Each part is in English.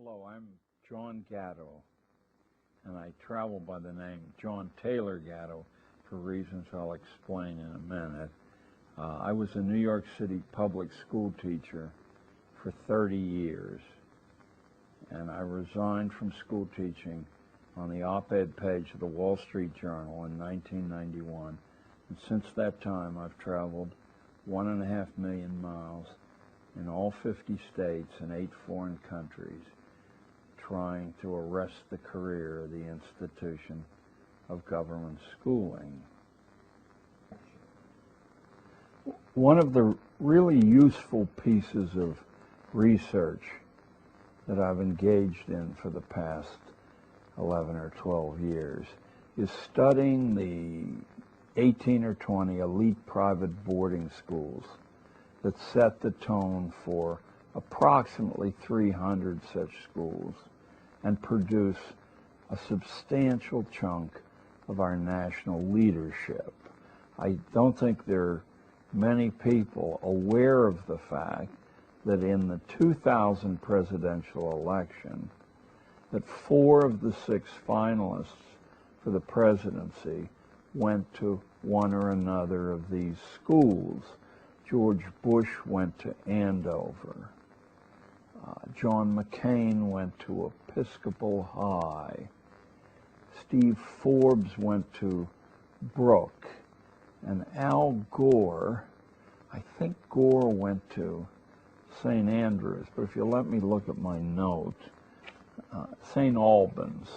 Hello, I'm John Gatto, and I travel by the name John Taylor Gatto for reasons I'll explain in a minute. I was a New York City public school teacher for 30 years, and I resigned from school teaching on the op-ed page of the Wall Street Journal in 1991, and since that time I've traveled 1.5 million miles in all 50 states and 8 foreign countries, trying to arrest the career of the institution of government schooling. One of the really useful pieces of research that I've engaged in for the past 11 or 12 years is studying the 18 or 20 elite private boarding schools that set the tone for approximately 300 such schools and produce a substantial chunk of our national leadership. I don't think there are many people aware of the fact that in the 2000 presidential election, that 4 of the 6 finalists for the presidency went to one or another of these schools. George Bush went to Andover. John McCain went to Episcopal High. Steve Forbes went to Brooke. And Al Gore, I think Gore went to St. Andrews, but if you let me look at my note, St. Albans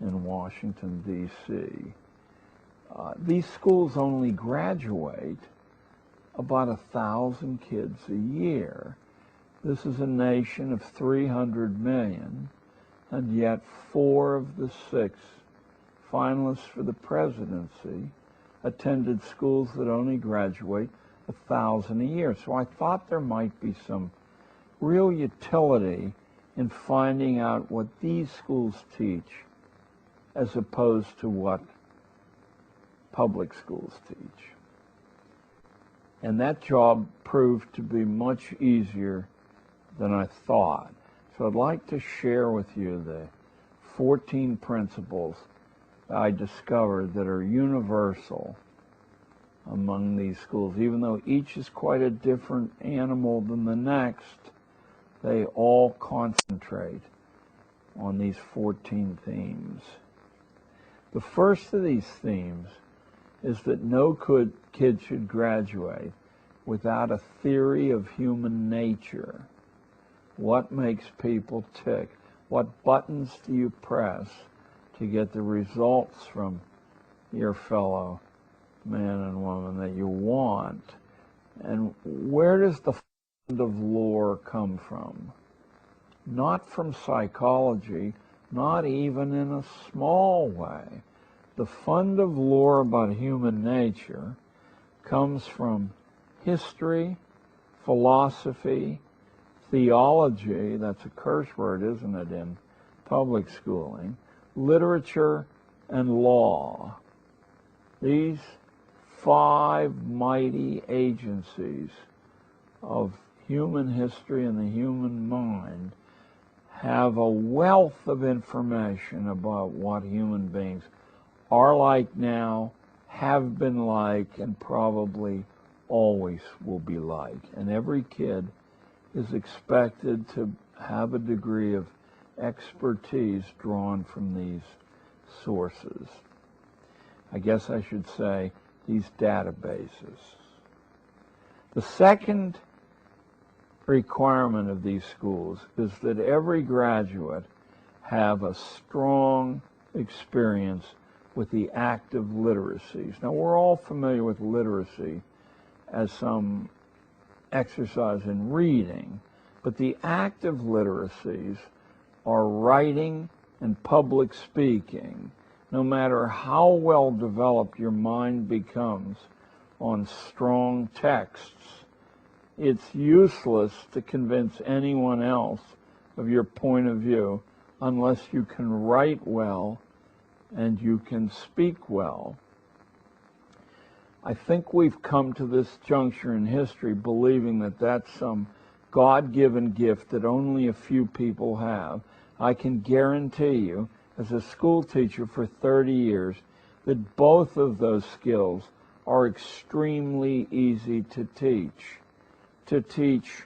in Washington, D.C. These schools only graduate about 1,000 kids a year. This is a nation of 300 million, and yet 4 of the 6 finalists for the presidency attended schools that only graduate 1,000 a year. So I thought there might be some real utility in finding out what these schools teach as opposed to what public schools teach. And that job proved to be much easier than I thought. So I'd like to share with you the 14 principles I discovered that are universal among these schools. Even though each is quite a different animal than the next, they all concentrate on these 14 themes. The first of these themes is that no kid should graduate without a theory of human nature. What makes people tick? What buttons do you press to get the results from your fellow man and woman that you want? And where does the fund of lore come from? Not from psychology, not even in a small way. The fund of lore about human nature comes from history, philosophy, theology, that's a curse word, isn't it, in public schooling, literature, and law. These 5 mighty agencies of human history and the human mind have a wealth of information about what human beings are like now, have been like, and probably always will be like. And every kid is expected to have a degree of expertise drawn from these sources. I guess I should say these databases. The second requirement of these schools is that every graduate have a strong experience with the active literacies. Now, we're all familiar with literacy as some exercise in reading, but the active literacies are writing and public speaking. No matter how well developed your mind becomes on strong texts, it's useless to convince anyone else of your point of view unless you can write well and you can speak well. I think we've come to this juncture in history believing that that's some God-given gift that only a few people have, I can guarantee you, as a school teacher for 30 years, that both of those skills are extremely easy to teach. To teach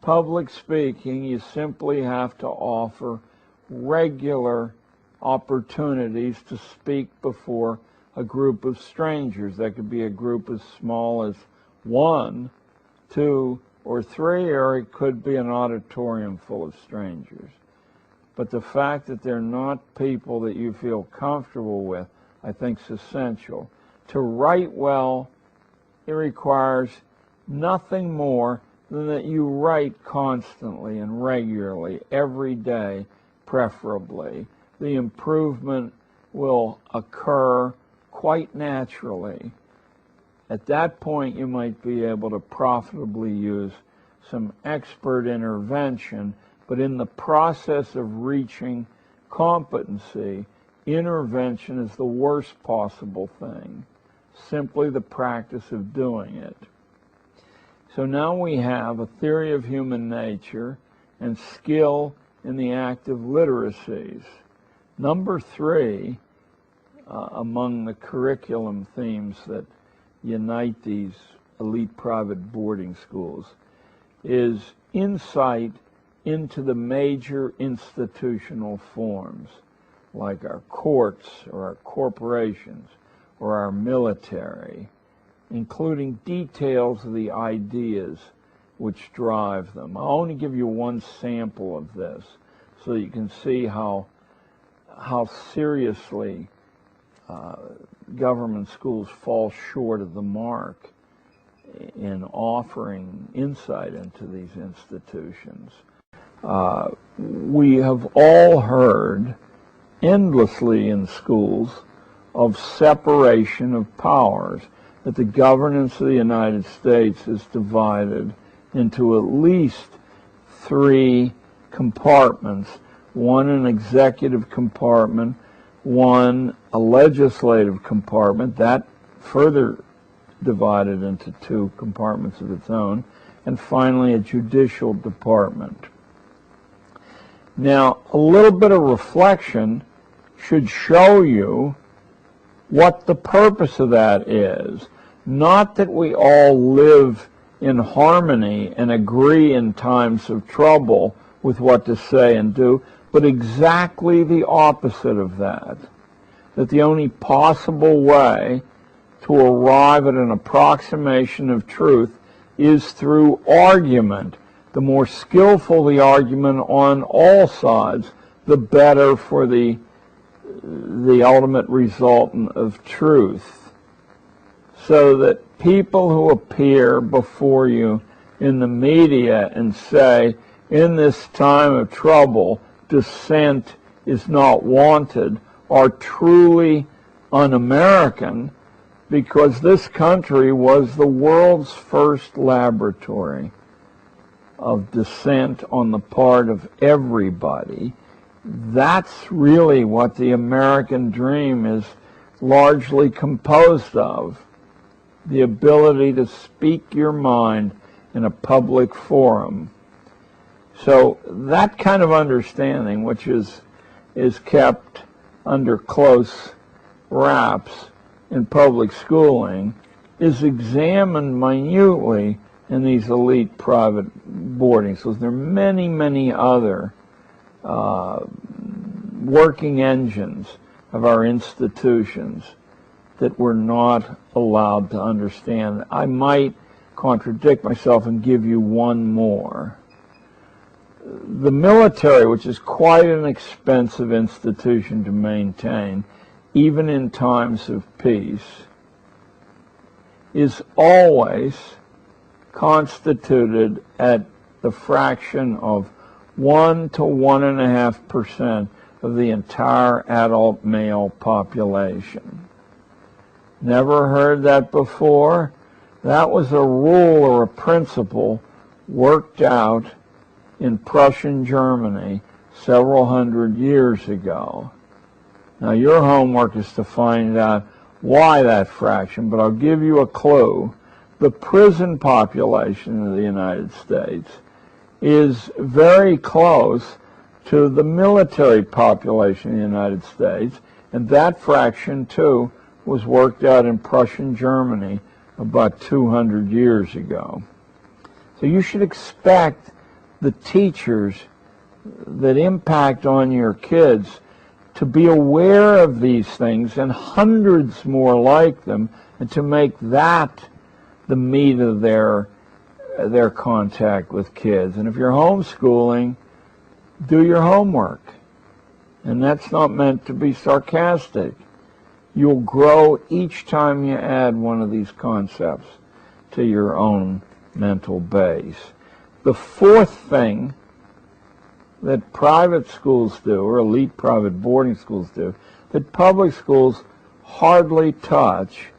public speaking, you simply have to offer regular opportunities to speak before a group of strangers. That could be a group as small as 1, 2, or 3, or it could be an auditorium full of strangers. But the fact that they're not people that you feel comfortable with, I think, is essential. To write well, it requires nothing more than that you write constantly and regularly, every day, preferably. The improvement will occur quite naturally. At that point, you might be able to profitably use some expert intervention, but in the process of reaching competency, intervention is the worst possible thing, simply the practice of doing it. So now we have a theory of human nature and skill in the active literacies. Number 3, among the curriculum themes that unite these elite private boarding schools, is insight into the major institutional forms, like our courts or our corporations or our military, including details of the ideas which drive them. I'll only give you one sample of this so that you can see how seriously government schools fall short of the mark in offering insight into these institutions. We have all heard endlessly in schools of separation of powers, that the governance of the United States is divided into at least 3 compartments, one an executive compartment, one a legislative compartment, that further divided into 2 compartments of its own, and finally a judicial department. Now, a little bit of reflection should show you what the purpose of that is. Not that we all live in harmony and agree in times of trouble with what to say and do, but exactly the opposite of that. That the only possible way to arrive at an approximation of truth is through argument. The more skillful the argument on all sides, the better for the ultimate resultant of truth. So that people who appear before you in the media and say, in this time of trouble, dissent is not wanted, are truly un-American, because this country was the world's first laboratory of dissent on the part of everybody. That's really what the American dream is largely composed of, the ability to speak your mind in a public forum. So that kind of understanding, which is kept under close wraps in public schooling, is examined minutely in these elite private boarding schools. There are many, many other working engines of our institutions that we're not allowed to understand. I might contradict myself and give you one more. The military, which is quite an expensive institution to maintain, even in times of peace, is always constituted at the fraction of 1 to 1.5% of the entire adult male population. Never heard that before? That was a rule or a principle worked out in Prussian Germany several hundred years ago. Now, your homework is to find out why that fraction, but I'll give you a clue. The prison population of the United States is very close to the military population in the United States, and that fraction, too, was worked out in Prussian Germany about 200 years ago. So you should expect the teachers that impact on your kids to be aware of these things and hundreds more like them, and to make that the meat of their contact with kids. And if you're homeschooling, do your homework. And that's not meant to be sarcastic. You'll grow each time you add one of these concepts to your own mental base. The fourth thing that private schools do, or elite private boarding schools do, that public schools hardly touch,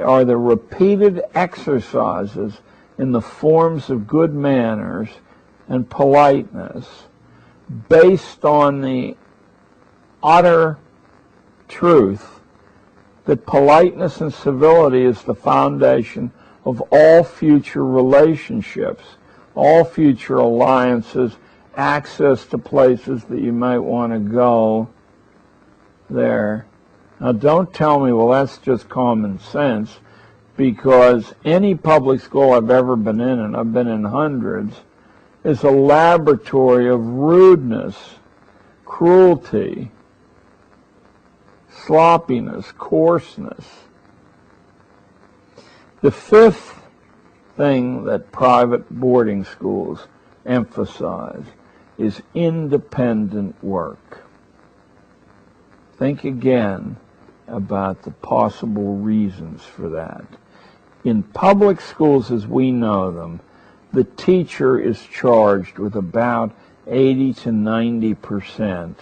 are the repeated exercises in the forms of good manners and politeness, based on the utter truth that politeness and civility is the foundation of all future relationships, all future alliances, access to places that you might want to go there. Now, don't tell me, well, that's just common sense, because any public school I've ever been in, and I've been in hundreds, is a laboratory of rudeness, cruelty, sloppiness, coarseness. The fifth thing that private boarding schools emphasize is independent work. Think again about the possible reasons for that. In public schools as we know them, the teacher is charged with about 80 to 90%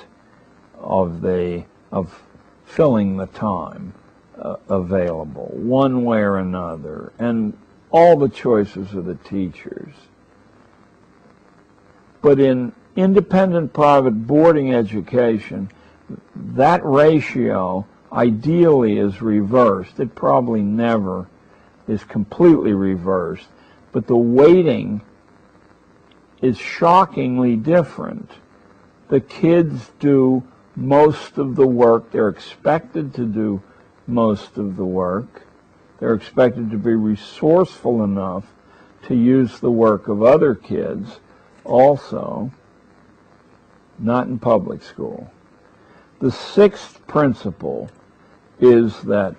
of filling the time available, one way or another, and all the choices of the teachers. But in independent private boarding education, that ratio ideally is reversed. It probably never is completely reversed, but the weighting is shockingly different. The kids do most of the work. They're expected to do most of the work. They're expected to be resourceful enough to use the work of other kids also, not in public school. The sixth principle is that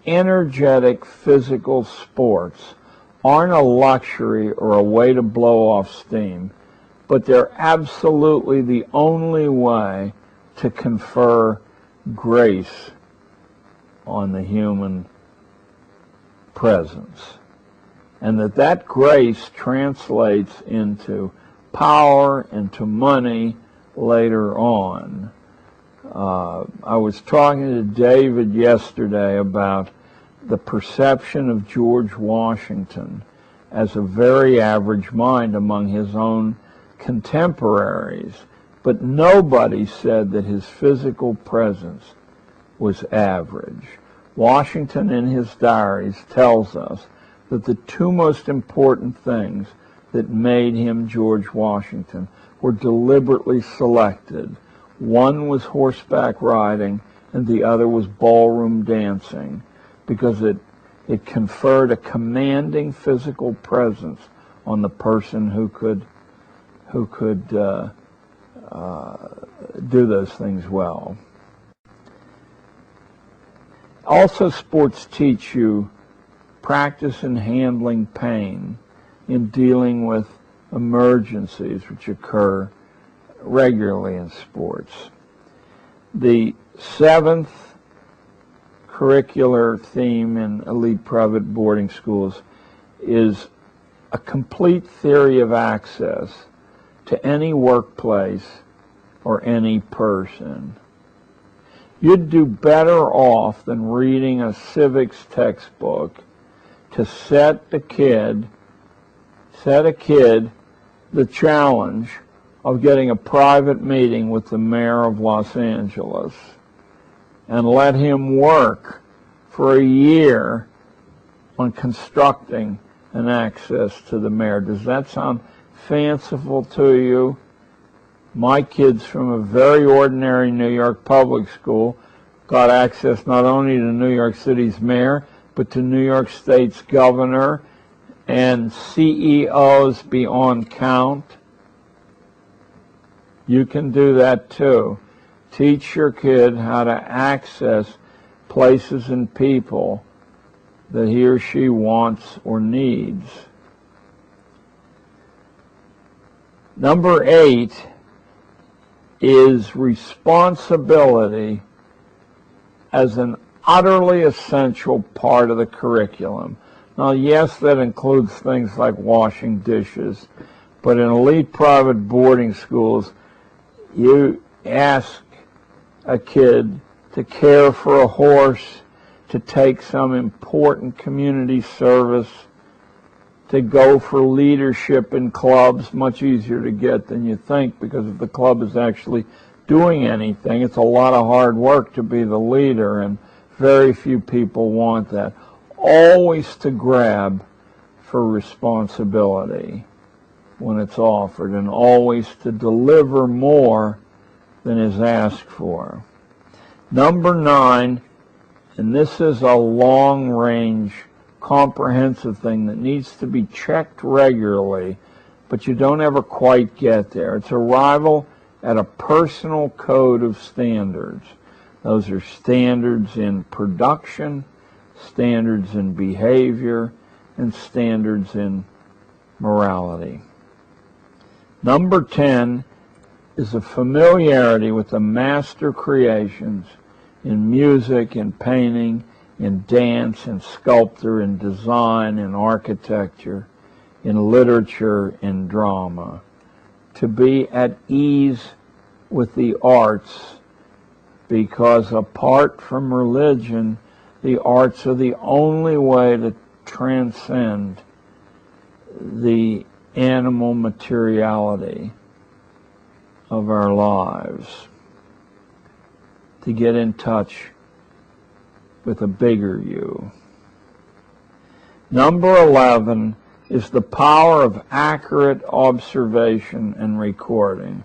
energetic physical sports aren't a luxury or a way to blow off steam, but they're absolutely the only way to confer grace on the human presence. And that grace translates into power, into money later on. I was talking to David yesterday about the perception of George Washington as a very average mind among his own contemporaries, but nobody said that his physical presence was average. Washington, in his diaries, tells us that the two most important things that made him George Washington were deliberately selected. One was horseback riding, and the other was ballroom dancing, because it conferred a commanding physical presence on the person who could do those things well. Also, sports teach you practice in handling pain, in dealing with emergencies which occur regularly in sports. The seventh curricular theme in elite private boarding schools is a complete theory of access to any workplace or any person. You'd do better off than reading a civics textbook to set a kid the challenge of getting a private meeting with the mayor of Los Angeles and let him work for a year on constructing an access to the mayor. Does that sound fanciful to you? My kids from a very ordinary New York public school got access not only to New York City's mayor, but to New York State's governor and CEOs beyond count. You can do that too. Teach your kid how to access places and people that he or she wants or needs. Number 8 is responsibility as an utterly essential part of the curriculum. Now, yes, that includes things like washing dishes, but in elite private boarding schools, you ask a kid to care for a horse, to take some important community service, to go for leadership in clubs, much easier to get than you think, because if the club is actually doing anything, it's a lot of hard work to be the leader, and very few people want that. Always to grab for responsibility when it's offered, and always to deliver more than is asked for. Number 9, and this is a long-range, comprehensive thing that needs to be checked regularly, but you don't ever quite get there. It's arrival at a personal code of standards. Those are standards in production, standards in behavior, and standards in morality. Number 10 is a familiarity with the master creations in music, in painting, in dance, in sculpture, in design, in architecture, in literature, in drama. To be at ease with the arts, because apart from religion, the arts are the only way to transcend the animal materiality of our lives, to get in touch with a bigger you. Number 11 is the power of accurate observation and recording.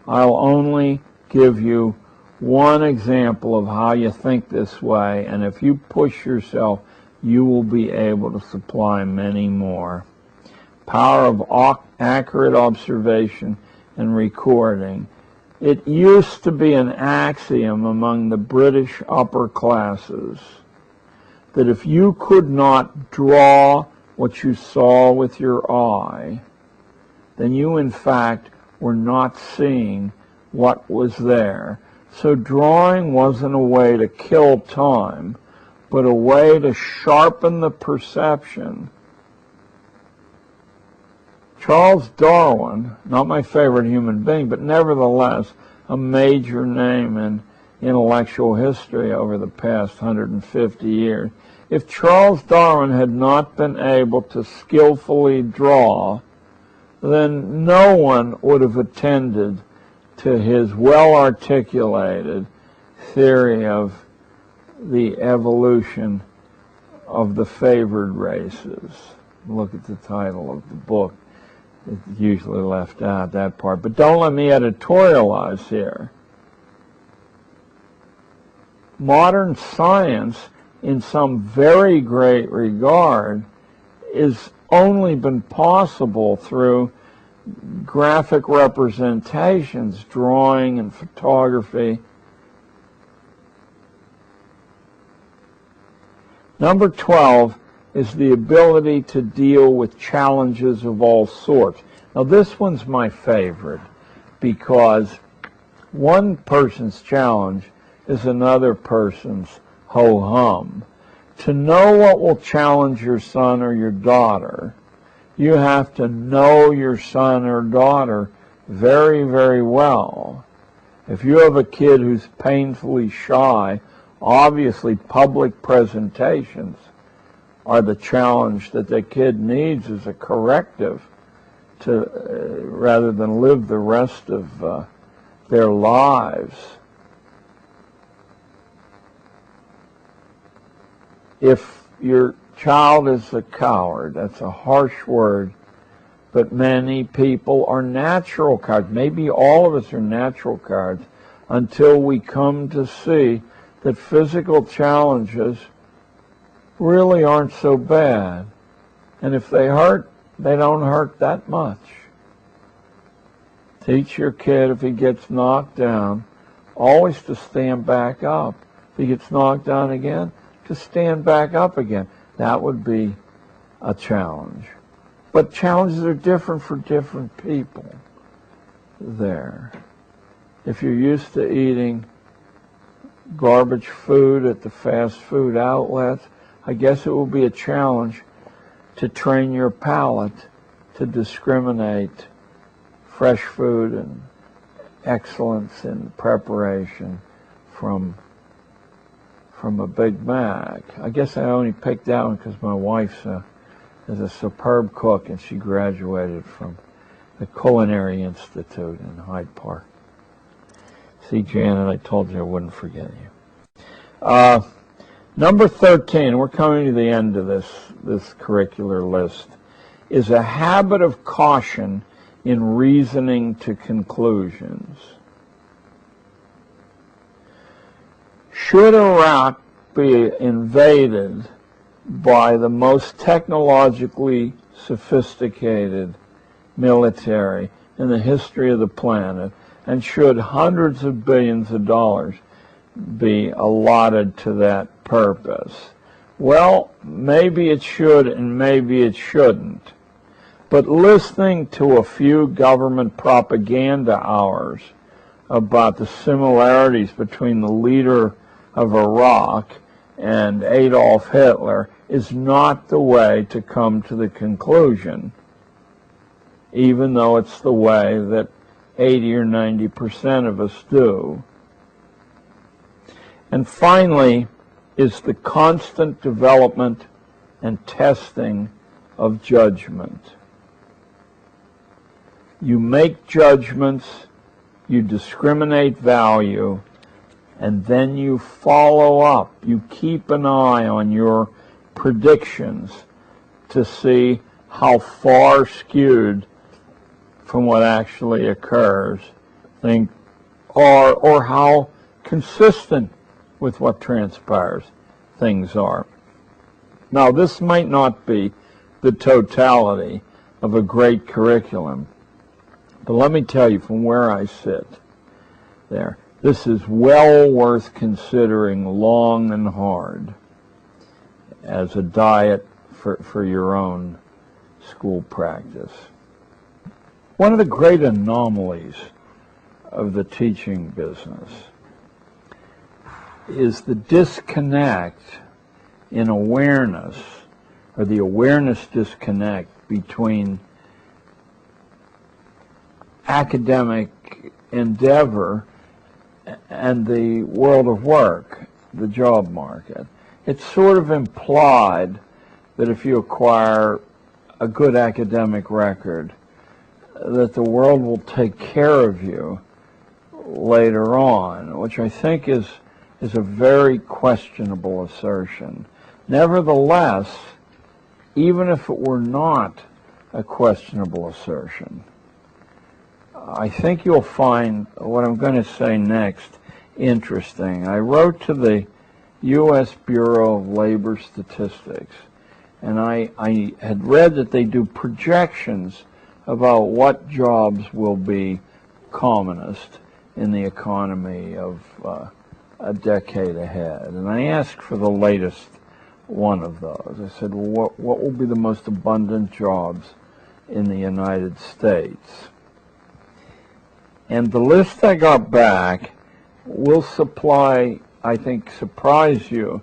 I'll only give you one example of how you think this way, and if you push yourself, you will be able to supply many more. Power of accurate observation and recording. It used to be an axiom among the British upper classes that if you could not draw what you saw with your eye, then you in fact were not seeing what was there. So drawing wasn't a way to kill time, but a way to sharpen the perception. Charles Darwin, not my favorite human being, but nevertheless a major name in intellectual history over the past 150 years. If Charles Darwin had not been able to skillfully draw, then no one would have attended to his well-articulated theory of the evolution of the favored races. Look at the title of the book. It's usually left out, that part. But don't let me editorialize here. Modern science, in some very great regard, is only been possible through graphic representations, drawing and photography. Number 12 is the ability to deal with challenges of all sorts. Now this one's my favorite because one person's challenge is another person's ho-hum. To know what will challenge your son or your daughter, you have to know your son or daughter very, very well. If you have a kid who's painfully shy, obviously public presentations are the challenge that the kid needs as a corrective to rather than live the rest of their lives. If your child is a coward, that's a harsh word, but many people are natural cards. Maybe all of us are natural cards until we come to see that physical challenges really aren't so bad. And if they hurt, they don't hurt that much. Teach your kid, if he gets knocked down, always to stand back up. If he gets knocked down again, to stand back up again. That would be a challenge. But challenges are different for different people there. If you're used to eating garbage food at the fast food outlets, I guess it will be a challenge to train your palate to discriminate fresh food and excellence in preparation from a Big Mac. I guess I only picked that one because my wife is a superb cook, and she graduated from the Culinary Institute in Hyde Park. See, Janet, I told you I wouldn't forget you. Number 13, we're coming to the end of this curricular list, is a habit of caution in reasoning to conclusions. Should Iraq be invaded by the most technologically sophisticated military in the history of the planet, and should hundreds of billions of dollars be allotted to that purpose? Well, maybe it should and maybe it shouldn't. But listening to a few government propaganda hours about the similarities between the leader of Iraq and Adolf Hitler is not the way to come to the conclusion, even though it's the way that 80 or 90% of us do. And finally is the constant development and testing of judgment. You make judgments, you discriminate value, and then you follow up. You keep an eye on your predictions to see how far skewed from what actually occurs or how consistent with what transpires things are. Now, this might not be the totality of a great curriculum, but let me tell you from where I sit there, this is well worth considering long and hard as a diet for your own school practice. One of the great anomalies of the teaching business is the disconnect in awareness, or the awareness disconnect between academic endeavor and the world of work, the job market. It's sort of implied that if you acquire a good academic record, that the world will take care of you later on, which I think is a very questionable assertion. Nevertheless, even if it were not a questionable assertion, I think you'll find what I'm going to say next interesting. I wrote to the U.S. Bureau of Labor Statistics, and I had read that they do projections about what jobs will be commonest in the economy of a decade ahead. And I asked for the latest one of those. I said, well, what will be the most abundant jobs in the United States? And the list I got back will surprise you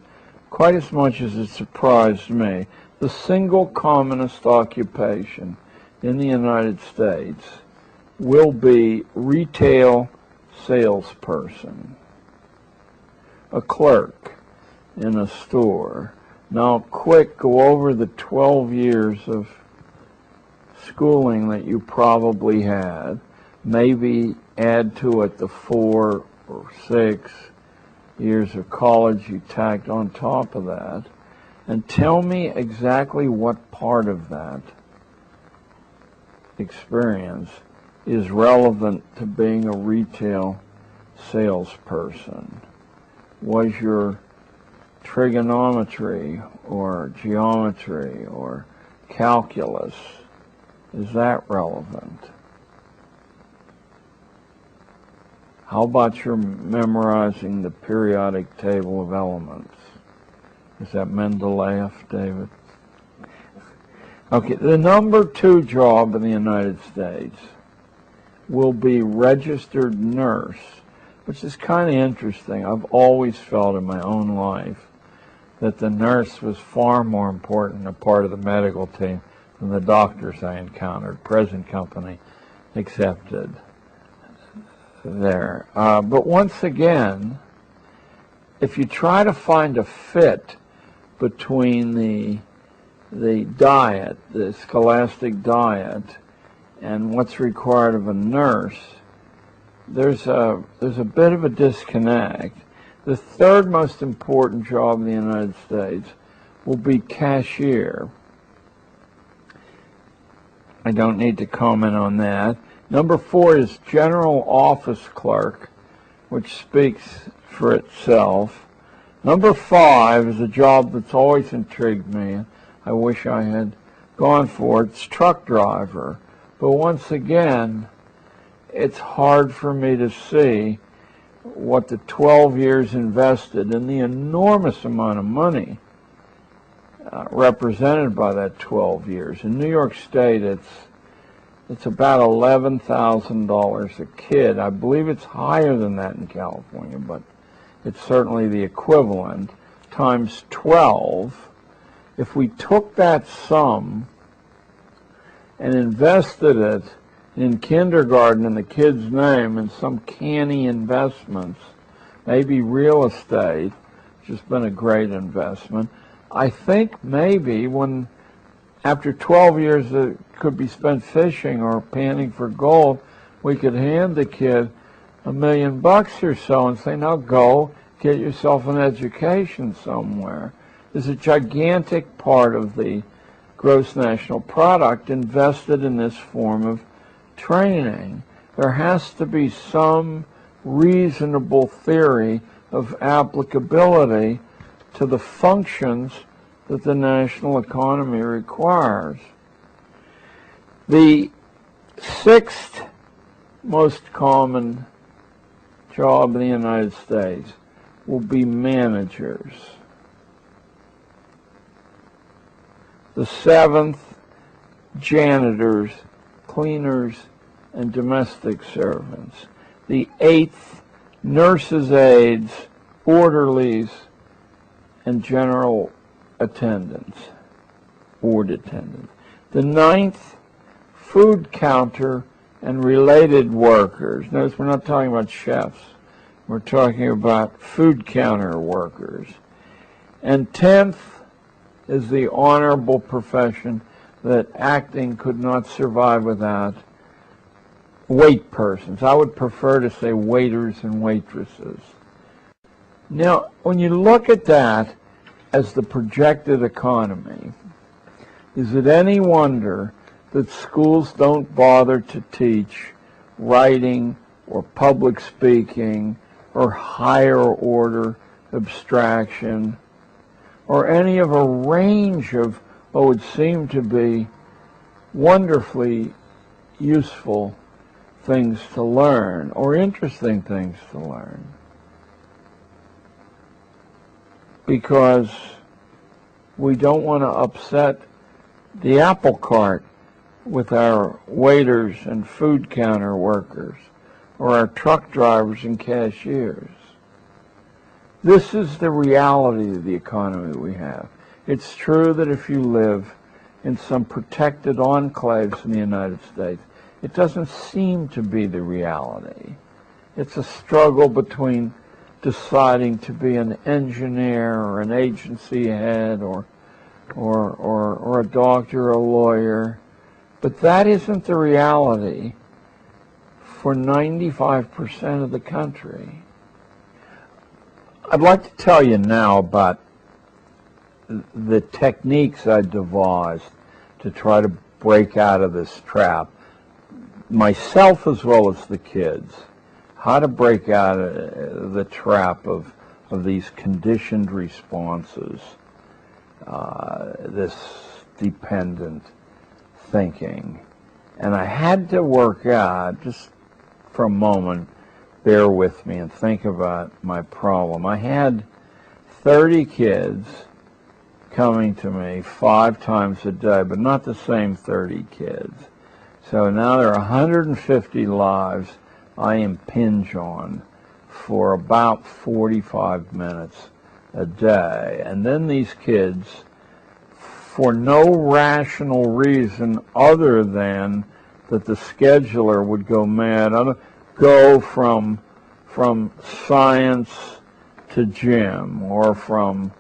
quite as much as it surprised me. The single commonest occupation in the United States will be retail salesperson, a clerk in a store. Now, quick, go over the 12 years of schooling that you probably had. Maybe add to it the 4 or 6 years of college you tacked on top of that, and tell me exactly what part of that experience is relevant to being a retail salesperson? Was your trigonometry or geometry or calculus, is that relevant? How about your memorizing the periodic table of elements? Is that Mendeleev, David? Okay, the number 2 job in the United States will be registered nurse, which is kind of interesting. I've always felt in my own life that the nurse was far more important a part of the medical team than the doctors I encountered, present company accepted there. But once again, if you try to find a fit between the diet, the scholastic diet, and what's required of a nurse, there's a bit of a disconnect. The third most important job in the United States will be cashier. I don't need to comment on that. Number 4 is general office clerk, which speaks for itself. Number 5 is a job that's always intrigued me. I wish I had gone for it. It's truck driver. But once again, it's hard for me to see what the 12 years invested and the enormous amount of money represented by that 12 years. In New York State, it's about $11,000 a kid. I believe it's higher than that in California, but it's certainly the equivalent, times 12. If we took that sum and invested it in kindergarten in the kid's name and some canny investments, maybe real estate, which has been a great investment, I think maybe when after 12 years that could be spent fishing or panning for gold, we could hand the kid $1 million or so and say, now go get yourself an education somewhere. There's a gigantic part of the gross national product invested in this form of training. There has to be some reasonable theory of applicability to the functions that the national economy requires. The 6th most common job in the United States will be managers. The 7th, janitors, cleaners, and domestic servants. The 8th, nurses' aides, orderlies, and general attendants, ward attendants. The 9th, food counter and related workers. Notice we're not talking about chefs. We're talking about food counter workers. And 10th is the honorable profession that acting could not survive without, wait persons. I would prefer to say waiters and waitresses. Now, when you look at that as the projected economy, is it any wonder that schools don't bother to teach writing or public speaking or higher order abstraction or any of a range of what would seem to be wonderfully useful things to learn or interesting things to learn? Because we don't want to upset the apple cart with our waiters and food counter workers or our truck drivers and cashiers. This is the reality of the economy we have. It's true that if you live in some protected enclaves in the United States, it doesn't seem to be the reality. It's a struggle between deciding to be an engineer or an agency head or a doctor or a lawyer. But that isn't the reality for 95% of the country. I'd like to tell you now about the techniques I devised to try to break out of this trap myself as well as the kids, how to break out of the trap of these conditioned responses, this dependent thinking. And I had to work out, just for a moment, bear with me and think about my problem. I had 30 kids coming to me 5 times a day, but not the same 30 kids. So now there are 150 lives I impinge on for about 45 minutes a day. And then these kids, for no rational reason other than that the scheduler would go mad, go from science to gym, or from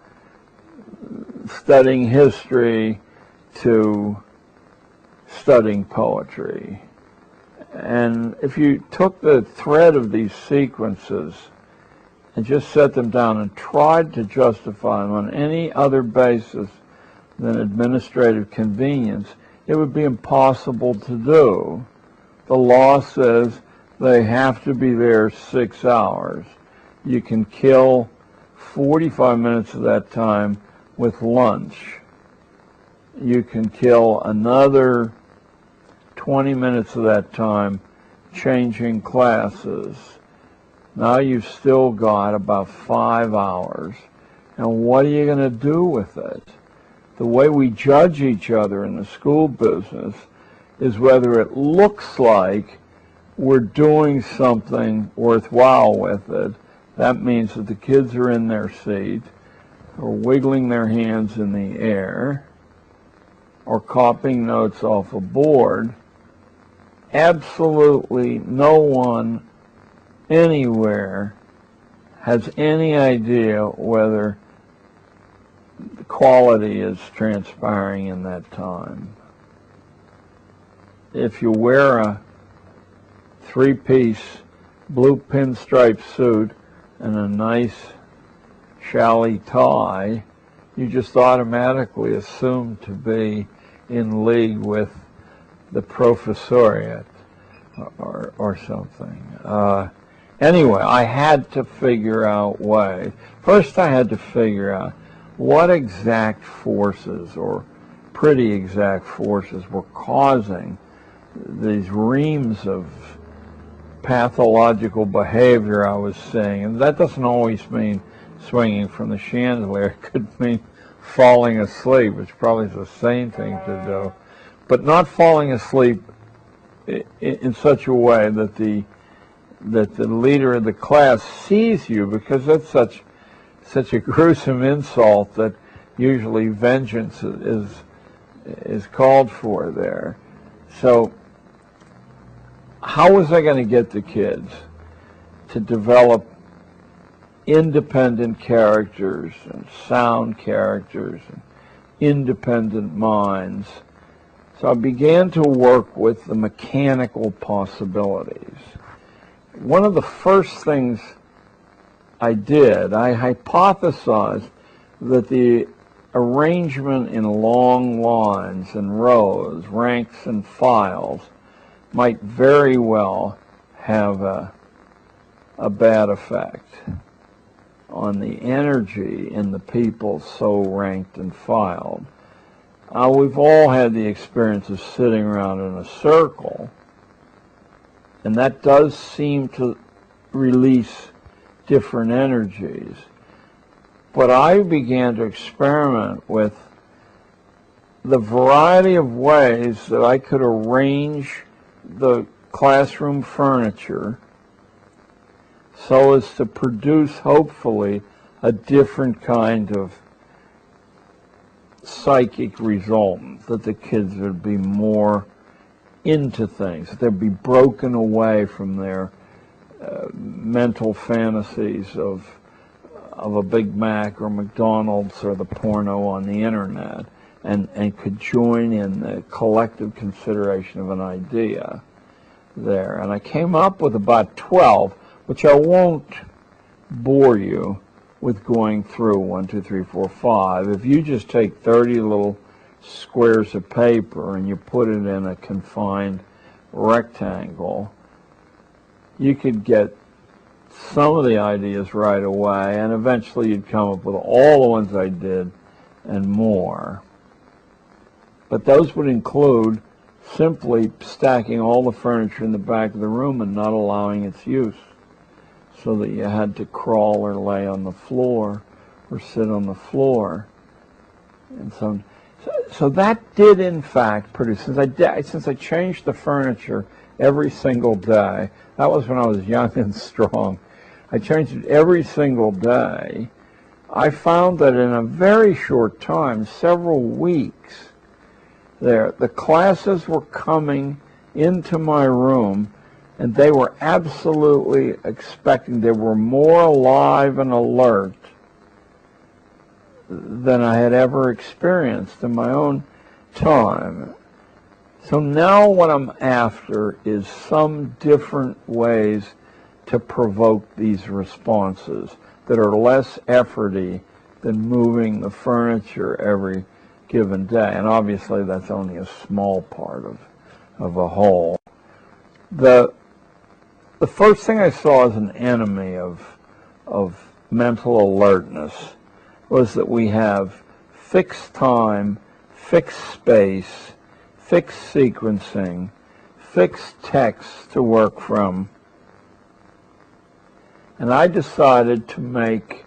studying history to studying poetry. And if you took the thread of these sequences and just set them down and tried to justify them on any other basis than administrative convenience, it would be impossible to do. The law says they have to be there 6 hours. You can kill 45 minutes of that time with lunch. You can kill another 20 minutes of that time changing classes. Now you've still got about 5 hours. And what are you going to do with it? The way we judge each other in the school business is whether it looks like we're doing something worthwhile with it. That means that the kids are in their seat, or wiggling their hands in the air, or copying notes off a board. Absolutely no one anywhere has any idea whether the quality is transpiring in that time. If you wear a 3-piece blue pinstripe suit and a nice chalet tie, you just automatically assume to be in league with the professoriate or something. Anyway, I had to figure out ways. First, I had to figure out what exact forces, or pretty exact forces, were causing these reams of pathological behavior I was seeing. And that doesn't always mean swinging from the chandelier. It could mean falling asleep, which probably is a sane thing to do. But not falling asleep in such a way that the leader of the class sees you, because that's such a gruesome insult that usually vengeance is called for there. So how was I going to get the kids to develop independent characters and sound characters and independent minds? So I began to work with the mechanical possibilities. One of the first things I did, I hypothesized that the arrangement in long lines and rows, ranks and files, might very well have a bad effect on the energy in the people so ranked and filed. We've all had the experience of sitting around in a circle, and that does seem to release different energies. But I began to experiment with the variety of ways that I could arrange the classroom furniture so as to produce, hopefully, a different kind of psychic resultant, that the kids would be more into things, that they'd be broken away from their mental fantasies of a Big Mac or McDonald's or the porno on the internet, and could join in the collective consideration of an idea there. And I came up with about 12, which I won't bore you with going through 1, 2, 3, 4, 5. If you just take 30 little squares of paper and you put it in a confined rectangle, you could get some of the ideas right away, and eventually you'd come up with all the ones I did and more. But those would include simply stacking all the furniture in the back of the room and not allowing its use, so that you had to crawl or lay on the floor or sit on the floor. And so that did in fact produce, since I changed the furniture every single day, that was when I was young and strong, I changed it every single day, I found that in a very short time, several weeks, the classes were coming into my room, and they were absolutely expecting, they were more alive and alert than I had ever experienced in my own time. So now what I'm after is some different ways to provoke these responses that are less efforty than moving the furniture every given day. And obviously that's only a small part of a whole. The first thing I saw as an enemy of mental alertness was that we have fixed time, fixed space, fixed sequencing, fixed text to work from. And I decided to make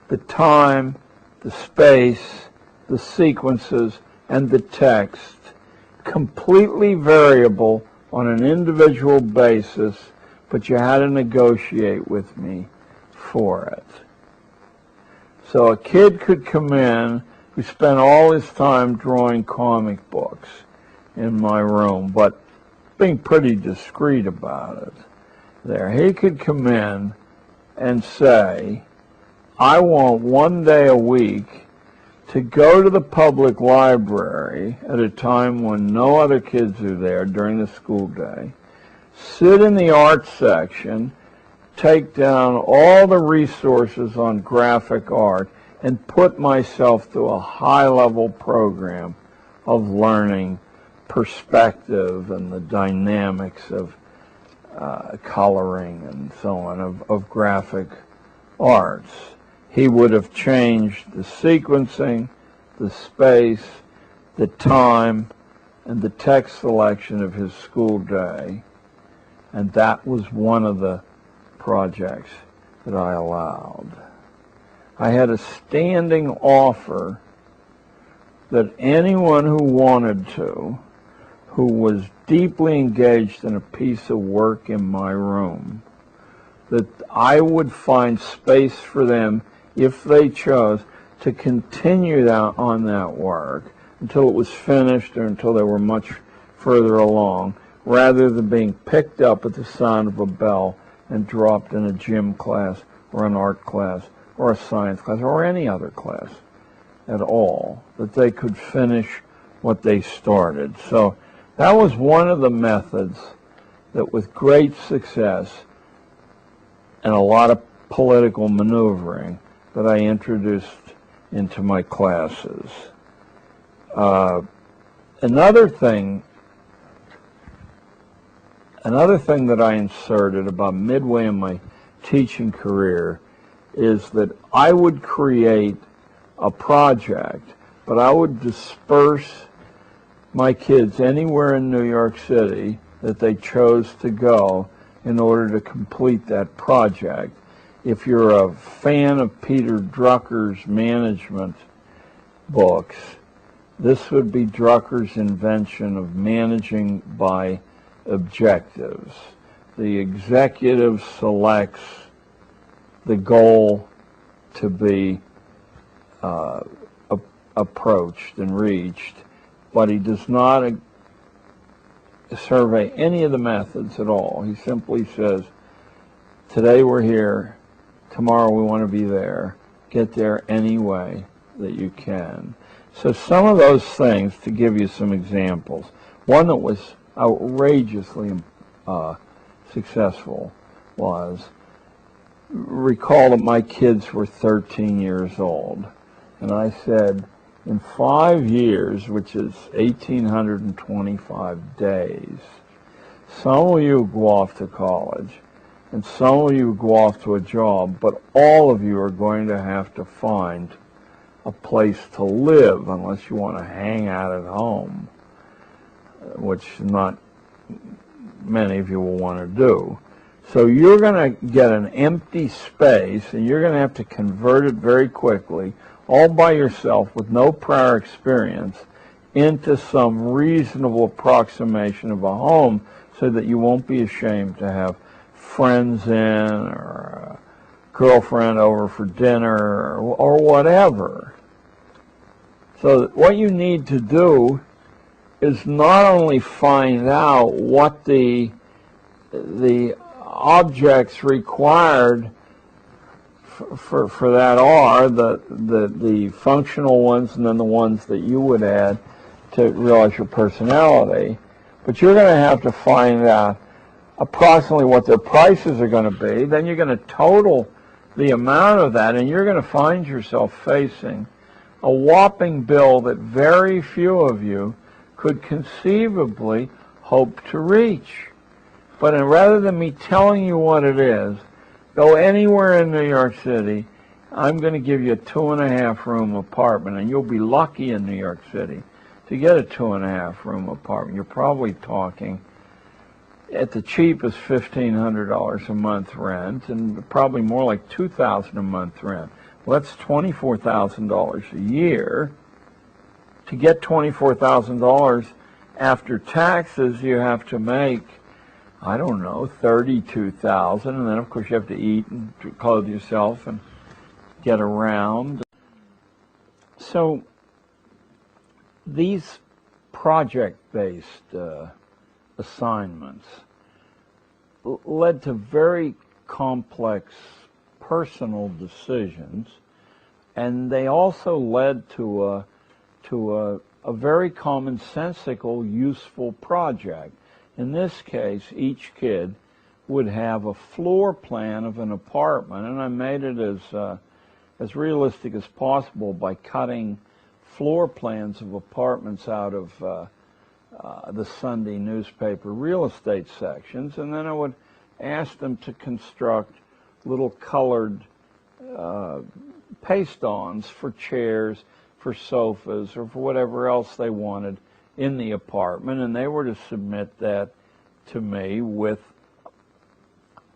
the time, the space, the sequences, and the text completely variable on an individual basis, but you had to negotiate with me for it. So a kid could come in who spent all his time drawing comic books in my room, but being pretty discreet about it. There, he could come in and say, I want one day a week to go to the public library at a time when no other kids are there during the school day, sit in the art section, take down all the resources on graphic art, and put myself through a high-level program of learning perspective and the dynamics of coloring and so on, of graphic arts. He would have changed the sequencing, the space, the time, and the text selection of his school day, and that was one of the projects that I allowed. I had a standing offer that anyone who wanted to, who was deeply engaged in a piece of work in my room, that I would find space for them, if they chose, to continue on that work until it was finished or until they were much further along, rather than being picked up at the sound of a bell and dropped in a gym class or an art class or a science class or any other class at all, that they could finish what they started. So that was one of the methods that, with great success and a lot of political maneuvering, that I introduced into my classes. Another thing that I inserted about midway in my teaching career is that I would create a project, but I would disperse my kids anywhere in New York City that they chose to go in order to complete that project. If you're a fan of Peter Drucker's management books, this would be Drucker's invention of managing by objectives. The executive selects the goal to be approached and reached, but he does not survey any of the methods at all. He simply says, today we're here, tomorrow we want to be there, get there any way that you can. So some of those things, to give you some examples, one that was outrageously successful was, recall that my kids were 13 years old, and I said, in 5 years, which is 1,825 days, Some of you go off to college, and some of you go off to a job, but all of you are going to have to find a place to live unless you want to hang out at home, which not many of you will want to do. So you're going to get an empty space, and you're going to have to convert it very quickly, all by yourself with no prior experience, into some reasonable approximation of a home so that you won't be ashamed to have friends in or a girlfriend over for dinner or whatever. So what you need to do is not only find out what the objects required for that are, the functional ones and then the ones that you would add to realize your personality, but you're going to have to find out approximately what their prices are going to be. Then you're going to total the amount of that, and you're going to find yourself facing a whopping bill that very few of you could conceivably hope to reach. But rather than me telling you what it is, go anywhere in New York City. I'm going to give you a 2.5-room apartment, and you'll be lucky in New York City to get a 2.5-room apartment. You're probably talking at the cheapest $1,500 a month rent, and probably more like $2,000 a month rent. Well, that's $24,000 a year. To get $24,000 after taxes, you have to make, I don't know, $32,000, and then of course you have to eat and clothe yourself and get around. So these project-based assignments led to very complex personal decisions, and they also led to a very commonsensical, useful project. In this case, each kid would have a floor plan of an apartment, and I made it as realistic as possible by cutting floor plans of apartments out of the Sunday newspaper real estate sections, and then I would ask them to construct little colored paste-ons for chairs, for sofas, or for whatever else they wanted in the apartment, and they were to submit that to me with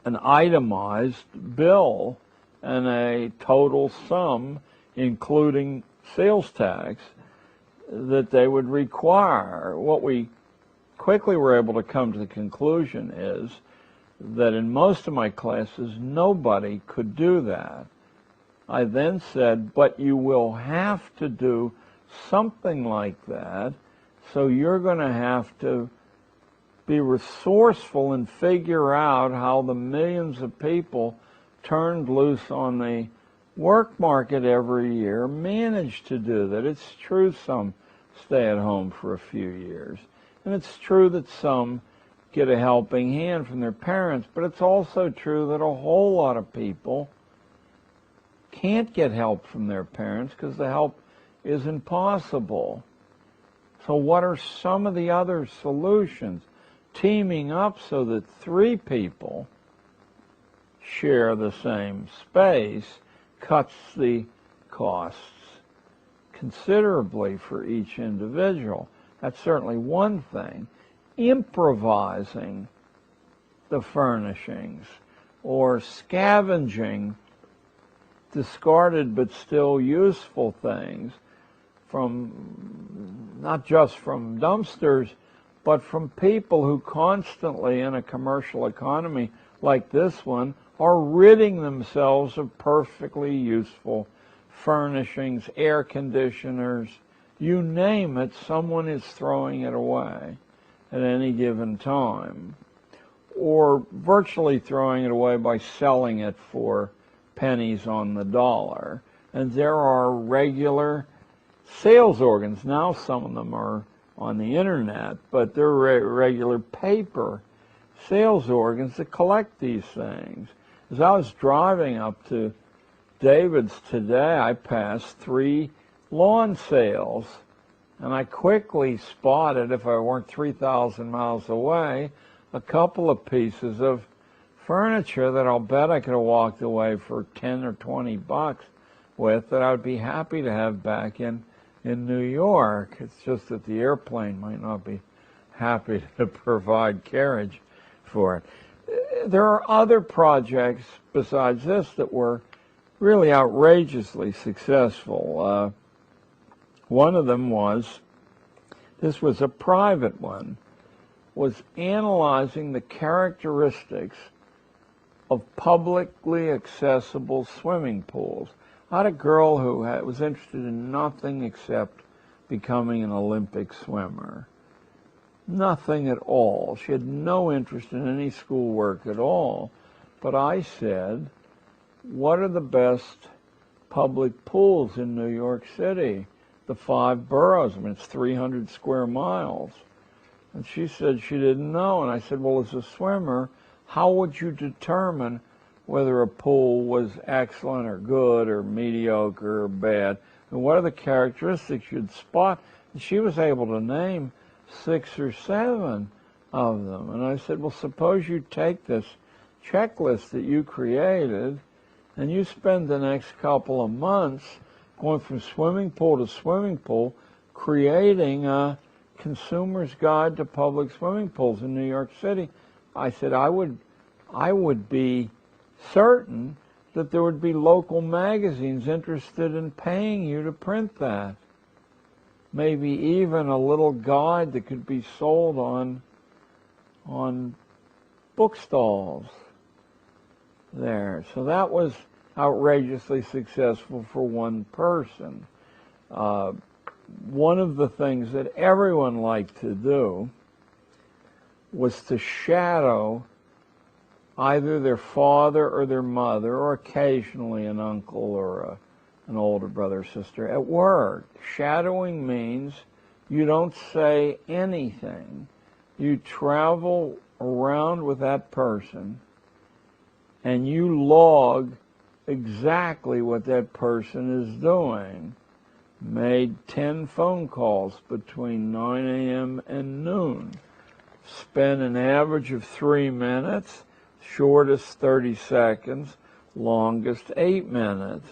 an itemized bill and a total sum, including sales tax, that they would require. What we quickly were able to come to the conclusion is that in most of my classes, nobody could do that. I then said, but you will have to do something like that, so you're going to have to be resourceful and figure out how the millions of people turned loose on the work market every year manage to do that. It's true some stay at home for a few years, and it's true that some get a helping hand from their parents, but it's also true that a whole lot of people can't get help from their parents because the help is impossible. So what are some of the other solutions? Teaming up so that 3 people share the same space cuts the costs considerably for each individual. That's certainly one thing. Improvising the furnishings or scavenging discarded but still useful things from, not just from dumpsters, but from people who constantly in a commercial economy like this one are ridding themselves of perfectly useful furnishings, air conditioners, you name it, someone is throwing it away at any given time, or virtually throwing it away by selling it for pennies on the dollar. And there are regular sales organs. Now some of them are on the internet, but they're regular paper sales organs that collect these things. As I was driving up to David's today, I passed 3 lawn sales, and I quickly spotted, if I weren't 3,000 miles away, a couple of pieces of furniture that I'll bet I could have walked away for 10 or 20 bucks with, that I would be happy to have back in New York. It's just that the airplane might not be happy to provide carriage for it. There are other projects besides this that were really outrageously successful. One of them was, this was a private one, was analyzing the characteristics of publicly accessible swimming pools. I had a girl who was interested in nothing except becoming an Olympic swimmer. Nothing at all. She had no interest in any schoolwork at all. But I said, what are the best public pools in New York City? The 5 boroughs. I mean, it's 300 square miles. And she said she didn't know. And I said, well, as a swimmer, how would you determine whether a pool was excellent or good or mediocre or bad? And what are the characteristics you'd spot? And she was able to name 6 or 7 of them. And I said, well, suppose you take this checklist that you created and you spend the next couple of months going from swimming pool to swimming pool, creating a consumer's guide to public swimming pools in New York City. I said, I would be certain that there would be local magazines interested in paying you to print that. Maybe even a little guide that could be sold on bookstalls there. So that was outrageously successful for one person. One of the things that everyone liked to do was to shadow either their father or their mother, or occasionally an uncle or an older brother or sister at work. Shadowing means you don't say anything. You travel around with that person and you log exactly what that person is doing. Made 10 phone calls between 9 a.m. and noon. Spent an average of 3 minutes, shortest 30 seconds, longest 8 minutes.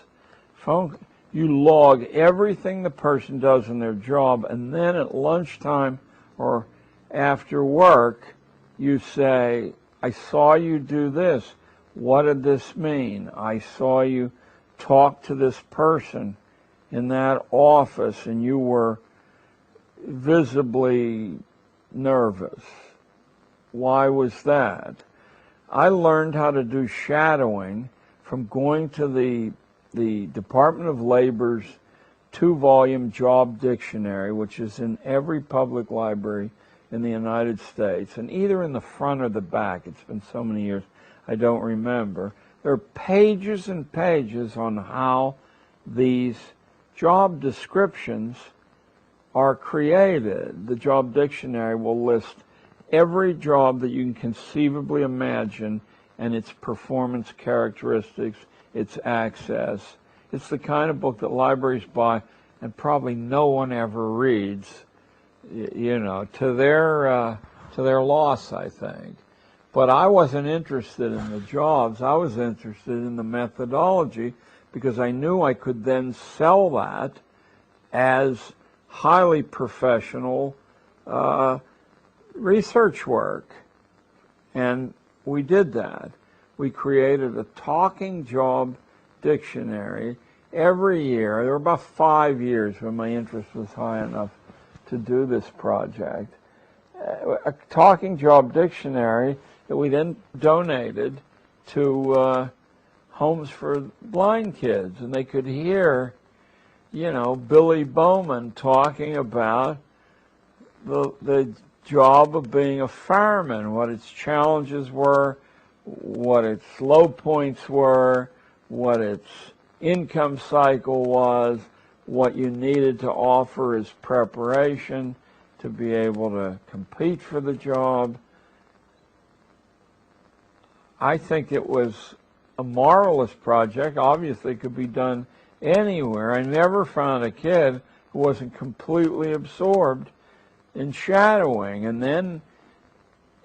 You log everything the person does in their job, and then at lunchtime or after work, you say, I saw you do this. What did this mean? I saw you talk to this person in that office, and you were visibly nervous. Why was that? I learned how to do shadowing from going to the Department of Labor's 2-volume job dictionary, which is in every public library in the United States, and either in the front or the back. It's been so many years, I don't remember. There are pages and pages on how these job descriptions are created. The job dictionary will list every job that you can conceivably imagine and its performance characteristics, its access. It's the kind of book that libraries buy and probably no one ever reads, you know, to their loss, I think. But I wasn't interested in the jobs. I was interested in the methodology, because I knew I could then sell that as highly professional research work. And we did that. We created a talking job dictionary every year. There were about 5 years when my interest was high enough to do this project. A talking job dictionary that we then donated to homes for blind kids, and they could hear, you know, Billy Bowman talking about the job of being a fireman, what its challenges were, what its low points were, what its income cycle was, what you needed to offer as preparation to be able to compete for the job. I think it was a marvelous project. Obviously, it could be done anywhere. I never found a kid who wasn't completely absorbed in shadowing. And then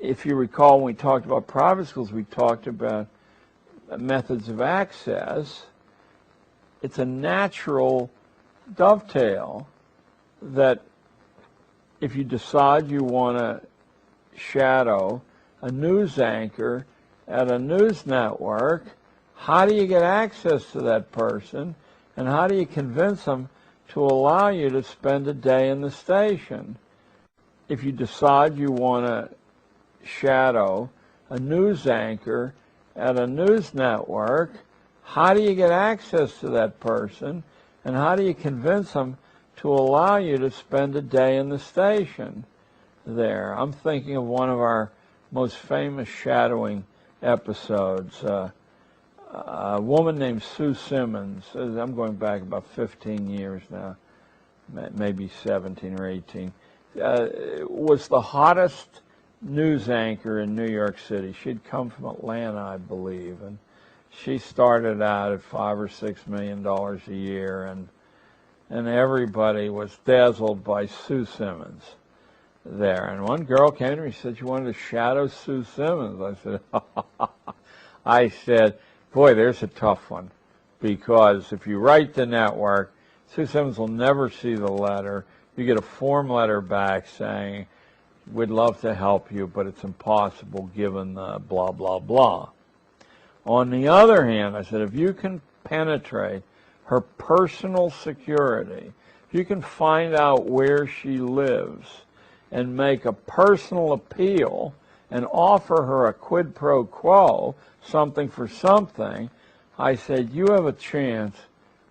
if you recall, when we talked about private schools, we talked about methods of access. It's a natural dovetail that if you decide you want to shadow a news anchor at a news network, how do you get access to that person, and how do you convince them to allow you to spend a day in the station? If you decide you want to shadow a news anchor at a news network, how do you get access to that person, and how do you convince them to allow you to spend a day in the station there? I'm thinking of one of our most famous shadowing episodes. A woman named Sue Simmons, I'm going back about 15 years now, maybe 17 or 18, was the hottest news anchor in New York City. She'd come from Atlanta, I believe, and she started out at $5 or $6 million a year, and everybody was dazzled by Sue Simmons there. And one girl came to me and said she wanted to shadow Sue Simmons. I said, boy, there's a tough one, because if you write the network, Sue Simmons will never see the letter. You get a form letter back saying, we'd love to help you, but it's impossible given the blah, blah, blah. On the other hand, I said, if you can penetrate her personal security, if you can find out where she lives and make a personal appeal and offer her a quid pro quo, something for something, I said, you have a chance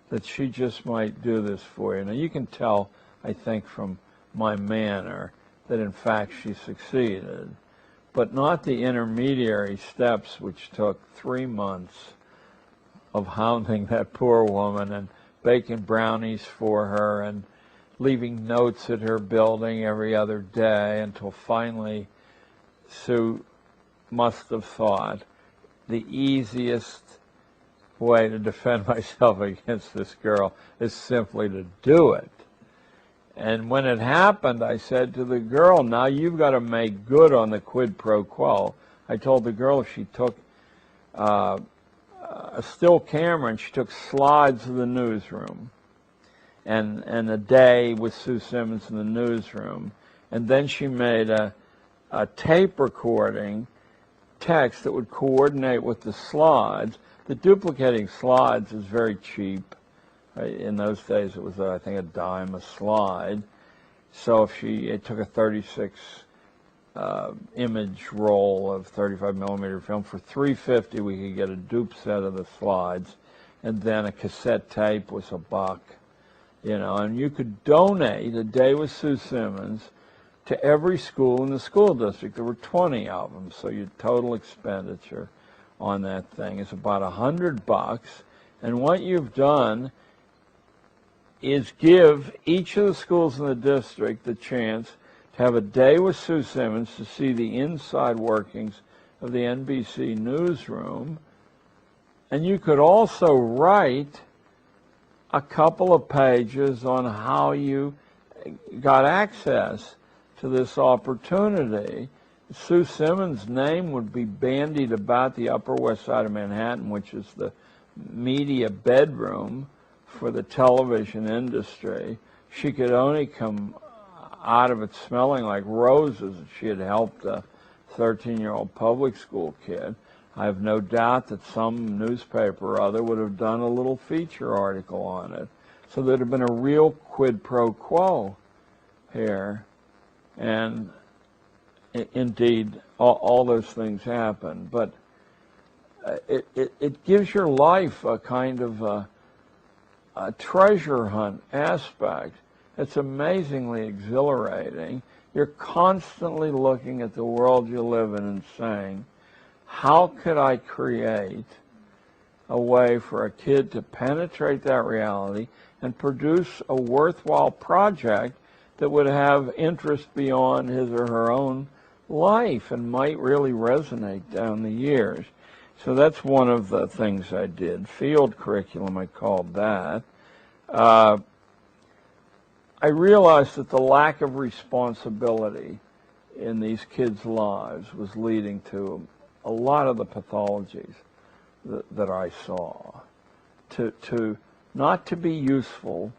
that she just might do this for you. Now, you can tell, I think, from my manner that, in fact, she succeeded, but not the intermediary steps, which took 3 months of hounding that poor woman and baking brownies for her and leaving notes at her building every other day, until finally Sue must have thought the easiest way to defend myself against this girl is simply to do it. And when it happened, I said to the girl, now you've got to make good on the quid pro quo. I told the girl if she took a still camera and she took slides of the newsroom and a day with Sue Simmons in the newsroom, and then she made a tape recording text that would coordinate with the slides. The duplicating slides is very cheap. In those days, it was, I think, a dime a slide. So if it took a 36 image roll of 35 millimeter film for $3.50, we could get a dupe set of the slides, and then a cassette tape was $1, and you could donate a day with Sue Simmons to every school in the school district. There were 20 of them, so your total expenditure on that thing is about $100. And what you've done is give each of the schools in the district the chance to have a day with Sue Simmons to see the inside workings of the NBC newsroom. And you could also write a couple of pages on how you got access to this opportunity. Sue Simmons' name would be bandied about the Upper West Side of Manhattan, which is the media bedroom for the television industry. She could only come out of it smelling like roses if she had helped a 13-year-old public school kid. I have no doubt that some newspaper or other would have done a little feature article on it. So there'd have been a real quid pro quo here. And indeed, all those things happen. But it gives your life a kind of a treasure hunt aspect. It's amazingly exhilarating. You're constantly looking at the world you live in and saying, how could I create a way for a kid to penetrate that reality and produce a worthwhile project that would have interest beyond his or her own life and might really resonate down the years? So that's one of the things I did. Field curriculum, I called that. I realized that the lack of responsibility in these kids' lives was leading to a lot of the pathologies that I saw. To not to be useful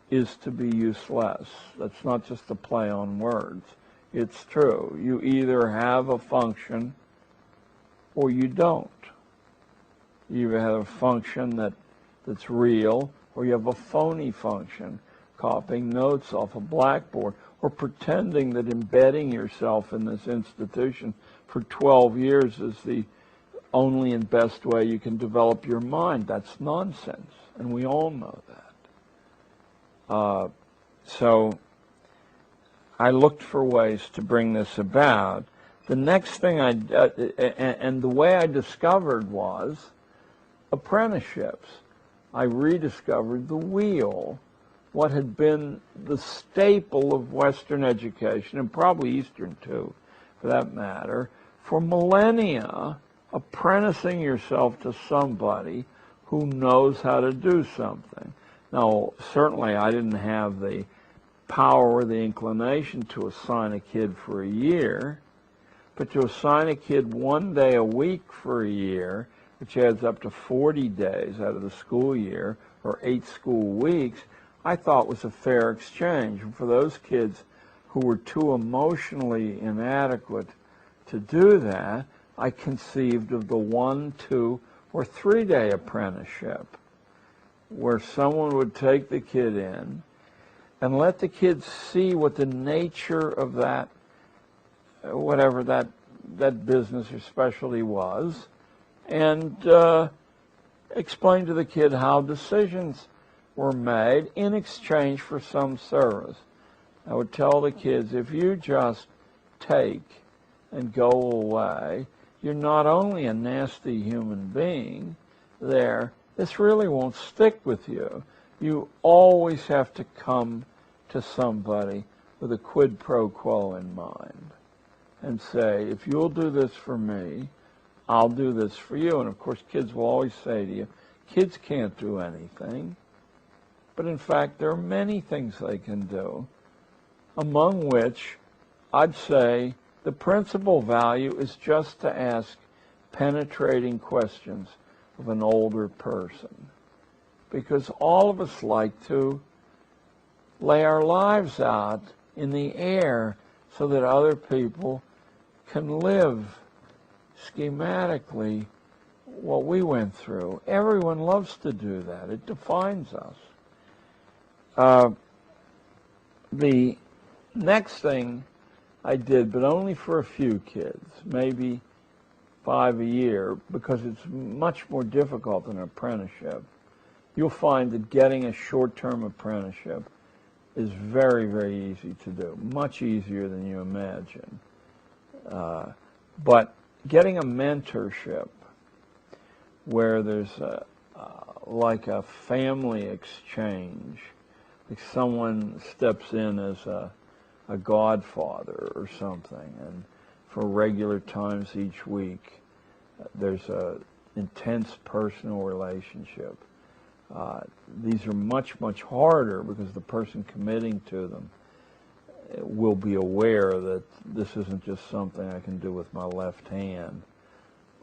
is to be useless. That's not just a play on words. It's true. You either have a function or you don't. You either have a function that's real, or you have a phony function, copying notes off a blackboard, or pretending that embedding yourself in this institution for 12 years is the only and best way you can develop your mind. That's nonsense, and we all know that. So I looked for ways to bring this about. The next thing and the way I discovered was apprenticeships. I rediscovered the wheel, what had been the staple of Western education, and probably Eastern too, for that matter, for millennia, apprenticing yourself to somebody who knows how to do something. Now, certainly I didn't have the power or the inclination to assign a kid for a year, but to assign a kid 1 day a week for a year, which adds up to 40 days out of the school year, or 8 school weeks, I thought was a fair exchange. And for those kids who were too emotionally inadequate to do that, I conceived of the 1, 2, or 3 day apprenticeship, where someone would take the kid in and let the kid see what the nature of that, whatever that business or specialty was, and explain to the kid how decisions were made in exchange for some service. I would tell the kids, if you just take and go away, you're not only a nasty human being there, this really won't stick with you. You always have to come to somebody with a quid pro quo in mind and say, if you'll do this for me, I'll do this for you. And of course, kids will always say to you, kids can't do anything. But in fact, there are many things they can do, among which I'd say the principal value is just to ask penetrating questions of an older person. Because all of us like to lay our lives out in the air so that other people can live schematically what we went through. Everyone loves to do that. It defines us. The next thing I did, but only for a few kids, maybe 5 a year, because it's much more difficult than an apprenticeship. You'll find that getting a short-term apprenticeship is very, very easy to do, much easier than you imagine. But getting a mentorship where there's like a family exchange, like someone steps in as a godfather or something, and for regular times each week, there's a intense personal relationship. These are much, much harder because the person committing to them will be aware that this isn't just something I can do with my left hand.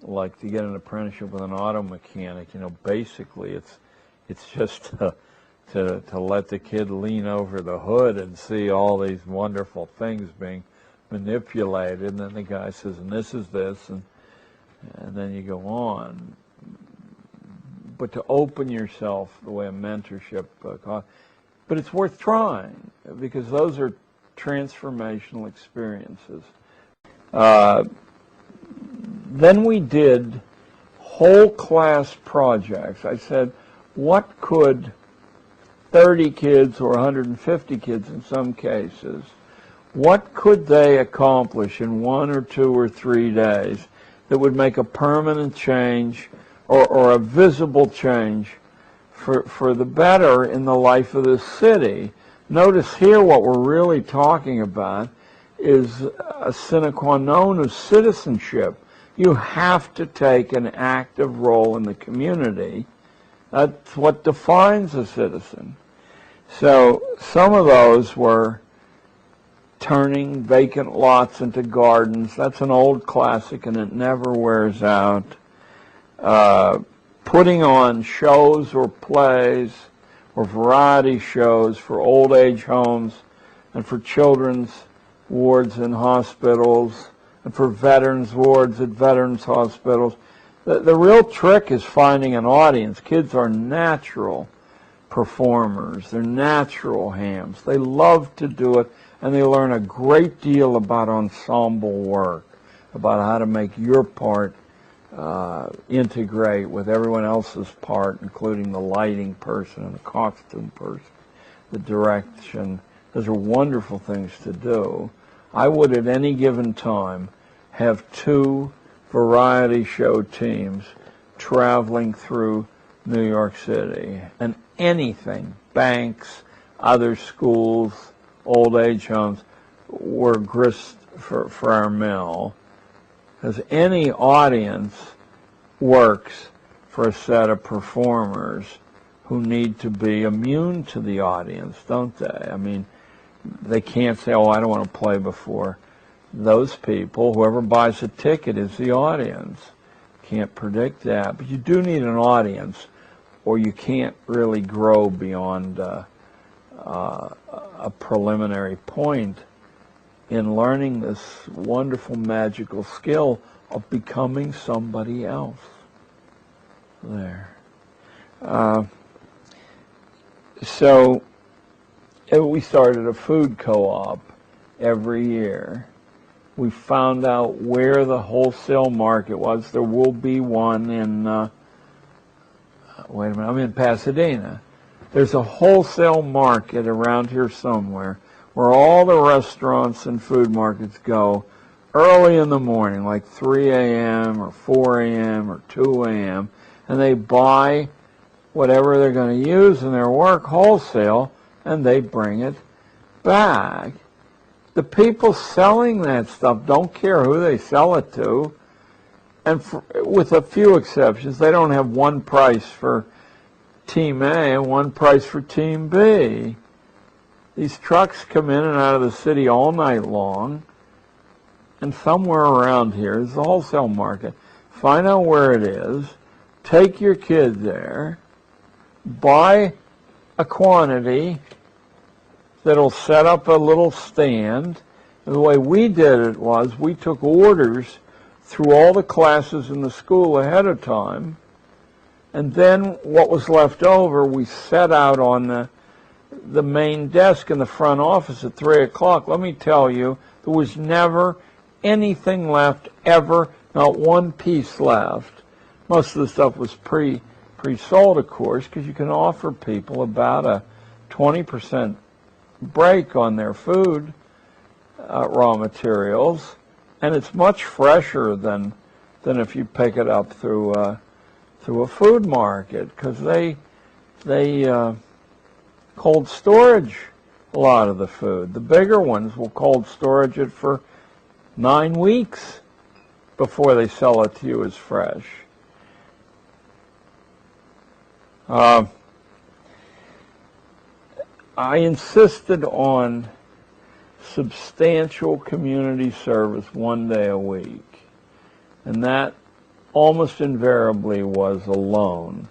Like to get an apprenticeship with an auto mechanic, basically it's just to let the kid lean over the hood and see all these wonderful things being manipulated, and then the guy says, and this is this, and then you go on. But to open yourself the way a mentorship but it's worth trying, because those are transformational experiences. Then we did whole class projects. I said, what could 30 kids or 150 kids in some cases, what could they accomplish in 1 or 2 or 3 days that would make a permanent change or a visible change for the better in the life of this city? Notice here what we're really talking about is a sine qua non of citizenship. You have to take an active role in the community. That's what defines a citizen. So some of those were turning vacant lots into gardens. That's an old classic and it never wears out. Putting on shows or plays or variety shows for old age homes and for children's wards in hospitals and for veterans wards at veterans hospitals. The real trick is finding an audience. Kids are natural performers. They're natural hams. They love to do it, and they learn a great deal about ensemble work, about how to make your part integrate with everyone else's part, including the lighting person and the costume person, the direction. Those are wonderful things to do. I would at any given time have 2 variety show teams traveling through New York City, and anything, banks, other schools, old age homes, were grist for our mill, because any audience works for a set of performers who need to be immune to the audience, don't they? I mean, they can't say, oh, I don't want to play before those people. Whoever buys a ticket is the audience. Can't predict that. But you do need an audience, or you can't really grow beyond a preliminary point in learning this wonderful magical skill of becoming somebody else. There. So we started a food co-op every year. We found out where the wholesale market was. There will be one in, wait a minute, I'm in Pasadena. There's a wholesale market around here somewhere where all the restaurants and food markets go early in the morning, like 3 a.m. or 4 a.m. or 2 a.m., and they buy whatever they're going to use in their work wholesale, and they bring it back. The people selling that stuff don't care who they sell it to, and with a few exceptions, they don't have one price for Team A and one price for Team B. These trucks come in and out of the city all night long, and somewhere around here is the wholesale market. Find out where it is, take your kid there, buy a quantity that'll set up a little stand. And the way we did it was we took orders through all the classes in the school ahead of time, and then what was left over we set out on the main desk in the front office at 3 o'clock. Let me tell you, there was never anything left, ever, not one piece left. Most of the stuff was pre-sold, of course, because you can offer people about a 20% break on their food raw materials, and it's much fresher than if you pick it up through a food market, because they cold storage a lot of the food. The bigger ones will cold storage it for 9 weeks before they sell it to you as fresh. I insisted on substantial community service 1 day a week, and that almost invariably was a loan.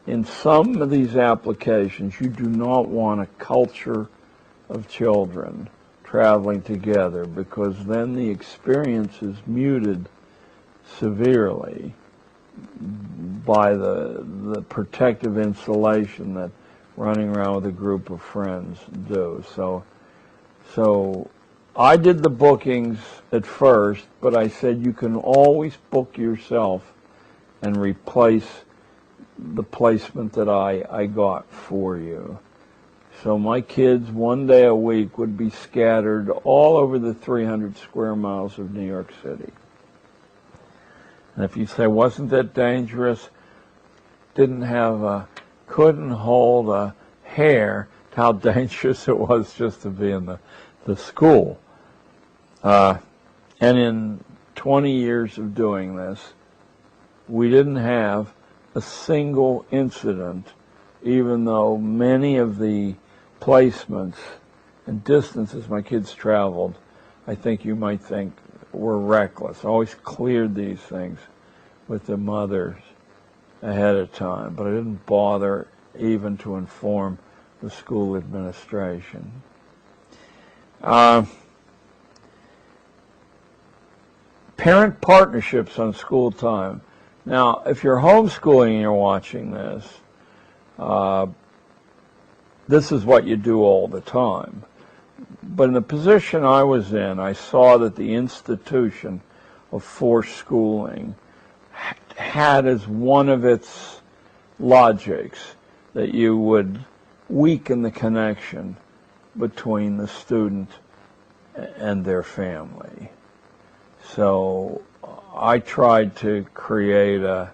In some of these applications, you do not want a culture of children traveling together, because then the experience is muted severely by the protective insulation that running around with a group of friends do. So I did the bookings at first, but I said you can always book yourself and replace the placement that I got for you. So my kids 1 day a week would be scattered all over the 300 square miles of New York City. And if you say, wasn't that dangerous? Couldn't hold a hair to how dangerous it was just to be in the school. And in 20 years of doing this, we didn't have a single incident, even though many of the placements and distances my kids traveled, I think you might think were reckless. I always cleared these things with the mothers ahead of time, but I didn't bother even to inform the school administration. Parent partnerships on school time. Now, if you're homeschooling and you're watching this, this is what you do all the time. But in the position I was in, I saw that the institution of forced schooling had as one of its logics that you would weaken the connection between the student and their family. So I tried to create a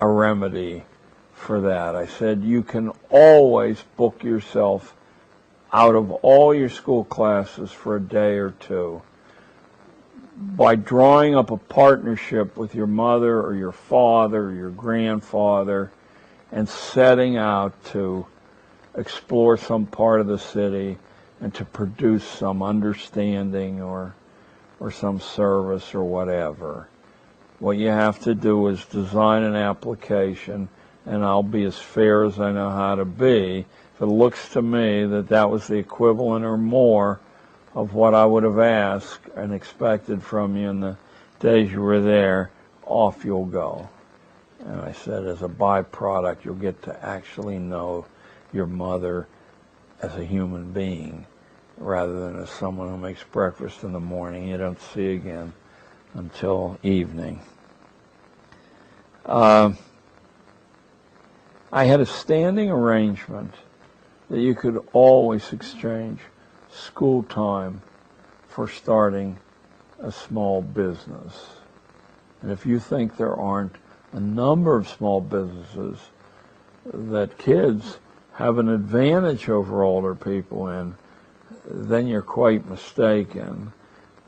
remedy for that. I said you can always book yourself out of all your school classes for a day or two by drawing up a partnership with your mother or your father or your grandfather and setting out to explore some part of the city and to produce some understanding or some service or whatever. What you have to do is design an application, and I'll be as fair as I know how to be. If it looks to me that that was the equivalent or more of what I would have asked and expected from you in the days you were there, off you'll go. And I said, as a byproduct, you'll get to actually know your mother as a human being rather than as someone who makes breakfast in the morning you don't see again until evening. I had a standing arrangement that you could always exchange school time for starting a small business. And if you think there aren't a number of small businesses that kids have an advantage over older people in, then you're quite mistaken.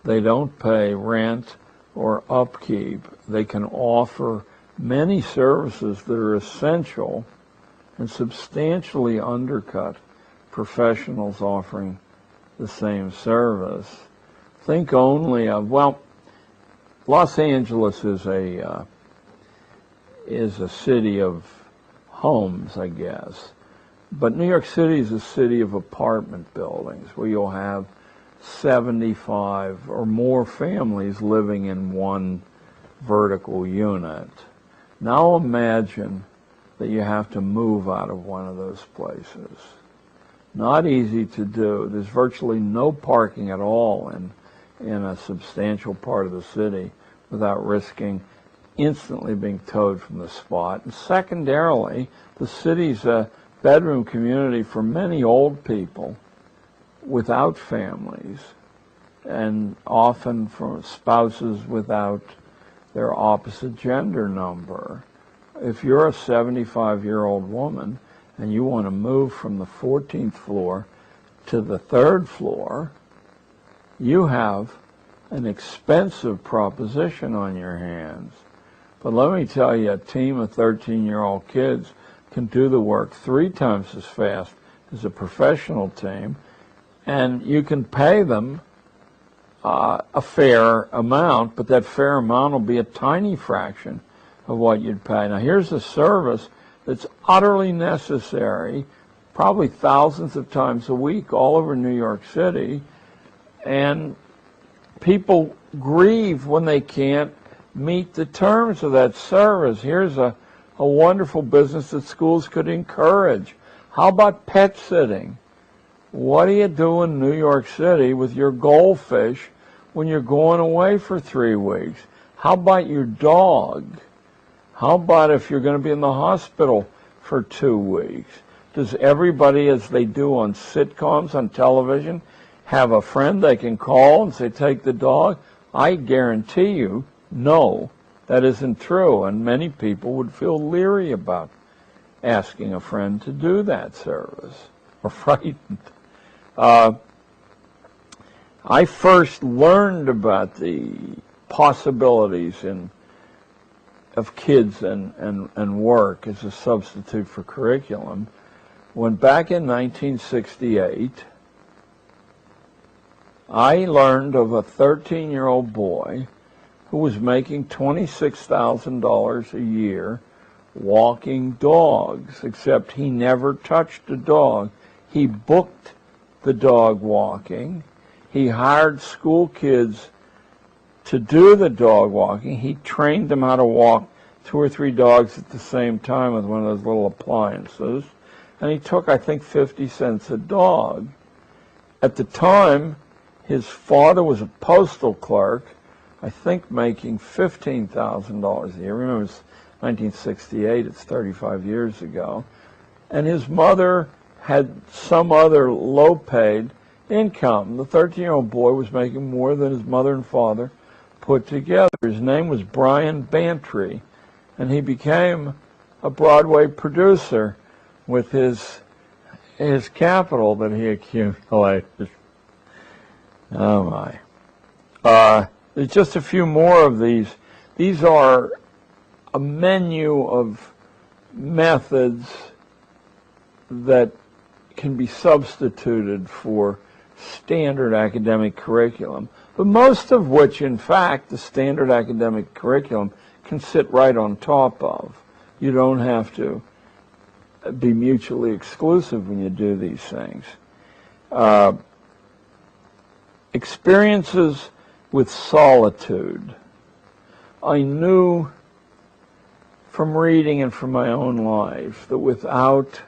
They don't pay rent or upkeep. They can offer many services that are essential and substantially undercut professionals offering the same service. Think only of, well, Los Angeles is a city of homes, I guess. But New York City is a city of apartment buildings where you'll have 75 or more families living in one vertical unit. Now imagine that you have to move out of one of those places. Not easy to do. There's virtually no parking at all in a substantial part of the city without risking instantly being towed from the spot. And secondarily, the city's a bedroom community for many old people without families, and often for spouses without their opposite gender number. If you're a 75-year-old woman and you want to move from the 14th floor to the 3rd floor, you have an expensive proposition on your hands. But let me tell you, a team of 13-year-old kids can do the work 3 times as fast as a professional team, and you can pay them a fair amount, but that fair amount will be a tiny fraction of what you'd pay. Now, here's a service that's utterly necessary, probably thousands of times a week all over New York City, and people grieve when they can't meet the terms of that service. Here's a wonderful business that schools could encourage. How about pet sitting? What do you do in New York City with your goldfish when you're going away for 3 weeks? How about your dog? How about if you're going to be in the hospital for 2 weeks? Does everybody, as they do on sitcoms on television, have a friend they can call and say, take the dog? I guarantee you, no, that isn't true. And many people would feel leery about asking a friend to do that service, or frightened. I first learned about the possibilities of kids and work as a substitute for curriculum when back in 1968, I learned of a 13-year-old boy who was making $26,000 a year walking dogs, except he never touched a dog. He booked the dog walking. He hired school kids to do the dog walking. He trained them how to walk 2 or 3 dogs at the same time with one of those little appliances. And he took, I think, 50 cents a dog. At the time, his father was a postal clerk, I think making $15,000 a year. Remember, it's 1968, it's 35 years ago. And his mother had some other low-paid income. The 13-year-old boy was making more than his mother and father put together. His name was Brian Bantry, and he became a Broadway producer with his capital that he accumulated. Oh my. There's just a few more of these. These are a menu of methods that can be substituted for standard academic curriculum, but most of which, in fact, the standard academic curriculum can sit right on top of. You don't have to be mutually exclusive when you do these things. Experiences with solitude. I knew from reading and from my own life that without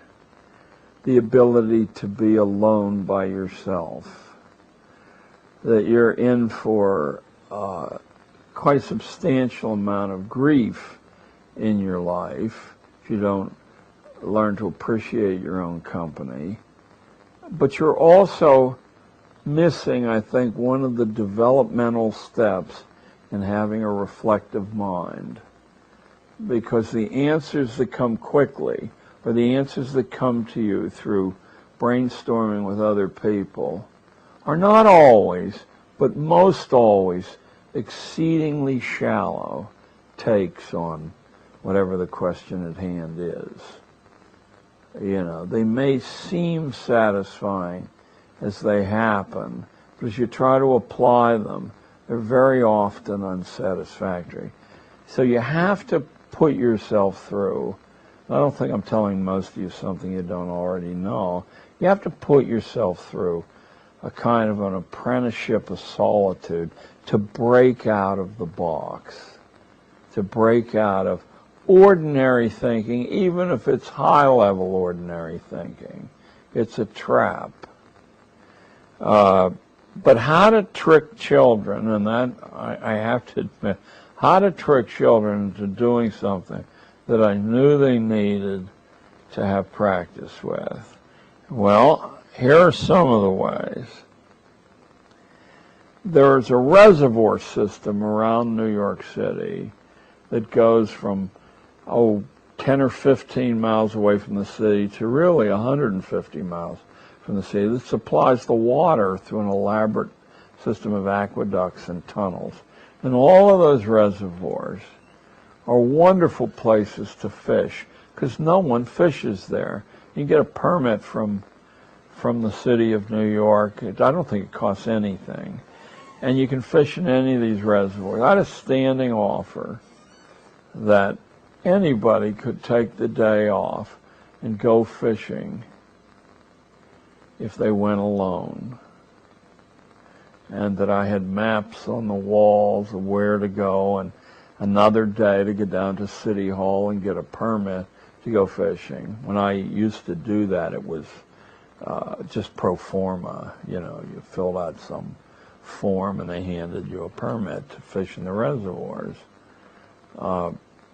the ability to be alone by yourself, that you're in for quite a substantial amount of grief in your life if you don't learn to appreciate your own company. But you're also missing, I think, one of the developmental steps in having a reflective mind, because the answers that come quickly, or the answers that come to you through brainstorming with other people, are not always, but most always, exceedingly shallow takes on whatever the question at hand is. You know, they may seem satisfying as they happen, but as you try to apply them, they're very often unsatisfactory. So you have to put yourself through, I don't think I'm telling most of you something you don't already know, you have to put yourself through a kind of an apprenticeship of solitude to break out of the box, to break out of ordinary thinking, even if it's high-level ordinary thinking. It's a trap. But how to trick children, and that I have to admit, how to trick children into doing something that I knew they needed to have practice with. Well, here are some of the ways. There's a reservoir system around New York City that goes from, 10 or 15 miles away from the city to really 150 miles from the city that supplies the water through an elaborate system of aqueducts and tunnels. And all of those reservoirs are wonderful places to fish because no one fishes there. You get a permit from the city of New York. I don't think it costs anything. And you can fish in any of these reservoirs. I had a standing offer that anybody could take the day off and go fishing if they went alone, and that I had maps on the walls of where to go, and another day to get down to City Hall and get a permit to go fishing. When I used to do that, it was just pro forma. You know, you filled out some form and they handed you a permit to fish in the reservoirs.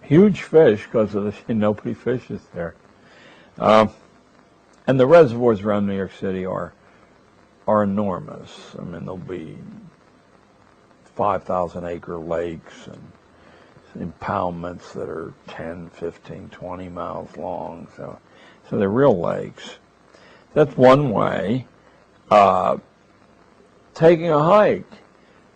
Huge fish because nobody fishes there. And the reservoirs around New York City are enormous. I mean, there'll be 5,000-acre lakes and impoundments that are 10, 15, 20 miles long. So they're real lakes. That's one way. Taking a hike.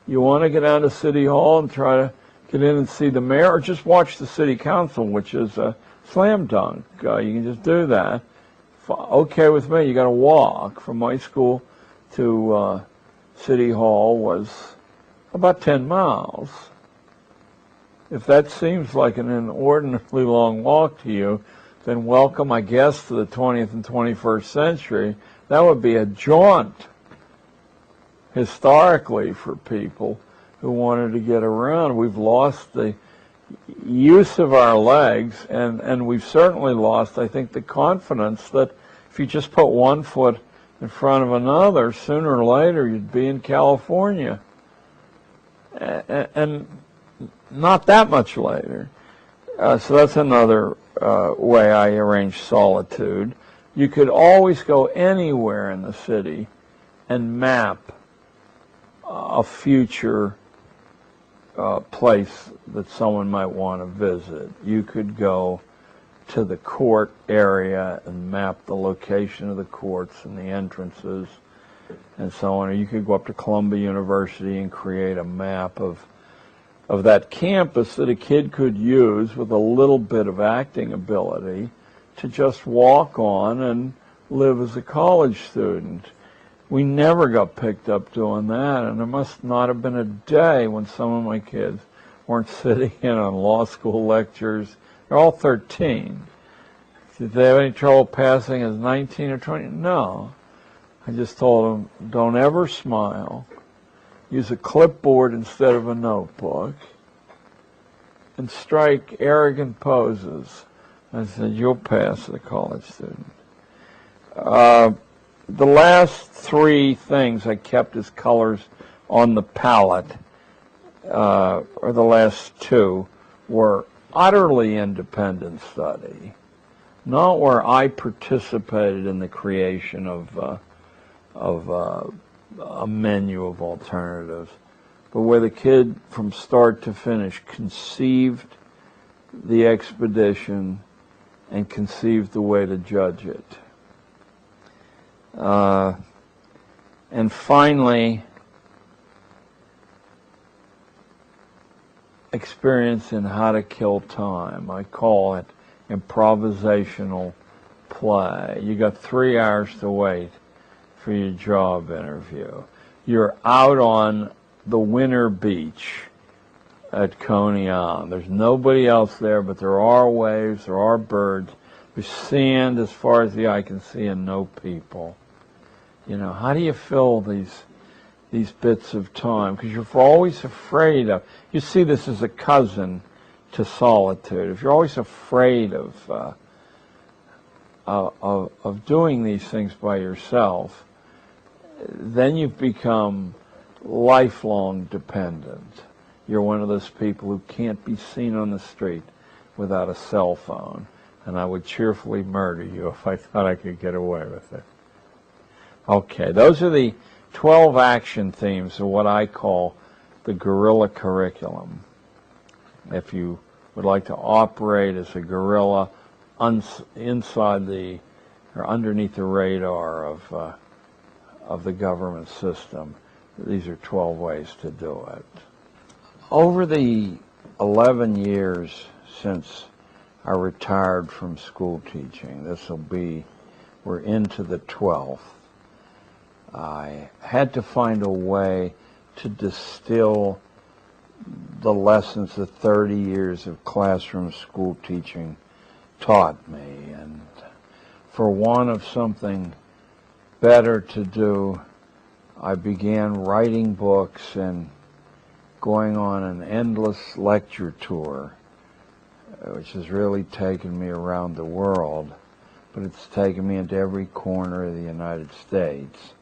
You want to get down to City Hall and try to get in and see the mayor, or just watch the city council, which is a slam dunk. You can just do that okay with me. You got to walk. From my school to City Hall was about 10 miles. If that seems like an inordinately long walk to you, then welcome, I guess, to the 20th and 21st century. That would be a jaunt, historically, for people who wanted to get around. We've lost the use of our legs, and we've certainly lost, I think, the confidence that if you just put one foot in front of another, sooner or later you'd be in California. And not that much later. So that's another way I arrange solitude. You could always go anywhere in the city and map a future place that someone might want to visit. You could go to the court area and map the location of the courts and the entrances and so on. Or you could go up to Columbia University and create a map of that campus that a kid could use with a little bit of acting ability to just walk on and live as a college student. We never got picked up doing that, and there must not have been a day when some of my kids weren't sitting in on law school lectures. They're all 13. Did they have any trouble passing as 19 or 20? No. I just told them, don't ever smile. Use a clipboard instead of a notebook. And strike arrogant poses. I said, you'll pass as a college student. The last three things I kept as colors on the palette, or the last two, were utterly independent study, not where I participated in the creation of a menu of alternatives, but where the kid from start to finish conceived the expedition and conceived the way to judge it. And finally, experience in how to kill time. I call it improvisational play. You got 3 hours to wait for your job interview. You're out on the winter beach at Coney Island. There's nobody else there, but there are waves, there are birds, there's sand as far as the eye can see, and no people. You know, how do you fill these bits of time? Because you're always afraid of. You see this as a cousin to solitude. If you're always afraid of doing these things by yourself, then you've become lifelong dependent. You're one of those people who can't be seen on the street without a cell phone, and I would cheerfully murder you if I thought I could get away with it. Okay, those are the 12 action themes of what I call the guerrilla curriculum. If you would like to operate as a guerrilla inside or underneath the radar of the government system, these are 12 ways to do it. Over the 11 years since I retired from school teaching, we're into the 12th, I had to find a way to distill the lessons that 30 years of classroom school teaching taught me. And for want of something better to do, I began writing books and going on an endless lecture tour, which has really taken me around the world, but it's taken me into every corner of the United States.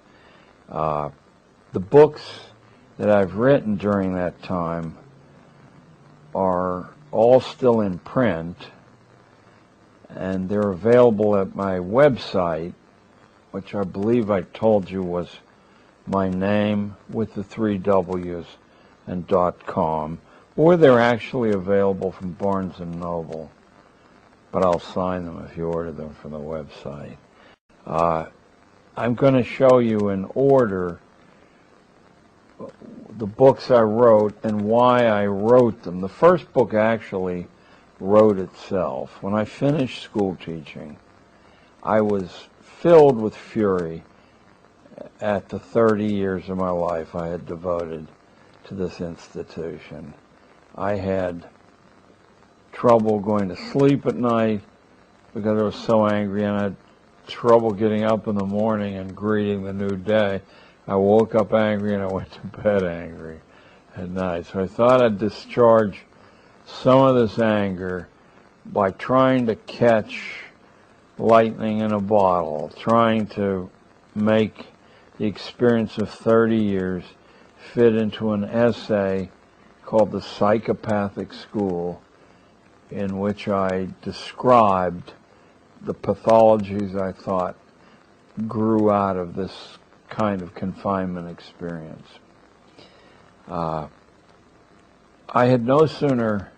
The books that I've written during that time are all still in print, and they're available at my website, which I believe I told you was my name with the 3 W's and .com, or they're actually available from Barnes & Noble, but I'll sign them if you order them from the website. I'm going to show you in order the books I wrote and why I wrote them. The first book actually wrote itself. When I finished school teaching, I was filled with fury at the 30 years of my life I had devoted to this institution. I had trouble going to sleep at night because I was so angry, and I had trouble getting up in the morning and greeting the new day. I woke up angry and I went to bed angry at night. So I thought I'd discharge some of this anger by trying to catch lightning in a bottle, trying to make the experience of 30 years fit into an essay called The Psychopathic School, in which I described the pathologies I thought grew out of this kind of confinement experience. I had no sooner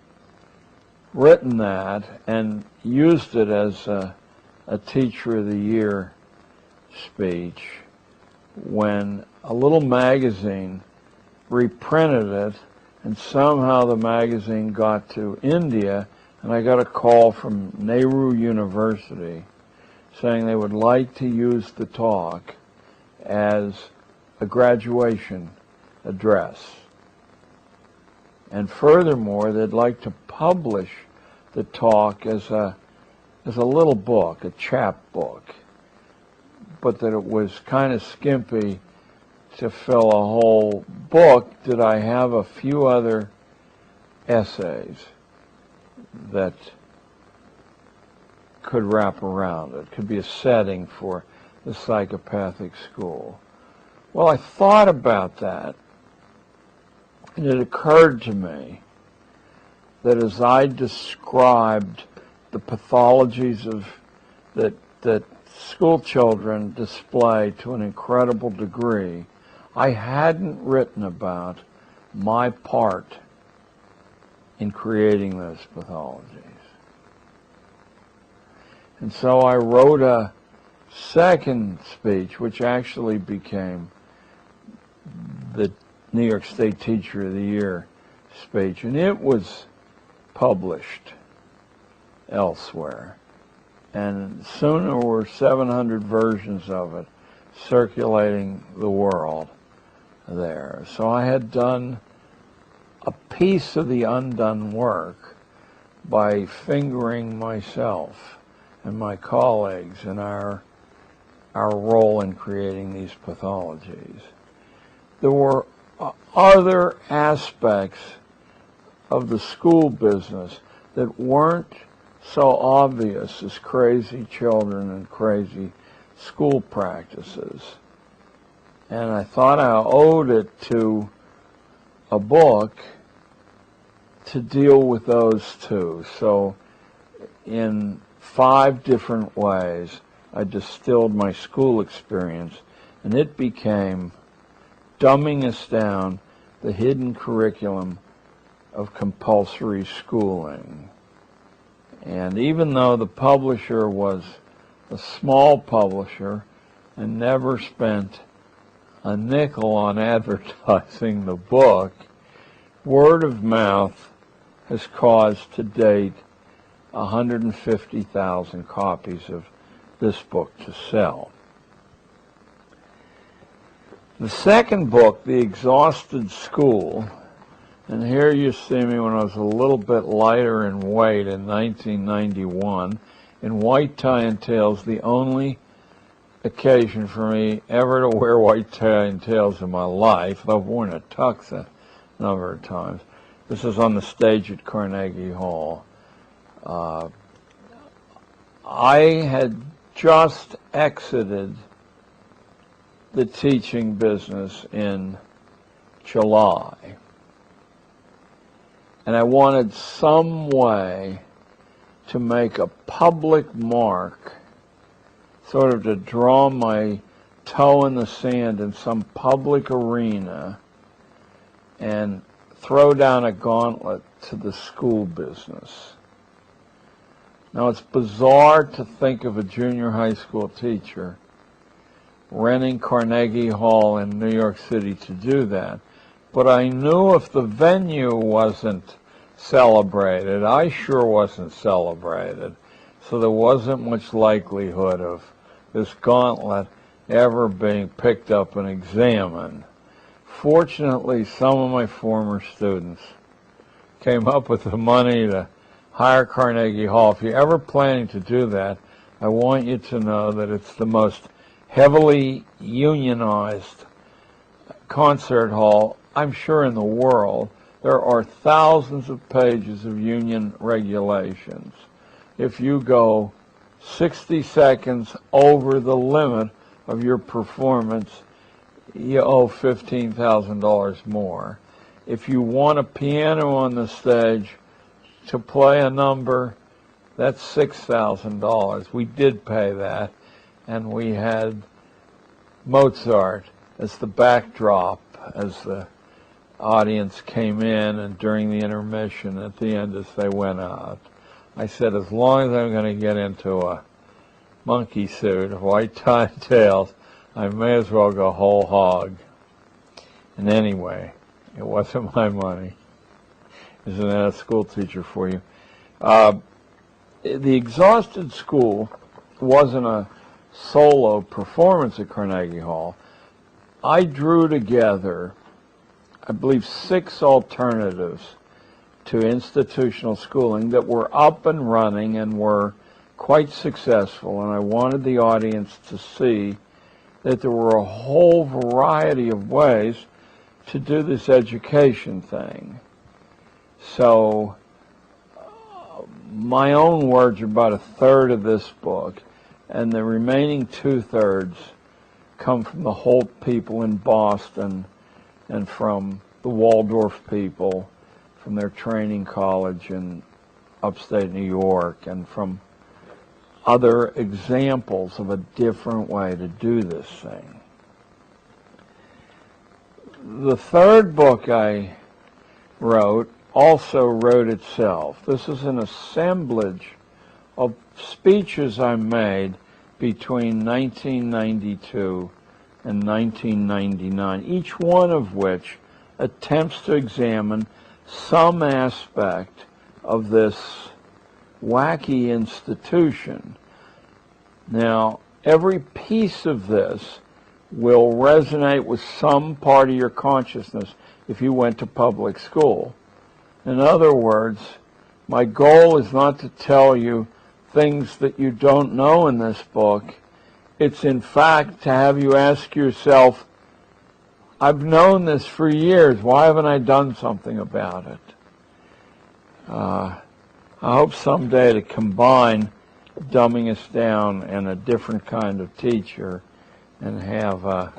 written that and used it as a Teacher of the Year speech when a little magazine reprinted it, and somehow the magazine got to India, and I got a call from Nehru University saying they would like to use the talk as a graduation address. And furthermore, they'd like to publish the talk as a little book, a chapbook, but that it was kind of skimpy to fill a whole book. Did I have a few other essays that could wrap around it, could be a setting for the psychopathic school? Well, I thought about that, and it occurred to me that as I described the pathologies that school children display to an incredible degree, I hadn't written about my part in creating those pathologies. And so I wrote a second speech, which actually became the New York State Teacher of the Year speech, and it was published elsewhere. And soon there were 700 versions of it circulating the world there. So I had done a piece of the undone work by fingering myself and my colleagues and our role in creating these pathologies. There were other aspects of the school business that weren't so obvious as crazy children and crazy school practices. And I thought I owed it to a book to deal with those two. So in 5 different ways, I distilled my school experience, and it became Dumbing Us Down, the Hidden Curriculum of Compulsory Schooling. And even though the publisher was a small publisher and never spent a nickel on advertising the book, word of mouth has caused to date 150,000 copies of this book to sell. The second book, The Exhausted School, and here you see me when I was a little bit lighter in weight in 1991, in white tie and tails, the only occasion for me ever to wear white tie and tails in my life. I've worn a tux a number of times. This is on the stage at Carnegie Hall. I had just exited the teaching business in July, and I wanted some way to make a public mark, sort of to draw my toe in the sand in some public arena and throw down a gauntlet to the school business. Now, it's bizarre to think of a junior high school teacher renting Carnegie Hall in New York City to do that, but I knew if the venue wasn't celebrated, I sure wasn't celebrated, so there wasn't much likelihood of this gauntlet ever being picked up and examined. Fortunately, some of my former students came up with the money to hire Carnegie Hall. If you're ever planning to do that, I want you to know that it's the most heavily unionized concert hall, I'm sure, in the world. There are thousands of pages of union regulations. If you go 60 seconds over the limit of your performance, you owe $15,000 more. If you want a piano on the stage to play a number, that's $6,000. We did pay that, and we had Mozart as the backdrop as the audience came in, and during the intermission at the end as they went out. I said, as long as I'm going to get into a monkey suit, white tie tails, I may as well go whole hog. And anyway, it wasn't my money. Isn't that a school teacher for you? The Exhausted School wasn't a solo performance at Carnegie Hall. I drew together, I believe, 6 alternatives to institutional schooling that were up and running and were quite successful, and I wanted the audience to see that there were a whole variety of ways to do this education thing. So my own words are about a third of this book, and the remaining 2/3 come from the Holt people in Boston and from the Waldorf people, from their training college in upstate New York, and from other examples of a different way to do this thing. The third book I wrote also wrote itself. This is an assemblage of speeches I made between 1992 and 1999, each one of which attempts to examine some aspect of this wacky institution. Now, every piece of this will resonate with some part of your consciousness if you went to public school. In other words, my goal is not to tell you things that you don't know in this book. It's in fact to have you ask yourself, I've known this for years, why haven't I done something about it? I hope someday to combine dumbing us down and a different kind of teacher and have a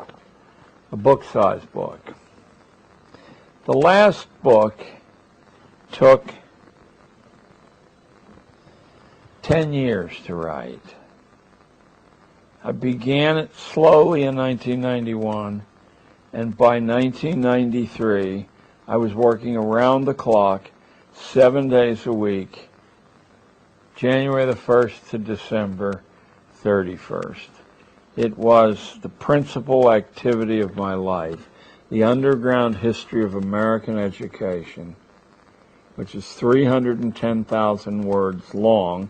book-sized book. The last book took 10 years to write. I began it slowly in 1991, and by 1993, I was working around the clock, 7 days a week, January the 1st to December 31st. It was the principal activity of my life, the underground history of American education, which is 310,000 words long,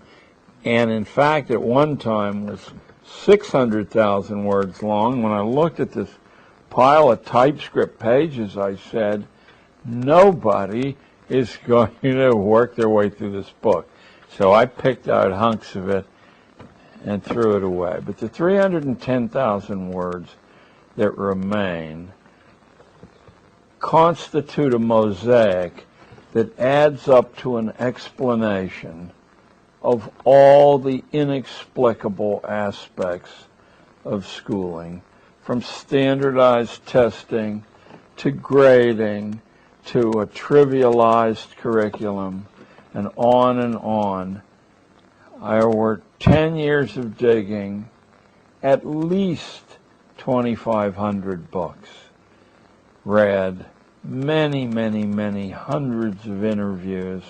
and in fact at one time was 600,000 words long. When I looked at this pile of typescript pages, I said, nobody is going to work their way through this book. So I picked out hunks of it and threw it away. But the 310,000 words that remain constitute a mosaic that adds up to an explanation of all the inexplicable aspects of schooling, from standardized testing to grading to a trivialized curriculum, and on and on. I worked 10 years of digging, at least 2,500 books, read many, many, many hundreds of interviews,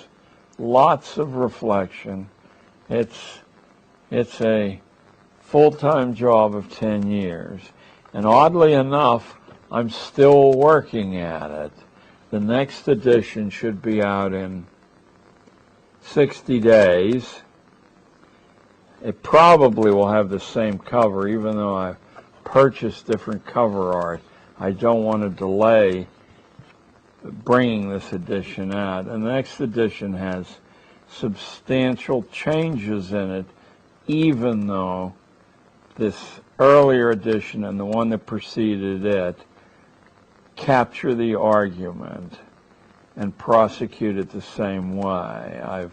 lots of reflection. It's a full-time job of 10 years. And oddly enough, I'm still working at it. The next edition should be out in 60 days. It probably will have the same cover, even though I've purchased different cover art. I don't want to delay bringing this edition out. And the next edition has substantial changes in it, even though this earlier edition and the one that preceded it capture the argument and prosecute it the same way.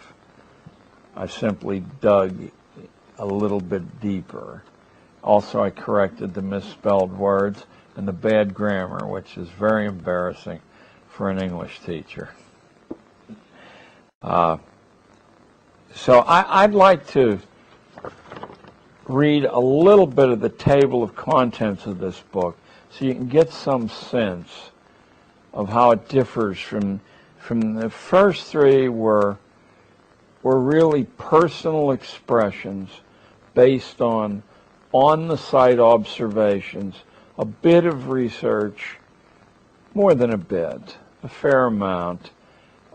I've simply dug a little bit deeper. Also, I corrected the misspelled words and the bad grammar, which is very embarrassing for an English teacher. So I'd like to read a little bit of the table of contents of this book so you can get some sense of how it differs from the first three were really personal expressions based on the-site observations, a bit of research, more than a bit, a fair amount,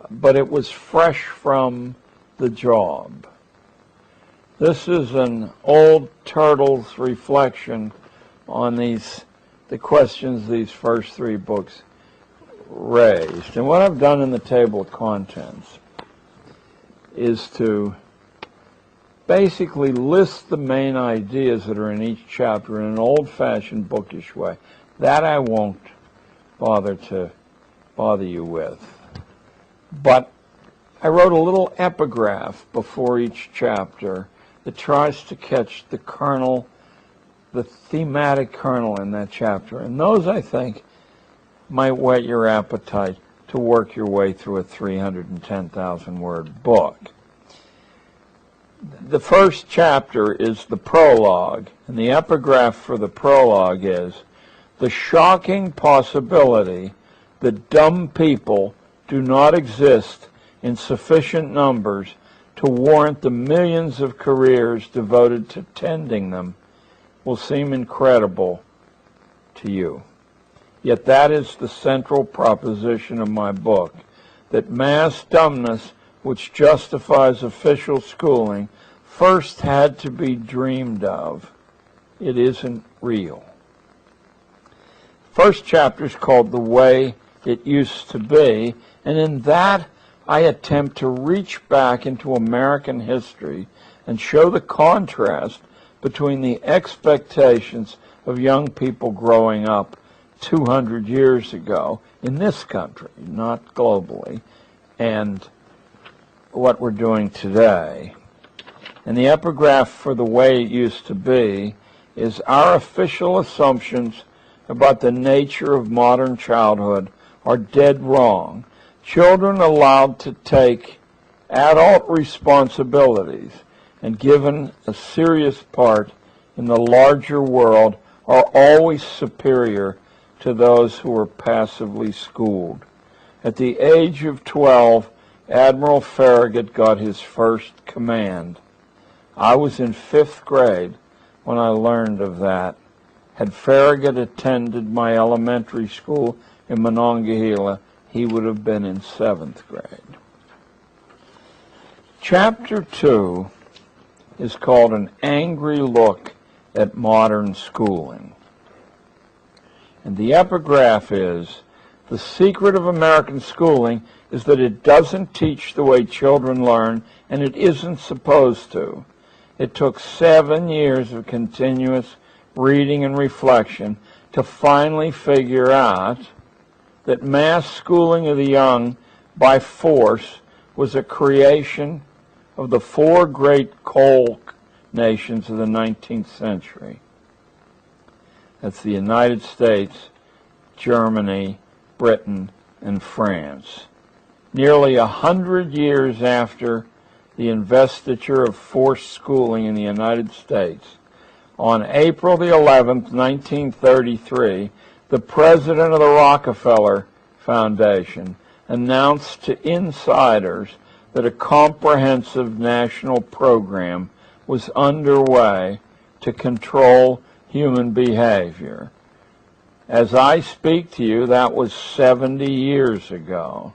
but it was fresh from the job. This is an old turtle's reflection on the questions these first three books raised. And what I've done in the table of contents is to basically list the main ideas that are in each chapter in an old-fashioned bookish way. That I won't bother you with. But I wrote a little epigraph before each chapter that tries to catch the kernel, the thematic kernel in that chapter. And those, I think, might whet your appetite to work your way through a 310,000-word book. The first chapter is the prologue, and the epigraph for the prologue is, "The shocking possibility that dumb people do not exist in sufficient numbers to warrant the millions of careers devoted to tending them will seem incredible to you. Yet that is the central proposition of my book, that mass dumbness, which justifies official schooling, first had to be dreamed of. It isn't real." First chapter is called The Way It Used to Be, and in that I attempt to reach back into American history and show the contrast between the expectations of young people growing up 200 years ago in this country, not globally, and what we're doing today. And the epigraph for The Way It Used to Be is, "Our official assumptions about the nature of modern childhood are dead wrong. Children allowed to take adult responsibilities and given a serious part in the larger world are always superior to those who are passively schooled. At the age of 12, Admiral Farragut got his first command. I was in 5th grade when I learned of that. Had Farragut attended my elementary school in Monongahela, he would have been in 7th grade." Chapter 2 is called An Angry Look at Modern Schooling. And the epigraph is, "The secret of American schooling is that it doesn't teach the way children learn, and it isn't supposed to. It took 7 years of continuous reading and reflection to finally figure out that mass schooling of the young by force was a creation of the 4 great coal nations of the 19th century. That's the United States, Germany, Britain, and France. Nearly 100 years after the investiture of forced schooling in the United States, on April the 11th, 1933, the president of the Rockefeller Foundation announced to insiders that a comprehensive national program was underway to control human behavior. As I speak to you, that was 70 years ago.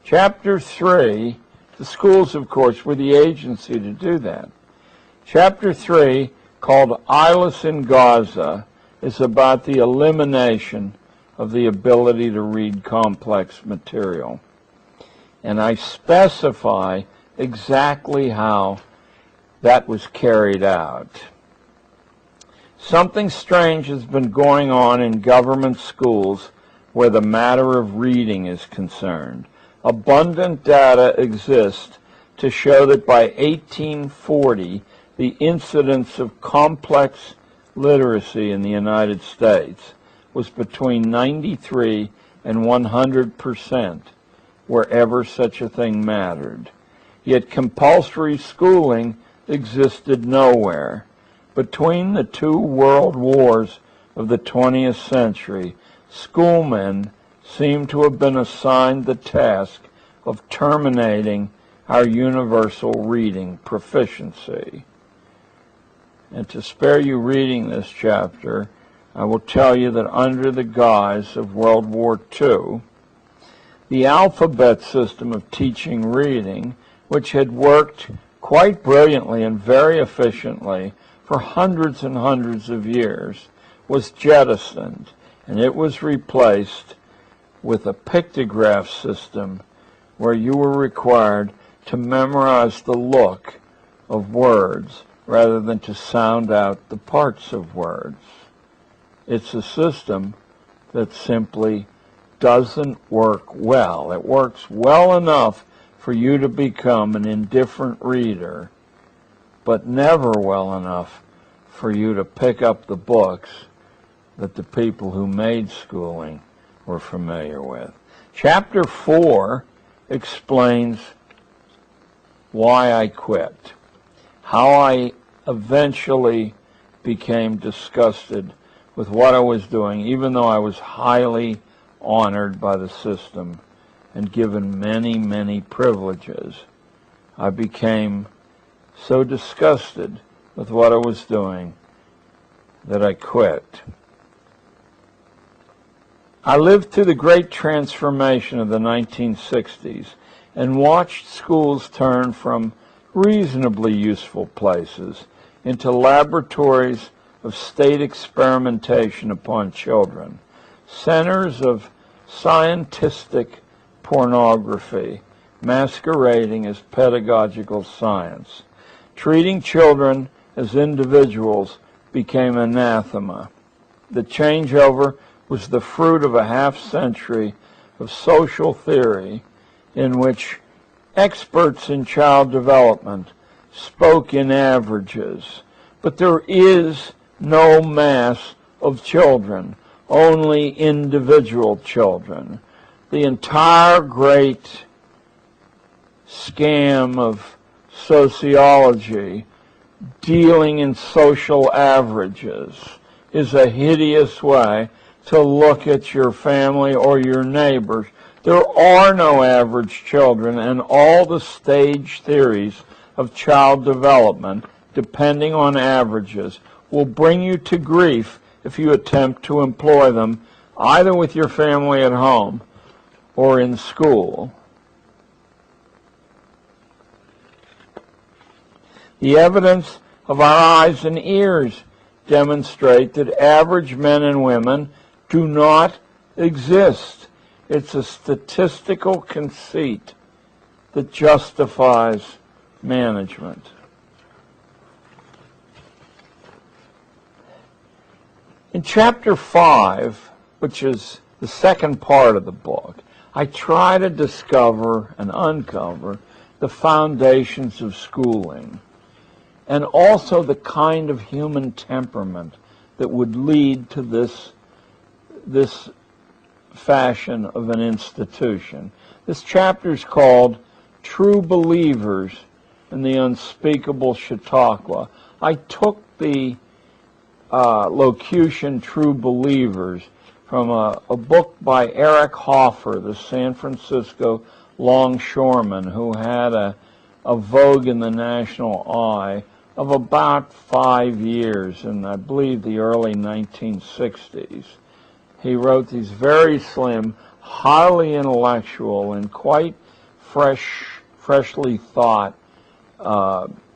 Chapter 3 The schools, of course, were the agency to do that. Chapter 3, called Eyeless in Gaza, is about the elimination of the ability to read complex material. And I specify exactly how that was carried out. Something strange has been going on in government schools where the matter of reading is concerned. Abundant data exists to show that by 1840, the incidence of complex literacy in the United States was between 93 and 100%, wherever such a thing mattered. Yet compulsory schooling existed nowhere. Between the two world wars of the 20th century, schoolmen seem to have been assigned the task of terminating our universal reading proficiency. And to spare you reading this chapter, I will tell you that under the guise of World War II, the alphabet system of teaching reading, which had worked quite brilliantly and very efficiently for hundreds and hundreds of years, was jettisoned, and it was replaced with a pictograph system where you were required to memorize the look of words rather than to sound out the parts of words. It's a system that simply doesn't work well. It works well enough for you to become an indifferent reader, but never well enough for you to pick up the books that the people who made schooling were familiar with. Chapter 4 explains why I quit, how I eventually became disgusted with what I was doing, even though I was highly honored by the system and given many, many privileges. I became so disgusted with what I was doing that I quit. I lived through the great transformation of the 1960s and watched schools turn from reasonably useful places into laboratories of state experimentation upon children, centers of scientific pornography masquerading as pedagogical science. Treating children as individuals became anathema. The changeover was the fruit of a half-century of social theory in which experts in child development spoke in averages. But there is no mass of children, only individual children. The entire great scam of sociology dealing in social averages is a hideous way to look at your family or your neighbors. There are no average children, and all the stage theories of child development, depending on averages, will bring you to grief if you attempt to employ them either with your family at home or in school. The evidence of our eyes and ears demonstrate that average men and women do not exist. It's a statistical conceit that justifies management. In chapter 5, which is the second part of the book, I try to discover and uncover the foundations of schooling, and also the kind of human temperament that would lead to this fashion of an institution. This chapter is called True Believers in the Unspeakable Chautauqua. I took the locution True Believers from a book by Eric Hoffer, the San Francisco longshoreman who had a vogue in the national eye of about 5 years in, I believe, the early 1960s. He wrote these very slim, highly intellectual, and quite fresh freshly thought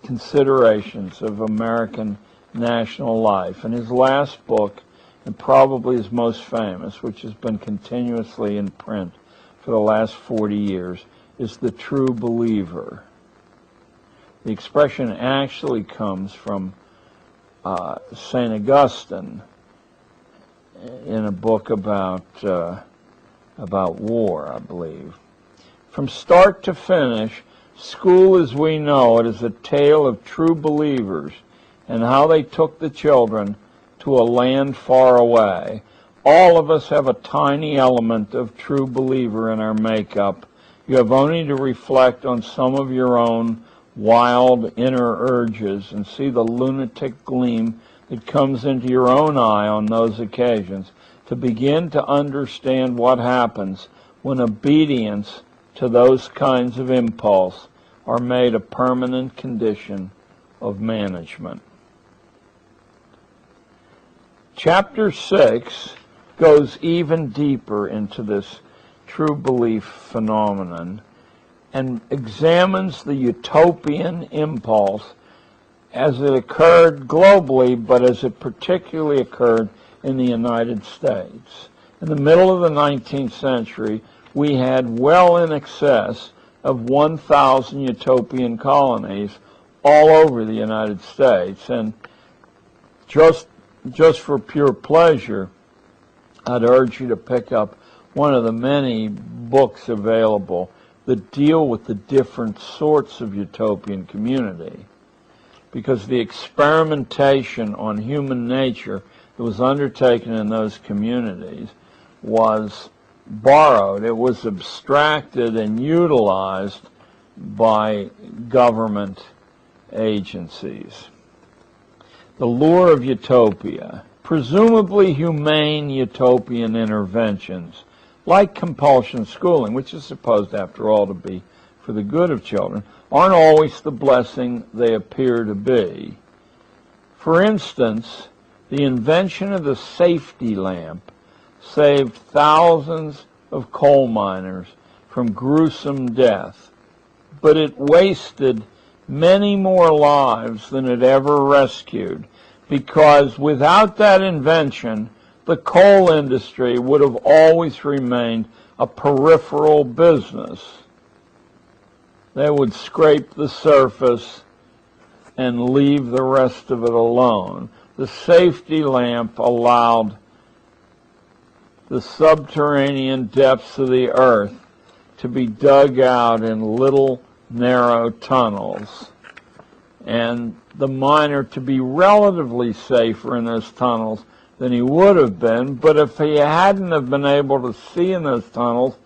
considerations of American national life. And his last book, and probably his most famous, which has been continuously in print for the last 40 years, is The True Believer. The expression actually comes from St. Augustine in a book about war, I believe. From start to finish, school as we know it is a tale of true believers and how they took the children to a land far away. All of us have a tiny element of true believer in our makeup. You have only to reflect on some of your own wild inner urges and see the lunatic gleam that comes into your own eye on those occasions to begin to understand what happens when obedience to those kinds of impulse are made a permanent condition of management. Chapter 6 goes even deeper into this true belief phenomenon and examines the utopian impulse as it occurred globally, but as it particularly occurred in the United States. In the middle of the 19th century, we had well in excess of 1,000 utopian colonies all over the United States. And just for pure pleasure, I'd urge you to pick up one of the many books available that deal with the different sorts of utopian community, because the experimentation on human nature that was undertaken in those communities was borrowed, it was abstracted and utilized by government agencies. The lure of utopia. Presumably humane utopian interventions, like compulsion schooling, which is supposed, after all, to be for the good of children, aren't always the blessing they appear to be. For instance, the invention of the safety lamp saved thousands of coal miners from gruesome death, but it wasted many more lives than it ever rescued, because without that invention, the coal industry would have always remained a peripheral business. They would scrape the surface and leave the rest of it alone. The safety lamp allowed the subterranean depths of the earth to be dug out in little narrow tunnels, and the miner to be relatively safer in those tunnels than he would have been. But if he hadn't have been able to see in those tunnels,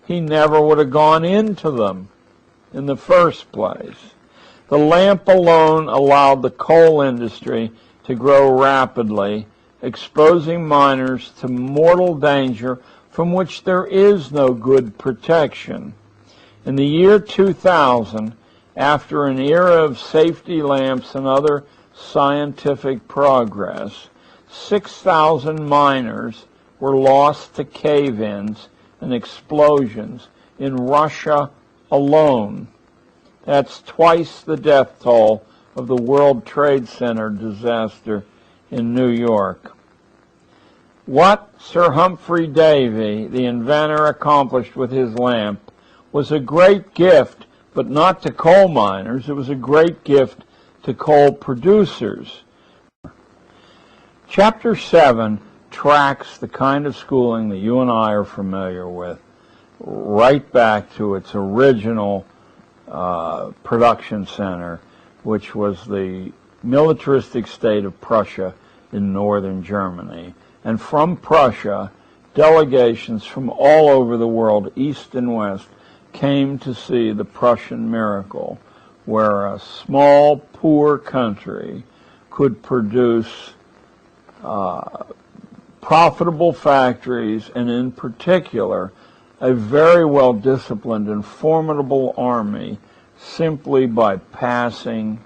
he never would have gone into them in the first place. The lamp alone allowed the coal industry to grow rapidly, exposing miners to mortal danger from which there is no good protection. In the year 2000, after an era of safety lamps and other scientific progress, 6,000 miners were lost to cave-ins and explosions in Russia alone. That's twice the death toll of the World Trade Center disaster in New York. What Sir Humphrey Davy, the inventor, accomplished with his lamp was a great gift, but not to coal miners. It was a great gift to coal producers. Chapter 7 tracks the kind of schooling that you and I are familiar with right back to its original production center, which was the militaristic state of Prussia in northern Germany. And from Prussia, delegations from all over the world, east and west, came to see the Prussian miracle, where a small, poor country could produce profitable factories, and in particular, a very well-disciplined and formidable army, simply by passing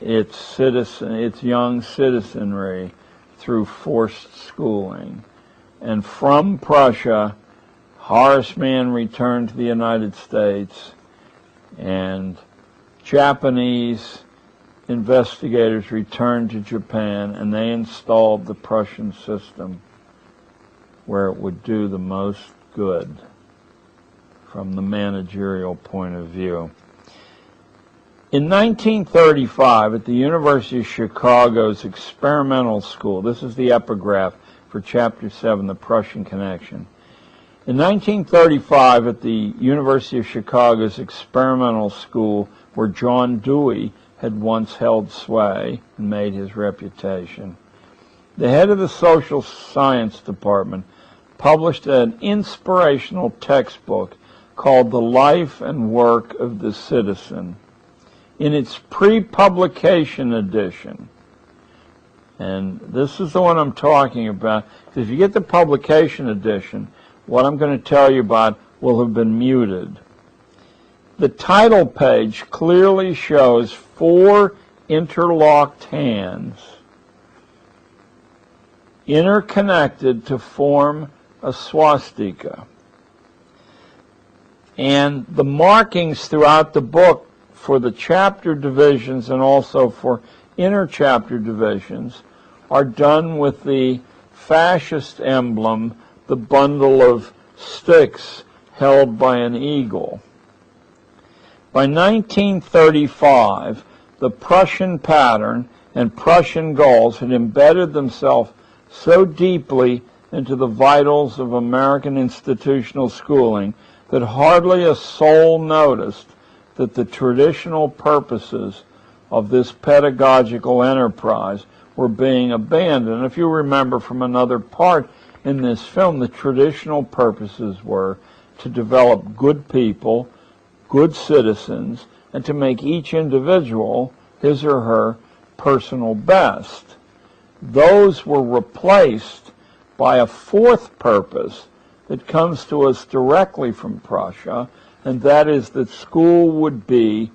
its young citizenry through forced schooling. And from Prussia, Horace Mann returned to the United States and Japanese investigators returned to Japan, and they installed the Prussian system where it would do the most good from the managerial point of view. In 1935, at the University of Chicago's experimental school, this is the epigraph for Chapter 7, The Prussian Connection. In 1935, at the University of Chicago's experimental school, where John Dewey had once held sway and made his reputation, the head of the social science department published an inspirational textbook called The Life and Work of the Citizen. In its pre-publication edition, and this is the one I'm talking about, because if you get the publication edition, what I'm going to tell you about will have been muted. The title page clearly shows 4 interlocked hands interconnected to form a swastika. And the markings throughout the book for the chapter divisions and also for inter-chapter divisions are done with the fascist emblem, the bundle of sticks held by an eagle. By 1935, the Prussian pattern and Prussian goals had embedded themselves so deeply into the vitals of American institutional schooling that hardly a soul noticed that the traditional purposes of this pedagogical enterprise were being abandoned. If you remember from another part in this film, the traditional purposes were to develop good people, good citizens, and to make each individual his or her personal best. Those were replaced by a 4th purpose that comes to us directly from Prussia, and that is that school would be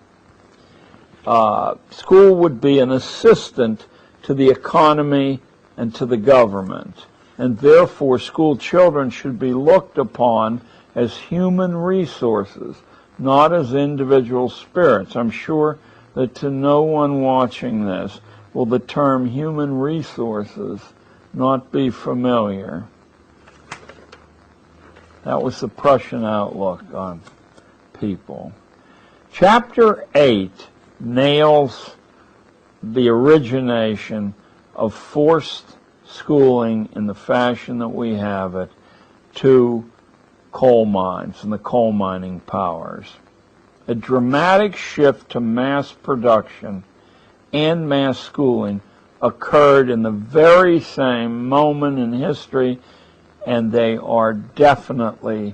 an assistant to the economy and to the government, and therefore school children should be looked upon as human resources, not as individual spirits. I'm sure that to no one watching this will the term human resources not be familiar. That was the Prussian outlook on people. Chapter 8 nails the origination of forced schooling in the fashion that we have it to coal mines and the coal mining powers. A dramatic shift to mass production and mass schooling occurred in the very same moment in history, and they are definitely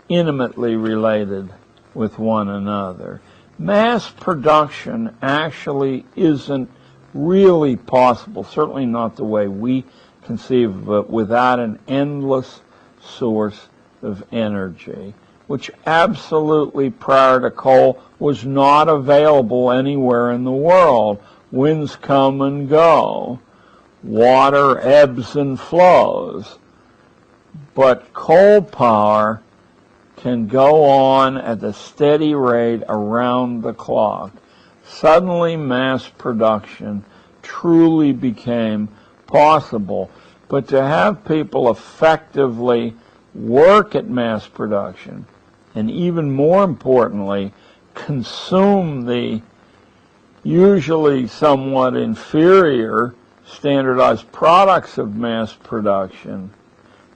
intimately related with one another. Mass production actually isn't really possible, certainly not the way we conceive of it, without an endless source of energy, which absolutely prior to coal was not available anywhere in the world. Winds come and go. Water ebbs and flows. But coal power can go on at a steady rate around the clock. Suddenly mass production truly became possible. But to have people effectively work at mass production, and even more importantly, consume the usually somewhat inferior standardized products of mass production,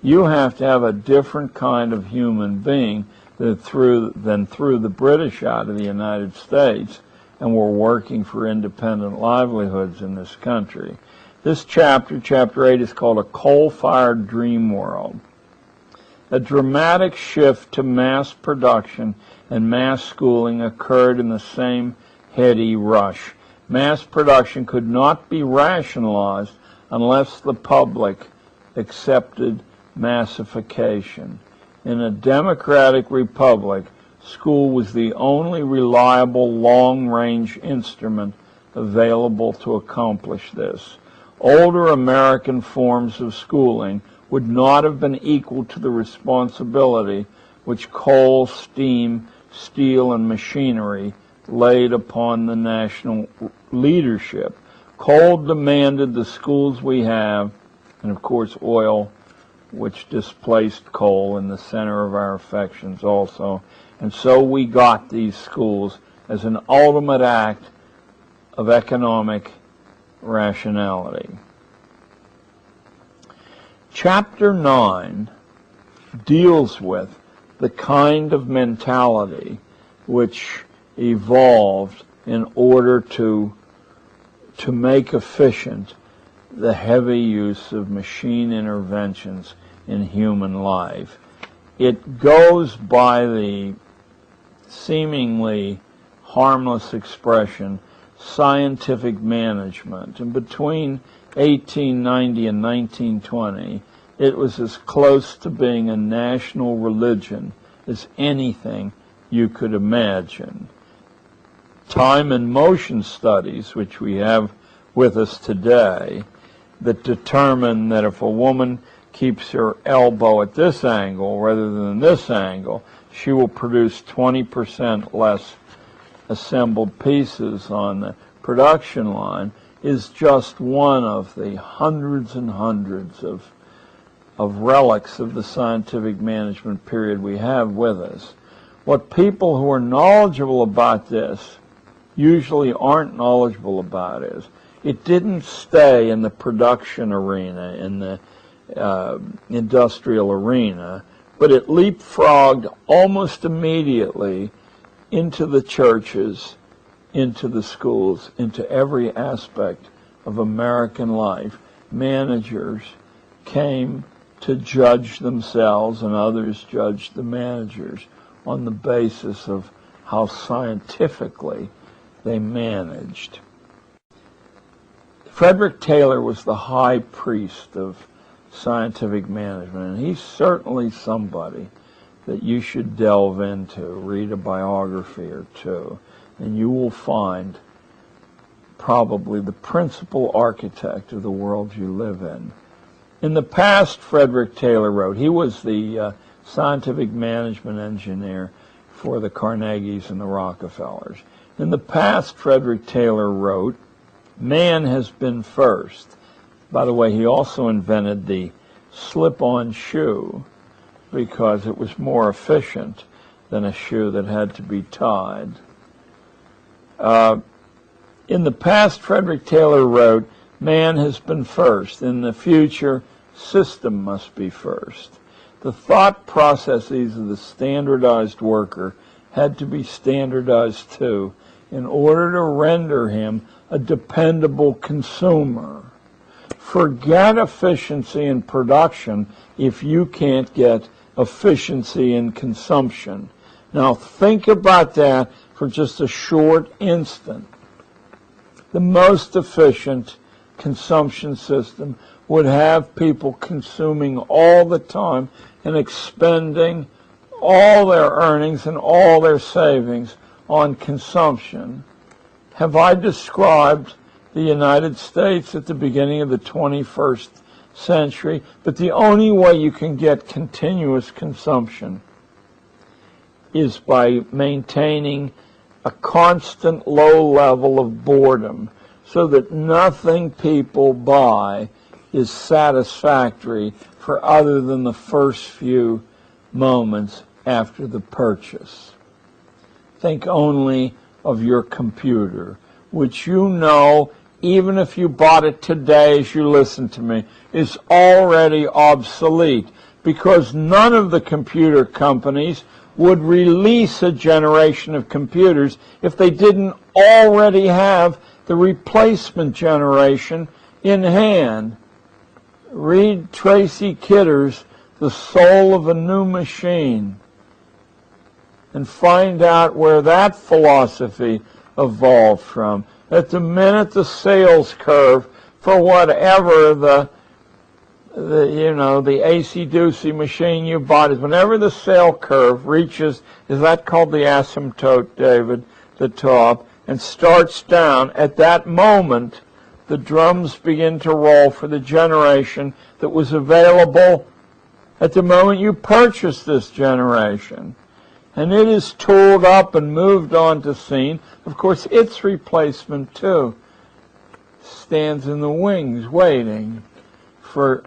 you have to have a different kind of human being than through the British out of the United States and were working for independent livelihoods in this country. This chapter, Chapter 8, is called A Coal-Fired Dream World. A dramatic shift to mass production and mass schooling occurred in the same heady rush. Mass production could not be rationalized unless the public accepted massification. In a democratic republic, school was the only reliable long-range instrument available to accomplish this. Older American forms of schooling would not have been equal to the responsibility which coal, steam, steel, and machinery laid upon the national leadership. Coal demanded the schools we have, and of course oil, which displaced coal in the center of our affections also. And so we got these schools as an ultimate act of economic rationality. Chapter 9 deals with the kind of mentality which evolved in order to make efficient the heavy use of machine interventions in human life. It goes by the seemingly harmless expression scientific management, and between 1890 and 1920 it was as close to being a national religion as anything you could imagine. Time and motion studies, which we have with us today, that determine that if a woman keeps her elbow at this angle rather than this angle, she will produce 20% less assembled pieces on the production line, is just one of the hundreds and hundreds of relics of the scientific management period we have with us. What people who are knowledgeable about this usually aren't knowledgeable about is it didn't stay in the production arena, in the industrial arena, but it leapfrogged almost immediately into the churches, into the schools, into every aspect of American life. Managers came to judge themselves, and others judged the managers on the basis of how scientifically they managed. Frederick Taylor was the high priest of scientific management, and he's certainly somebody that you should delve into, read a biography or two, and you will find probably the principal architect of the world you live in. In the past, Frederick Taylor wrote, he was the scientific management engineer for the Carnegies and the Rockefellers. In the past, Frederick Taylor wrote, "Man has been first." By the way, he also invented the slip-on shoe because it was more efficient than a shoe that had to be tied. In the past, Frederick Taylor wrote, "Man has been first. In the future, system must be first." The thought processes of the standardized worker had to be standardized too in order to render him a dependable consumer. Forget efficiency in production if you can't get efficiency in consumption. Now think about that for just a short instant. The most efficient consumption system would have people consuming all the time and expending all their earnings and all their savings on consumption. Have I described the United States at the beginning of the 21st century? But the only way you can get continuous consumption is by maintaining a constant low level of boredom so that nothing people buy is satisfactory for other than the first few moments after the purchase. Think only of your computer, which you know, even if you bought it today as you listen to me, is already obsolete because none of the computer companies would release a generation of computers if they didn't already have the replacement generation in hand. Read Tracy Kidder's The Soul of a New Machine and find out where that philosophy evolved from. At the minute the sales curve for whatever the AC-doocy machine you bought is, whenever the sale curve reaches, is that called the asymptote, David, the top, and starts down, at that moment the drums begin to roll for the generation that was available at the moment you purchased this generation. and it is tooled up and moved onto scene. Of course, its replacement, too, stands in the wings waiting for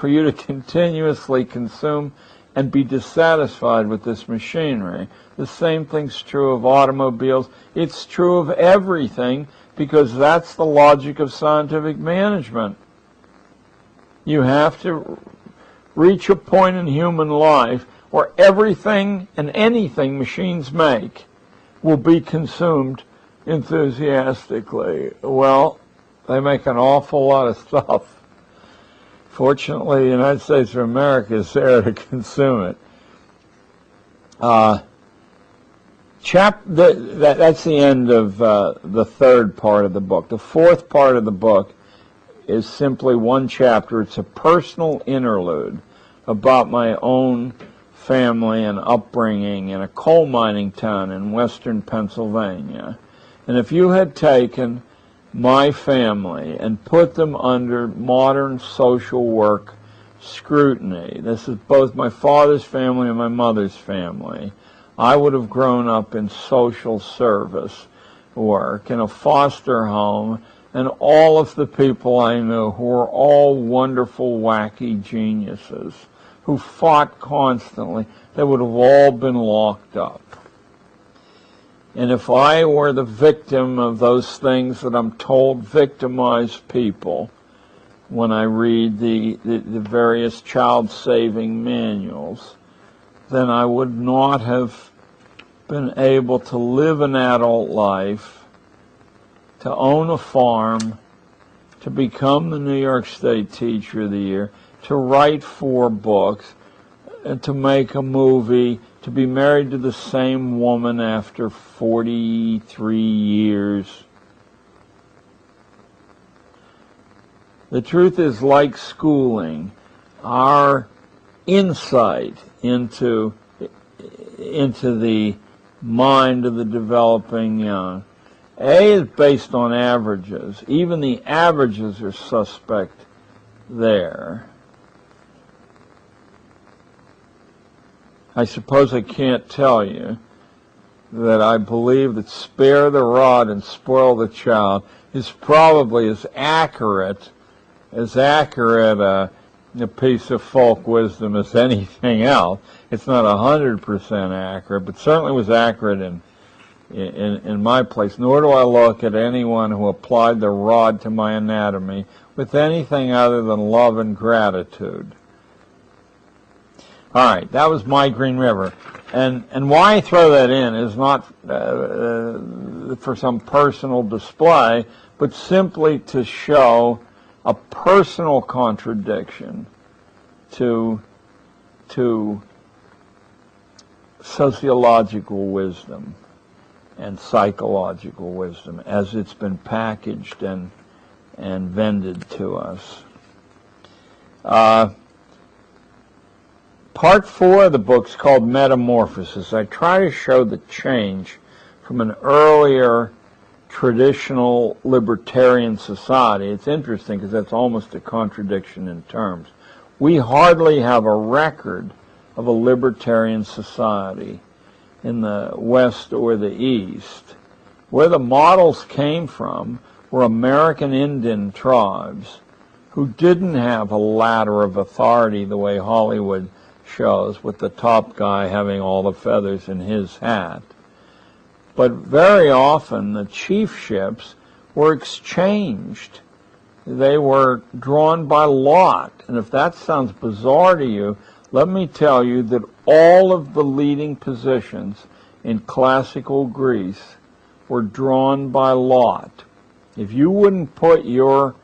you to continuously consume and be dissatisfied with this machinery. The same thing's true of automobiles. It's true of everything, because that's the logic of scientific management. You have to reach a point in human life where everything and anything machines make will be consumed enthusiastically. Well, they make an awful lot of stuff. Fortunately, the United States of America is there to consume it. That's the end of the third part of the book. The fourth part of the book is simply one chapter. It's a personal interlude about my own family and upbringing in a coal mining town in western Pennsylvania. And if you had taken my family and put them under modern social work scrutiny, this is both my father's family and my mother's family, I would have grown up in social service work, in a foster home, and all of the people I knew who were all wonderful, wacky geniuses who fought constantly, they would have all been locked up. And if I were the victim of those things that I'm told victimize people when I read the various child-saving manuals, then I would not have been able to live an adult life, to own a farm, to become the New York State Teacher of the Year, to write 4 books, and to make a movie, to be married to the same woman after 43 years. The truth is, like schooling, our insight into the mind of the developing young, A, is based on averages. Even the averages are suspect there. I suppose I can't tell you that I believe that spare the rod and spoil the child is probably as accurate a piece of folk wisdom as anything else. It's not 100% accurate, but certainly was accurate in my place. Nor do I look at anyone who applied the rod to my anatomy with anything other than love and gratitude. All right, that was My Green River. And why I throw that in is not for some personal display, but simply to show a personal contradiction to sociological wisdom and psychological wisdom as it's been packaged and vended to us. Part 4 of the book is called Metamorphosis. I try to show the change from an earlier traditional libertarian society. It's interesting because that's almost a contradiction in terms. We hardly have a record of a libertarian society in the West or the East. Where the models came from were American Indian tribes who didn't have a ladder of authority the way Hollywood shows, with the top guy having all the feathers in his hat. But very often the chiefships were exchanged. They were drawn by lot. And if that sounds bizarre to you, let me tell you that all of the leading positions in classical Greece were drawn by lot. If you wouldn't put your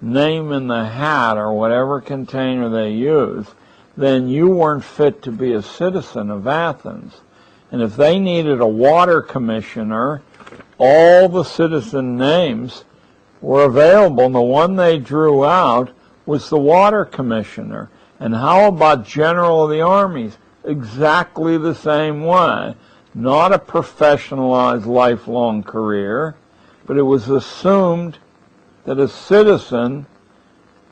name in the hat or whatever container they use, then you weren't fit to be a citizen of Athens. And if they needed a water commissioner, all the citizen names were available, and the one they drew out was the water commissioner. And how about general of the armies? Exactly the same way. Not a professionalized lifelong career, but it was assumed that a citizen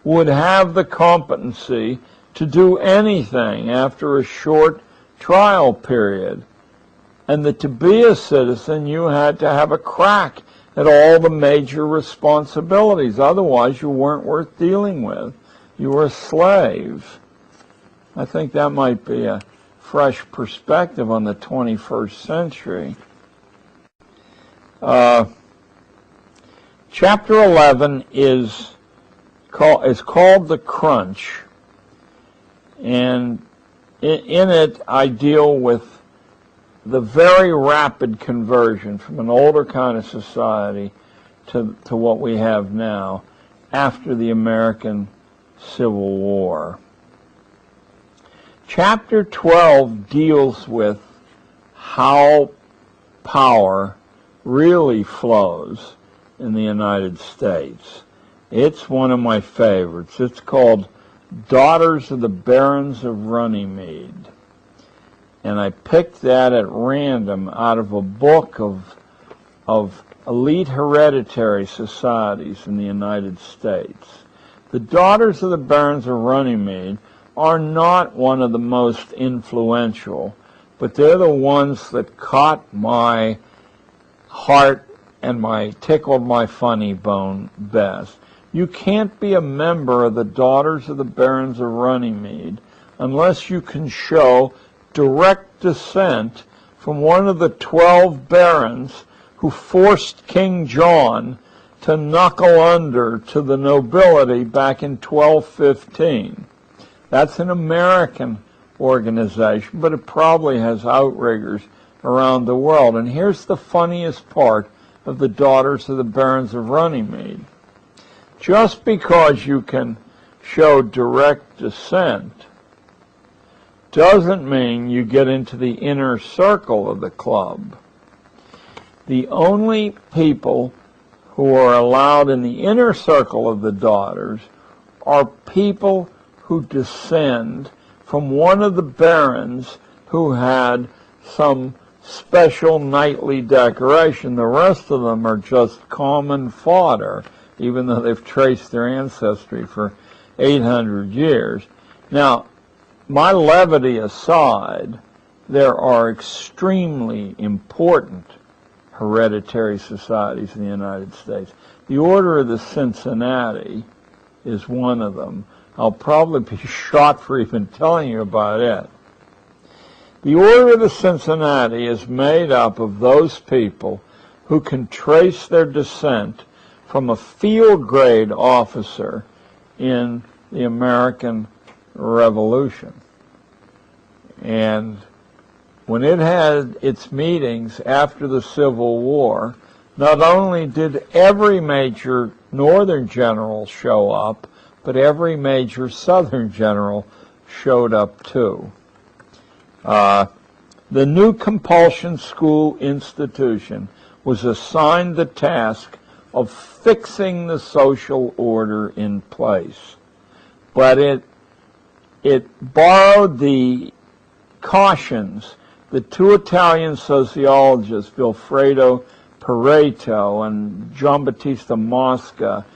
would have the competency to do anything after a short trial period. and that to be a citizen you had to have a crack at all the major responsibilities. Otherwise you weren't worth dealing with. You were a slave. I think that might be a fresh perspective on the 21st century. Chapter 11 is called The Crunch, and in it I deal with the very rapid conversion from an older kind of society to what we have now after the American Civil War. Chapter 12 deals with how power really flows in the United States. It's one of my favorites. It's called Daughters of the Barons of Runnymede. And I picked that at random out of a book of elite hereditary societies in the United States. The Daughters of the Barons of Runnymede are not one of the most influential, but they're the ones that caught my heart and tickled my funny bone best. You can't be a member of the Daughters of the Barons of Runnymede unless you can show direct descent from one of the 12 barons who forced King John to knuckle under to the nobility back in 1215. That's an American organization, but it probably has outriggers around the world. And here's the funniest part of the Daughters of the Barons of Runnymede. Just because you can show direct descent doesn't mean you get into the inner circle of the club. The only people who are allowed in the inner circle of the daughters are people who descend from one of the barons who had some special knightly decoration. The rest of them are just common fodder, even though they've traced their ancestry for 800 years. Now, my levity aside, there are extremely important hereditary societies in the United States. The Order of the Cincinnati is one of them. I'll probably be shot for even telling you about it. The Order of the Cincinnati is made up of those people who can trace their descent from a field grade officer in the American Revolution. And when it had its meetings after the Civil War, not only did every major Northern general show up, but every major Southern general showed up too. The new compulsion school institution was assigned the task of fixing the social order in place. But it borrowed the cautions that two Italian sociologists, Vilfredo Pareto and Giambattista Mosca,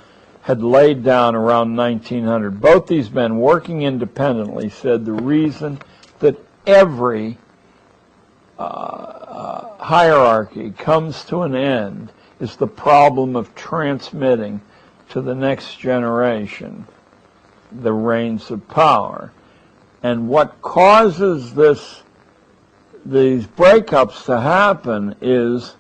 had laid down around 1900. Both these men, working independently, said the reason that every hierarchy comes to an end is the problem of transmitting to the next generation the reins of power. And what causes these breakups to happen is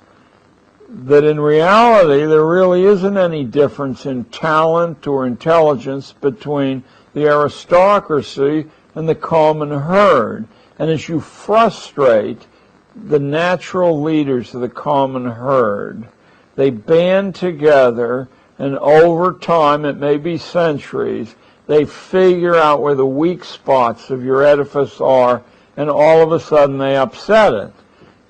that in reality there really isn't any difference in talent or intelligence between the aristocracy and the common herd. And as you frustrate the natural leaders of the common herd, they band together, and over time, it may be centuries, they figure out where the weak spots of your edifice are, and all of a sudden they upset it.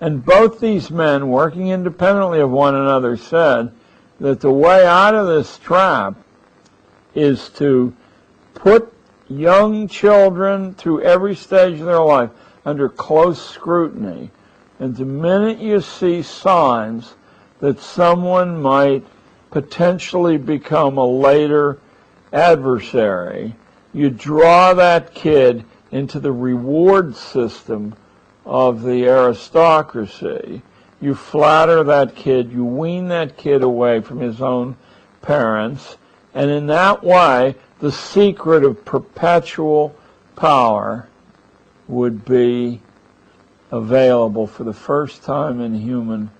And both these men, working independently of one another, said that the way out of this trap is to put young children through every stage of their life under close scrutiny. And the minute you see signs that someone might potentially become a later adversary, you draw that kid into the reward system of the aristocracy. You flatter that kid, you wean that kid away from his own parents, and in that way, the secret of perpetual power would be available for the first time in human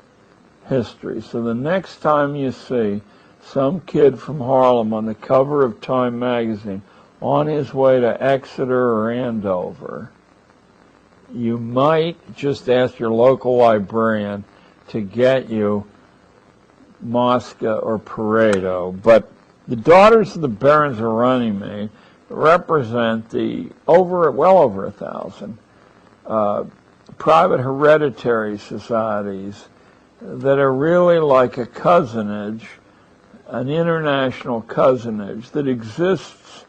history. So the next time you see some kid from Harlem on the cover of Time magazine on his way to Exeter or Andover, you might just ask your local librarian to get you Mosca or Pareto. But the Daughters of the Barons of Runnymede represent the well over 1,000 private hereditary societies that are really like a cousinage, an international cousinage that exists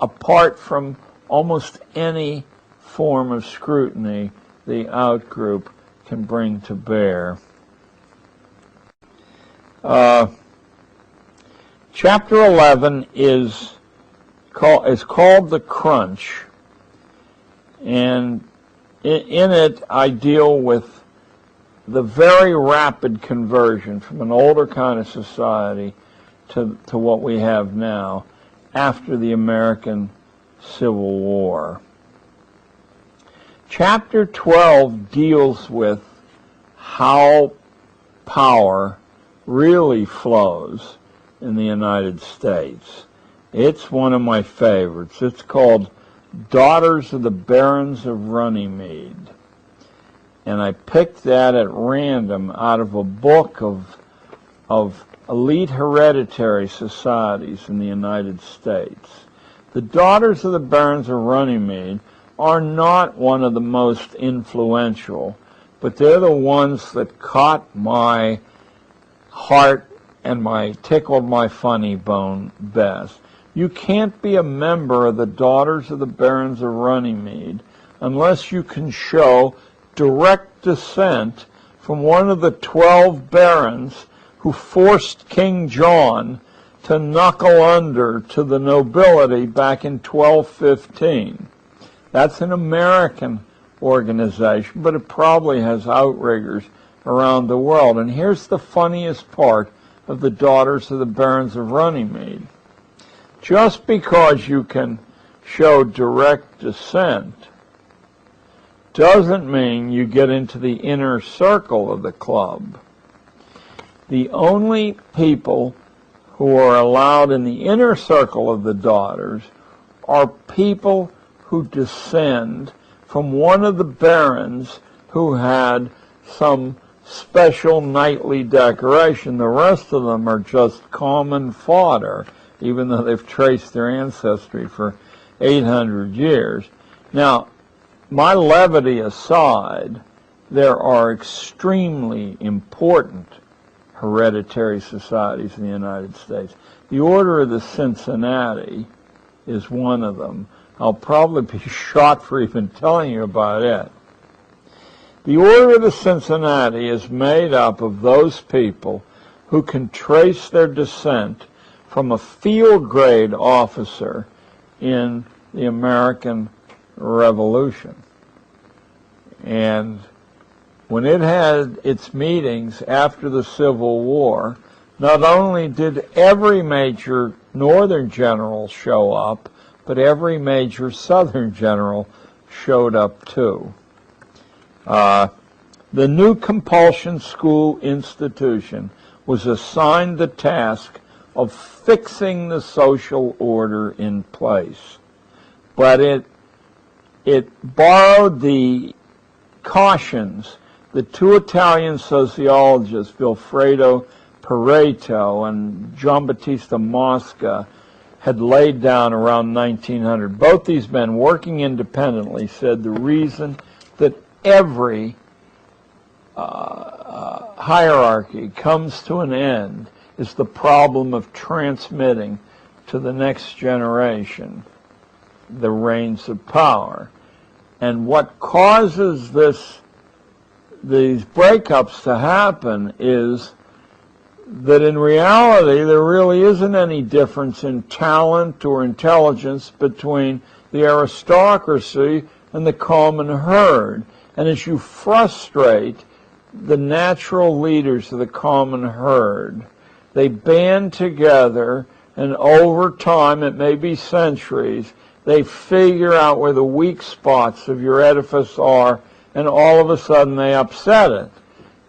apart from almost any form of scrutiny the outgroup can bring to bear. Chapter 11 is called The Crunch, and in it I deal with the very rapid conversion from an older kind of society to what we have now after the American Civil War. Chapter 12 deals with how power really flows in the United States. It's one of my favorites. It's called Daughters of the Barons of Runnymede. And I picked that at random out of a book of elite hereditary societies in the United States. The Daughters of the Barons of Runnymede are not one of the most influential, but they're the ones that caught my heart and tickled my funny bone best. You can't be a member of the Daughters of the Barons of Runnymede unless you can show direct descent from one of the 12 barons who forced King John to knuckle under to the nobility back in 1215. That's an American organization, but it probably has outriggers around the world. And here's the funniest part of the Daughters of the Barons of Runnymede. Just because you can show direct descent doesn't mean you get into the inner circle of the club. The only people who are allowed in the inner circle of the Daughters are people who descend from one of the barons who had some special knightly decoration. The rest of them are just common fodder, even though they've traced their ancestry for 800 years. Now, my levity aside, there are extremely important hereditary societies in the United States. The Order of the Cincinnati is one of them. I'll probably be shot for even telling you about it. The Order of the Cincinnati is made up of those people who can trace their descent from a field grade officer in the American Revolution. And when it had its meetings after the Civil War, not only did every major Northern general show up, but every major Southern general showed up too. The new compulsion school institution was assigned the task of fixing the social order in place. But it borrowed the cautions that two Italian sociologists, Vilfredo Pareto and Giambattista Mosca, had laid down around 1900. Both these men, working independently, said the reason that every hierarchy comes to an end is the problem of transmitting to the next generation the reins of power. And what causes these breakups to happen is that in reality there really isn't any difference in talent or intelligence between the aristocracy and the common herd. And as you frustrate the natural leaders of the common herd, they band together, and over time, it may be centuries, they figure out where the weak spots of your edifice are, and all of a sudden they upset it.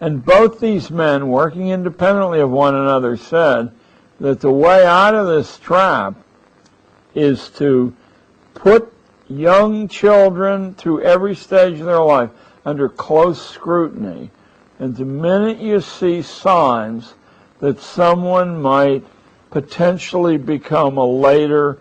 And both these men, working independently of one another, said that the way out of this trap is to put young children through every stage of their life under close scrutiny. And the minute you see signs that someone might potentially become a later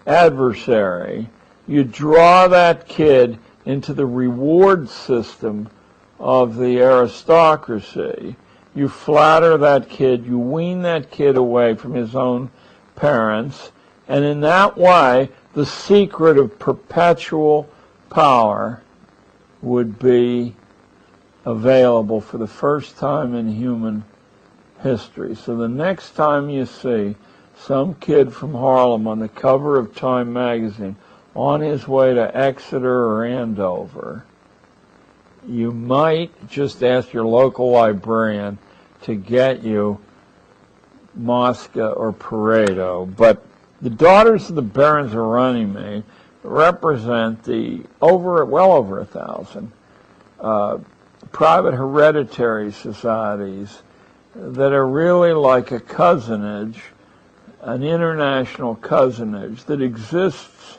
adversary, you draw that kid into the reward system of the aristocracy. You flatter that kid, you wean that kid away from his own parents, and in that way, the secret of perpetual power would be available for the first time in human history. So the next time you see some kid from Harlem on the cover of Time magazine on his way to Exeter or Andover, you might just ask your local librarian to get you Mosca or Pareto. But the daughters of the barons of Runnymede represent the well over 1,000 private hereditary societies that are really like a cousinage, an international cousinage that exists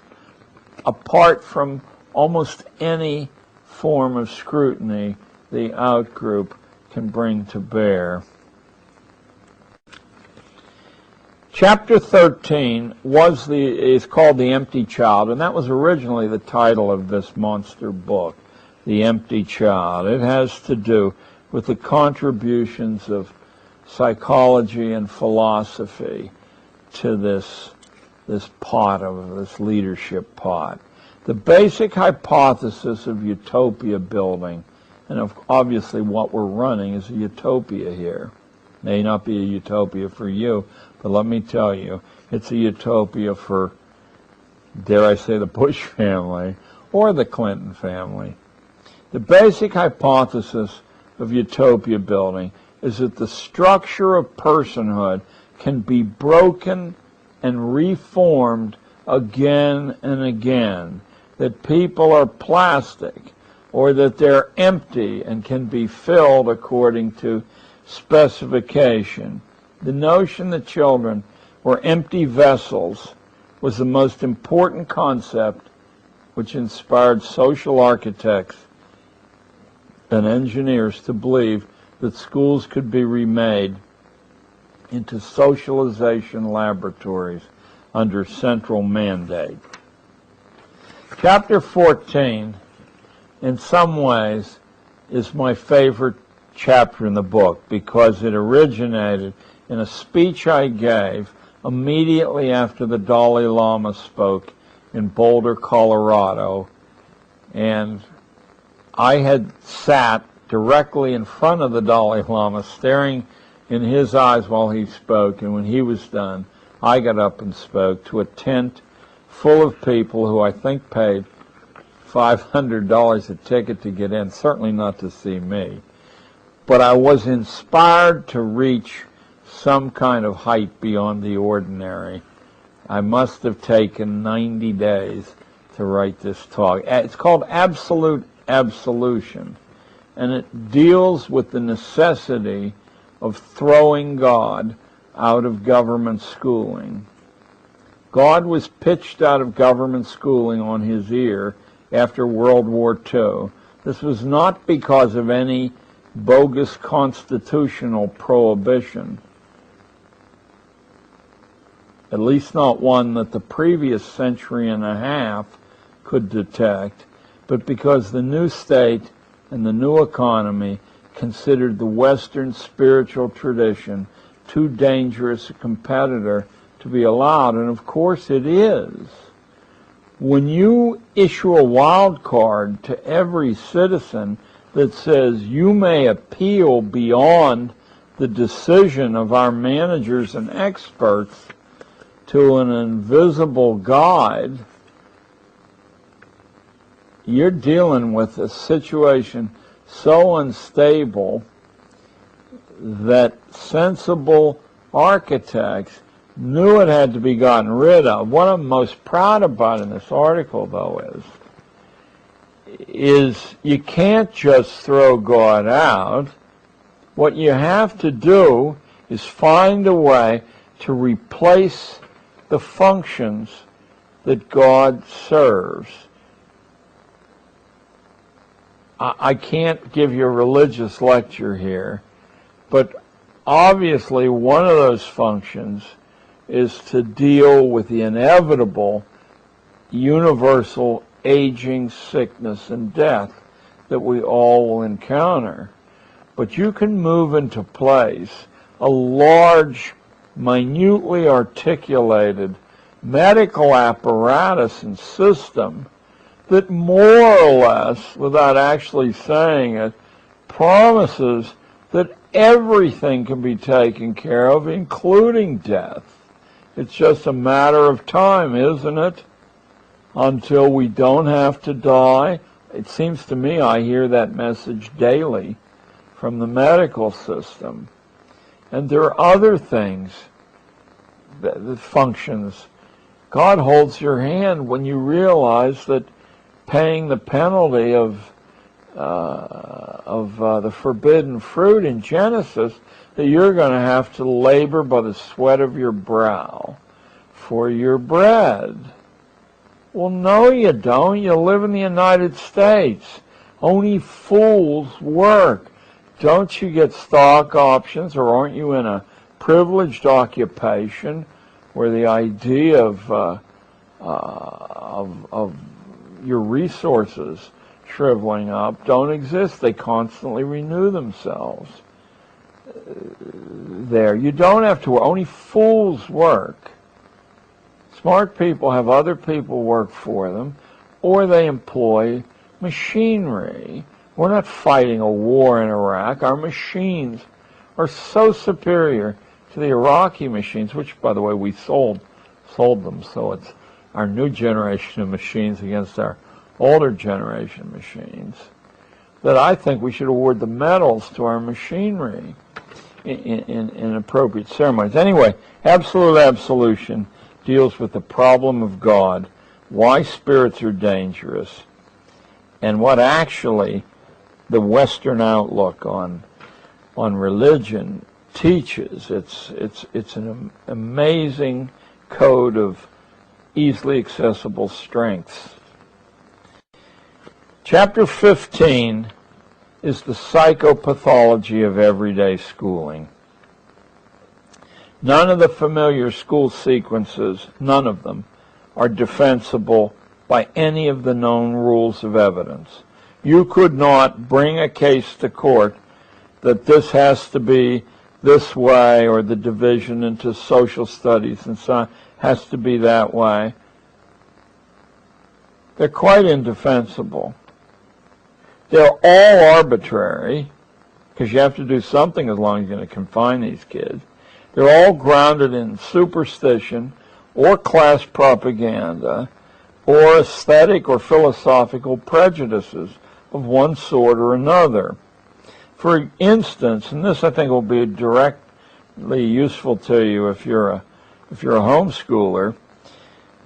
apart from almost any form of scrutiny the outgroup can bring to bear. Chapter 13 is called The Empty Child, and that was originally the title of this monster book, The Empty Child. It has to do with the contributions of psychology and philosophy to this pot of this leadership pot. The basic hypothesis of utopia building, and obviously what we're running is a utopia here. May not be a utopia for you, but let me tell you, it's a utopia for, dare I say, the Bush family or the Clinton family. The basic hypothesis of utopia building is that the structure of personhood can be broken and reformed again and again, that people are plastic, or that they're empty and can be filled according to specification. The notion that children were empty vessels was the most important concept which inspired social architects and engineers to believe that schools could be remade into socialization laboratories under central mandate. Chapter 14, in some ways, is my favorite chapter in the book because it originated in a speech I gave immediately after the Dalai Lama spoke in Boulder, Colorado, and I had sat directly in front of the Dalai Lama, staring in his eyes while he spoke, and when he was done, I got up and spoke to a tent full of people who I think paid $500 a ticket to get in, certainly not to see me. But I was inspired to reach some kind of height beyond the ordinary. I must have taken 90 days to write this talk. It's called Absolute Absolution, and it deals with the necessity of throwing God out of government schooling. God was pitched out of government schooling on his ear after World War II. This was not because of any bogus constitutional prohibition, at least not one that the previous century and a half could detect, but because the new state and the new economy considered the Western spiritual tradition too dangerous a competitor to be allowed, and of course it is. When you issue a wild card to every citizen that says you may appeal beyond the decision of our managers and experts to an invisible guide, you're dealing with a situation so unstable that sensible architects knew it had to be gotten rid of. What I'm most proud about in this article, though, is you can't just throw God out. What you have to do is find a way to replace the functions that God serves. I can't give you a religious lecture here, but obviously one of those functions is to deal with the inevitable universal aging, sickness, and death that we all will encounter. But you can move into place a large, minutely articulated medical apparatus and system that more or less, without actually saying it, promises that everything can be taken care of, including death. It's just a matter of time, isn't it? Until we don't have to die. It seems to me I hear that message daily from the medical system. And there are other things, that functions. God holds your hand when you realize that paying the penalty of the forbidden fruit in Genesis, that you're going to have to labor by the sweat of your brow for your bread. Well, no, you don't. You live in the United States. Only fools work. Don't you get stock options, or aren't you in a privileged occupation where the idea of your resources shriveling up don't exist? They constantly renew themselves. There, you don't have to work. Only fools work. Smart people have other people work for them, or they employ machinery. We're not fighting a war in Iraq. Our machines are so superior to the Iraqi machines, which, by the way, we sold them. So it's our new generation of machines against our older generation machines, that I think we should award the medals to our machinery in appropriate ceremonies. Anyway, absolute absolution deals with the problem of God, why spirits are dangerous, and what actually the Western outlook on religion teaches. It's an amazing code of easily accessible strengths. Chapter 15 is the psychopathology of everyday schooling. None of the familiar school sequences, none of them, are defensible by any of the known rules of evidence. You could not bring a case to court that this has to be this way, or the division into social studies and so on has to be that way. They're quite indefensible. They're all arbitrary, because you have to do something as long as you're going to confine these kids. They're all grounded in superstition or class propaganda or aesthetic or philosophical prejudices of one sort or another. For instance, and this I think will be directly useful to you if you're a homeschooler,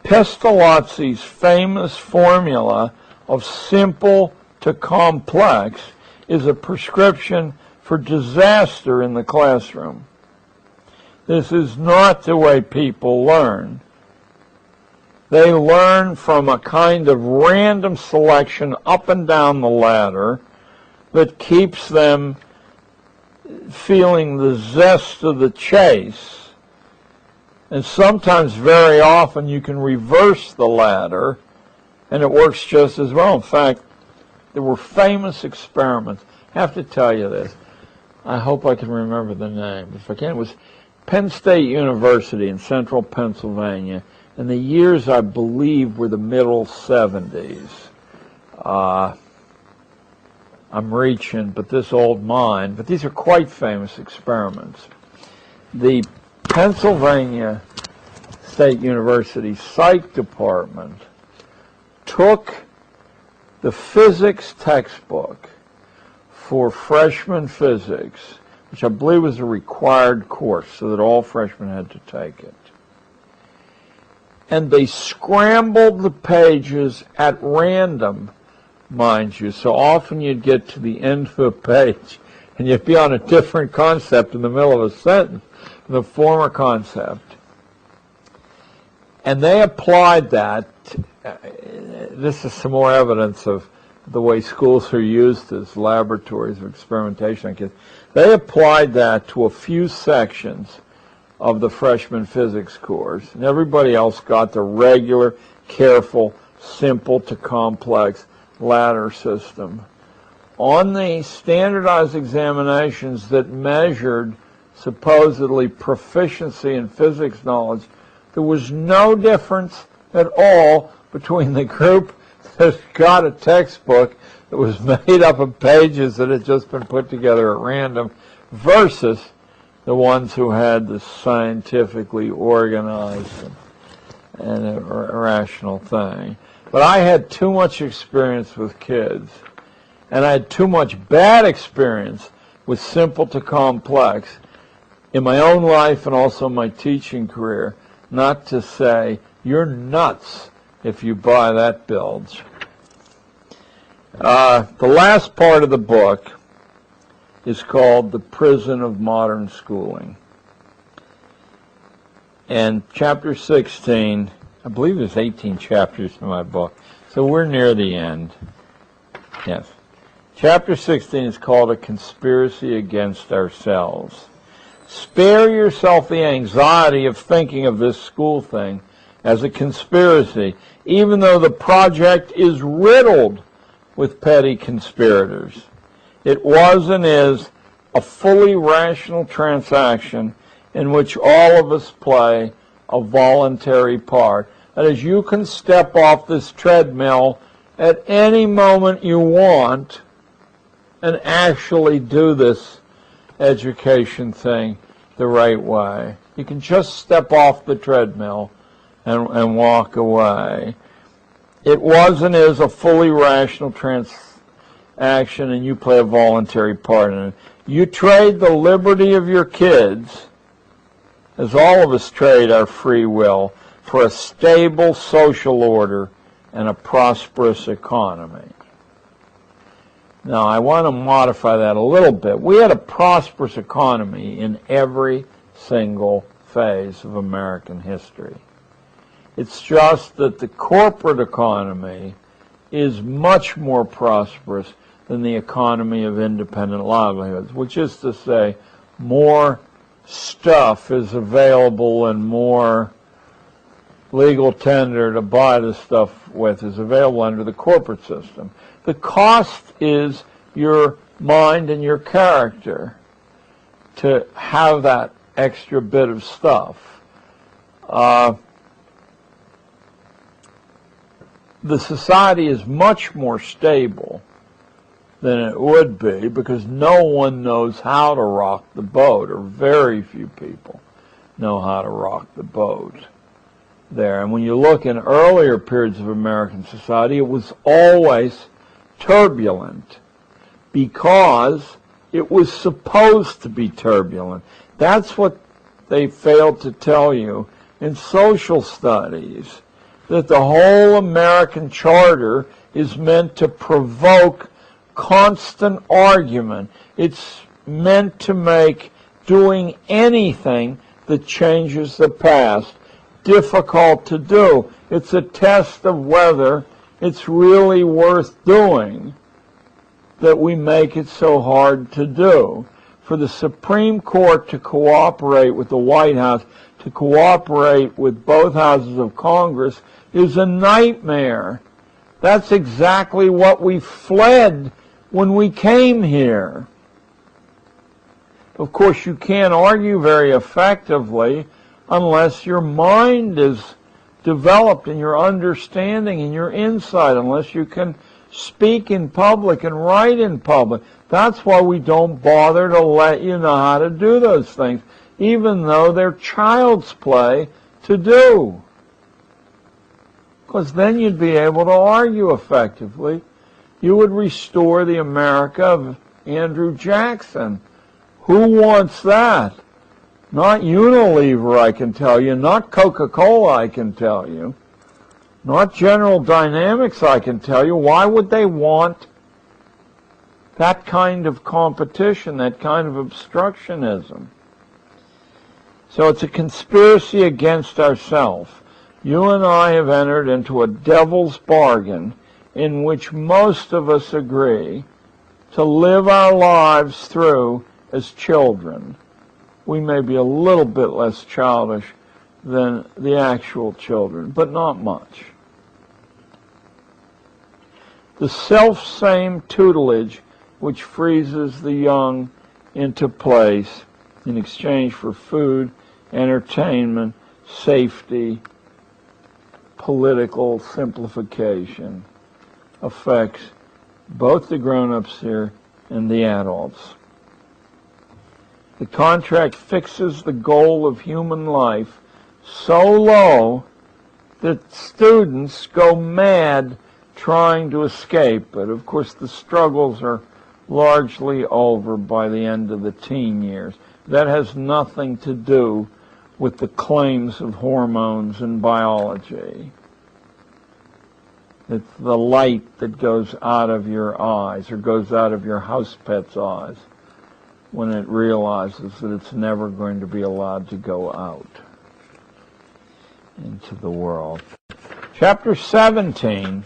Pestalozzi's famous formula of simple to complex is a prescription for disaster in the classroom. This is not the way people learn. They learn from a kind of random selection up and down the ladder that keeps them feeling the zest of the chase. And sometimes, very often, you can reverse the ladder, and it works just as well. In fact, there were famous experiments. I have to tell you this. I hope I can remember the name. If I can, it was Penn State University in central Pennsylvania, and the years, I believe, were the middle 70s. I'm reaching, but this old mind, but these are quite famous experiments. The Pennsylvania State University Psych Department took the physics textbook for freshman physics, which I believe was a required course so that all freshmen had to take it. And they scrambled the pages at random, mind you. So often you'd get to the end of a page and you'd be on a different concept in the middle of a sentence, the former concept. And they applied that. This is some more evidence of the way schools are used as laboratories of experimentation on kids. They applied that to a few sections of the freshman physics course, and everybody else got the regular, careful, simple to complex ladder system. On the standardized examinations that measured supposedly proficiency in physics knowledge, there was no difference at all between the group that got a textbook that was made up of pages that had just been put together at random versus the ones who had the scientifically organized and rational thing. But I had too much experience with kids, and I had too much bad experience with simple to complex in my own life and also my teaching career, not to say, you're nuts if you buy that bilge. The last part of the book is called The Prison of Modern Schooling. And chapter 16, I believe there's 18 chapters in my book, so we're near the end. Yes. Chapter 16 is called A Conspiracy Against Ourselves. Spare yourself the anxiety of thinking of this school thing as a conspiracy, even though the project is riddled with petty conspirators. It was and is a fully rational transaction in which all of us play a voluntary part. That is, you can step off this treadmill at any moment you want and actually do this education thing the right way. You can just step off the treadmill and walk away. It was and is a fully rational transaction, and you play a voluntary part in it. You trade the liberty of your kids, as all of us trade our free will, for a stable social order and a prosperous economy. Now, I want to modify that a little bit. We had a prosperous economy in every single phase of American history. It's just that the corporate economy is much more prosperous than the economy of independent livelihoods, which is to say, more stuff is available and more legal tender to buy the stuff with is available under the corporate system. The cost is your mind and your character to have that extra bit of stuff. The society is much more stable than it would be because no one knows how to rock the boat, or very few people know how to rock the boat there. And when you look in earlier periods of American society, it was always turbulent because it was supposed to be turbulent. That's what they failed to tell you in social studies, that the whole American charter is meant to provoke constant argument. It's meant to make doing anything that changes the past difficult to do. It's a test of whether it's really worth doing that we make it so hard to do. For the Supreme Court to cooperate with the White House, to cooperate with both houses of Congress, is a nightmare. That's exactly what we fled when we came here. Of course, you can't argue very effectively unless your mind is developed and your understanding and your insight, unless you can speak in public and write in public. That's why we don't bother to let you know how to do those things, even though they're child's play to do. Because then you'd be able to argue effectively You would restore the America of Andrew Jackson. Who wants that? Not Unilever, I can tell you. Not Coca-Cola, I can tell you. Not General Dynamics, I can tell you. Why would they want that kind of competition, that kind of obstructionism? So it's a conspiracy against ourselves. You and I have entered into a devil's bargain in which most of us agree to live our lives through as children. We may be a little bit less childish than the actual children, but not much. The self-same tutelage which freezes the young into place in exchange for food, entertainment, safety, political simplification, affects both the grown-ups here and the adults. The contract fixes the goal of human life so low that students go mad trying to escape. But of course the struggles are largely over by the end of the teen years. That has nothing to do with the claims of hormones and biology. It's the light that goes out of your eyes or goes out of your house pet's eyes when it realizes that it's never going to be allowed to go out into the world. Chapter 17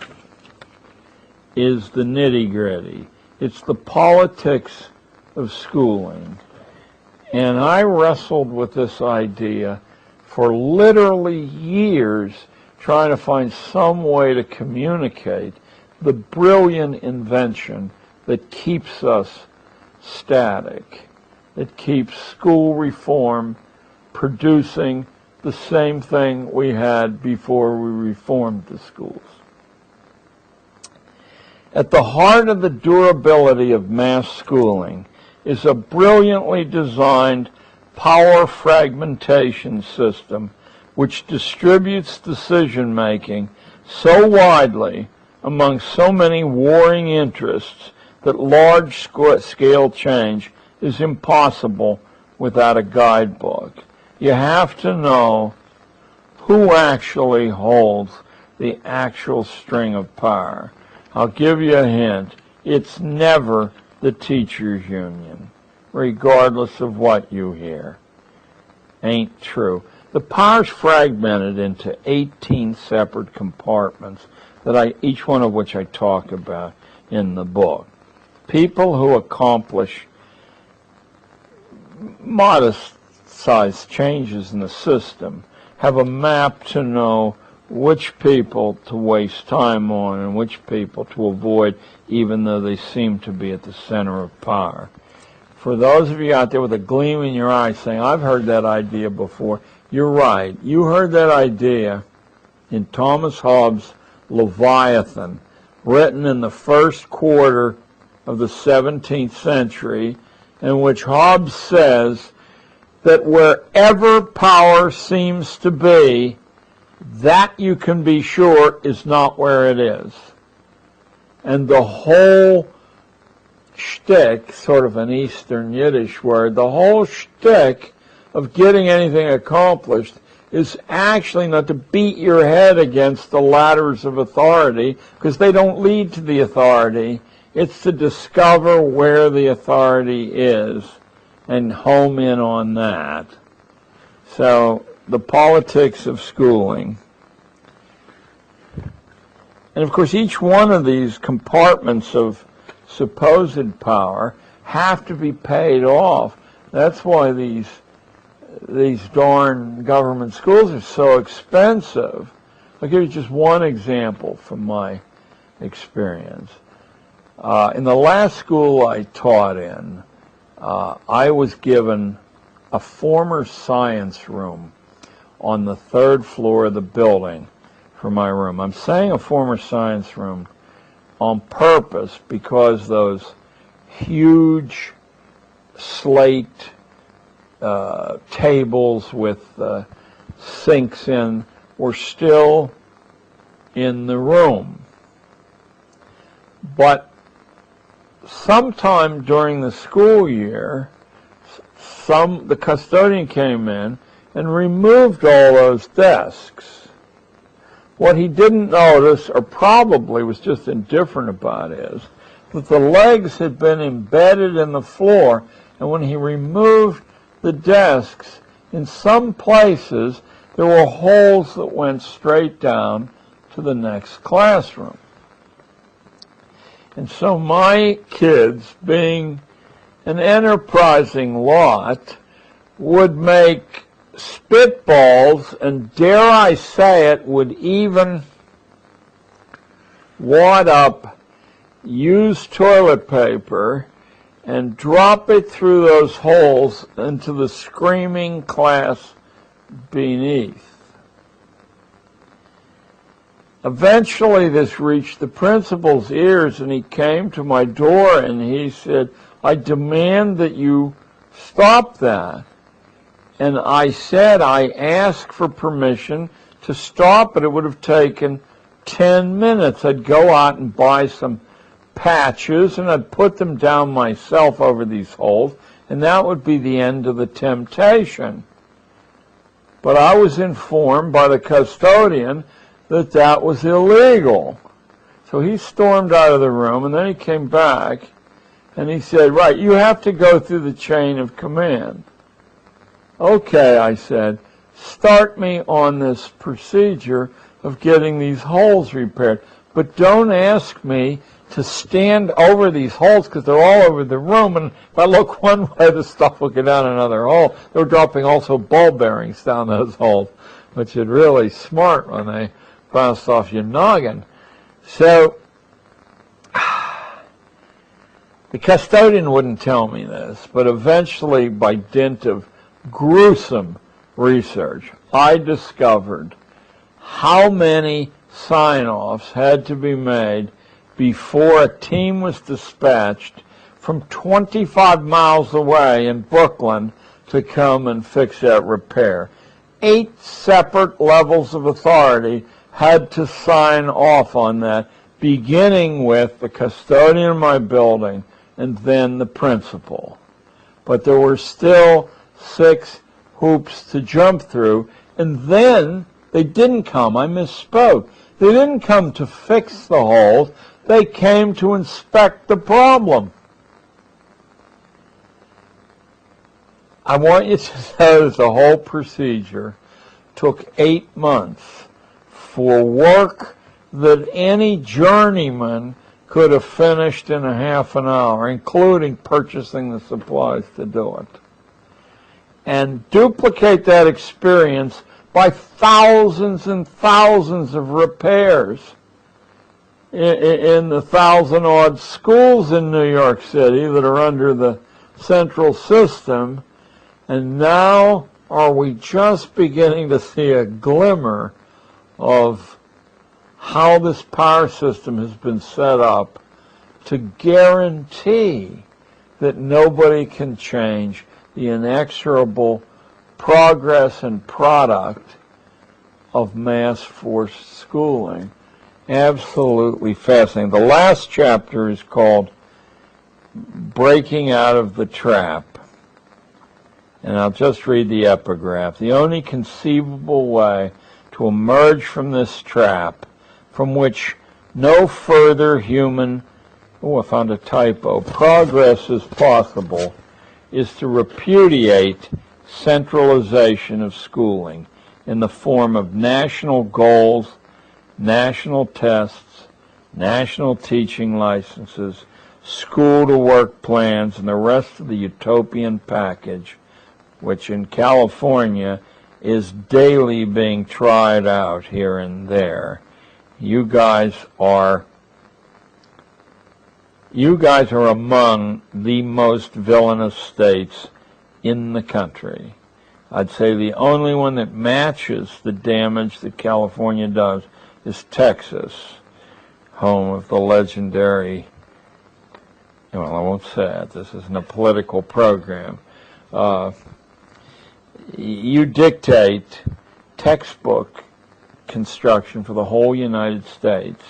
is the nitty-gritty. It's the politics of schooling. And I wrestled with this idea for literally years, trying to find some way to communicate the brilliant invention that keeps us static, that keeps school reform producing the same thing we had before we reformed the schools. At the heart of the durability of mass schooling is a brilliantly designed power fragmentation system which distributes decision-making so widely among so many warring interests that large-scale change is impossible without a guidebook. You have to know who actually holds the actual string of power. I'll give you a hint. It's never the teachers' union, regardless of what you hear. Ain't true. The power's fragmented into 18 separate compartments, each one of which I talk about in the book. People who accomplish modest-sized changes in the system have a map to know which people to waste time on and which people to avoid, even though they seem to be at the center of power. For those of you out there with a gleam in your eye saying, I've heard that idea before, you're right. You heard that idea in Thomas Hobbes' Leviathan, written in the first quarter of the 17th century, in which Hobbes says that wherever power seems to be, that you can be sure is not where it is. And the whole shtick, sort of an Eastern Yiddish word, the whole shtick of getting anything accomplished is actually not to beat your head against the ladders of authority, because they don't lead to the authority. It's to discover where the authority is and home in on that. So, the politics of schooling. And of course, each one of these compartments of supposed power have to be paid off. That's why these darn government schools are so expensive. I'll give you just one example from my experience. In the last school I taught in, I was given a former science room on the third floor of the building for my room. I'm saying a former science room on purpose because those huge slate tables with sinks in were still in the room. But sometime during the school year, the custodian came in and removed all those desks. What he didn't notice, or probably was just indifferent about, is that the legs had been embedded in the floor, and when he removed the desks, in some places there were holes that went straight down to the next classroom. And so my kids, being an enterprising lot, would make spitballs, and dare I say it, would even wad up used toilet paper and drop it through those holes into the screaming class beneath. Eventually this reached the principal's ears, and he came to my door and he said, "I demand that you stop that." And I said I asked for permission to stop it. It would have taken 10 minutes. I'd go out and buy some patches, and I'd put them down myself over these holes, and that would be the end of the temptation. But I was informed by the custodian that that was illegal. So he stormed out of the room, and then he came back, and he said, "Right, you have to go through the chain of command." "Okay," I said, "start me on this procedure of getting these holes repaired. But don't ask me to stand over these holes, because they're all over the room, and if I look one way, the stuff will get down another hole." They were dropping also ball bearings down those holes, which is really smart when they bounce off your noggin. So the custodian wouldn't tell me this, but eventually, by dint of gruesome research, I discovered how many sign-offs had to be made before a team was dispatched from 25 miles away in Brooklyn to come and fix that repair. 8 separate levels of authority had to sign off on that, beginning with the custodian of my building and then the principal. But there were still 6 hoops to jump through, and then they didn't come. I misspoke. They didn't come to fix the holes. They came to inspect the problem. I want you to know that the whole procedure took 8 months for work that any journeyman could have finished in a half an hour, including purchasing the supplies to do it. And duplicate that experience by thousands and thousands of repairs in the 1,000-odd schools in New York City that are under the central system. And now are we just beginning to see a glimmer of how this power system has been set up to guarantee that nobody can change the inexorable progress and product of mass forced schooling. Absolutely fascinating. The last chapter is called Breaking Out of the Trap. And I'll just read the epigraph. "The only conceivable way to emerge from this trap, from which no further human, I found a typo, progress is possible, is to repudiate centralization of schooling in the form of national goals, national tests, national teaching licenses, school-to-work plans, and the rest of the utopian package, which in California is daily being tried out here and there. You guys are among the most villainous states in the country. I'd say the only one that matches the damage that California does is Texas, home of the legendary, well, I won't say it, this isn't a political program. You dictate textbook construction for the whole United States,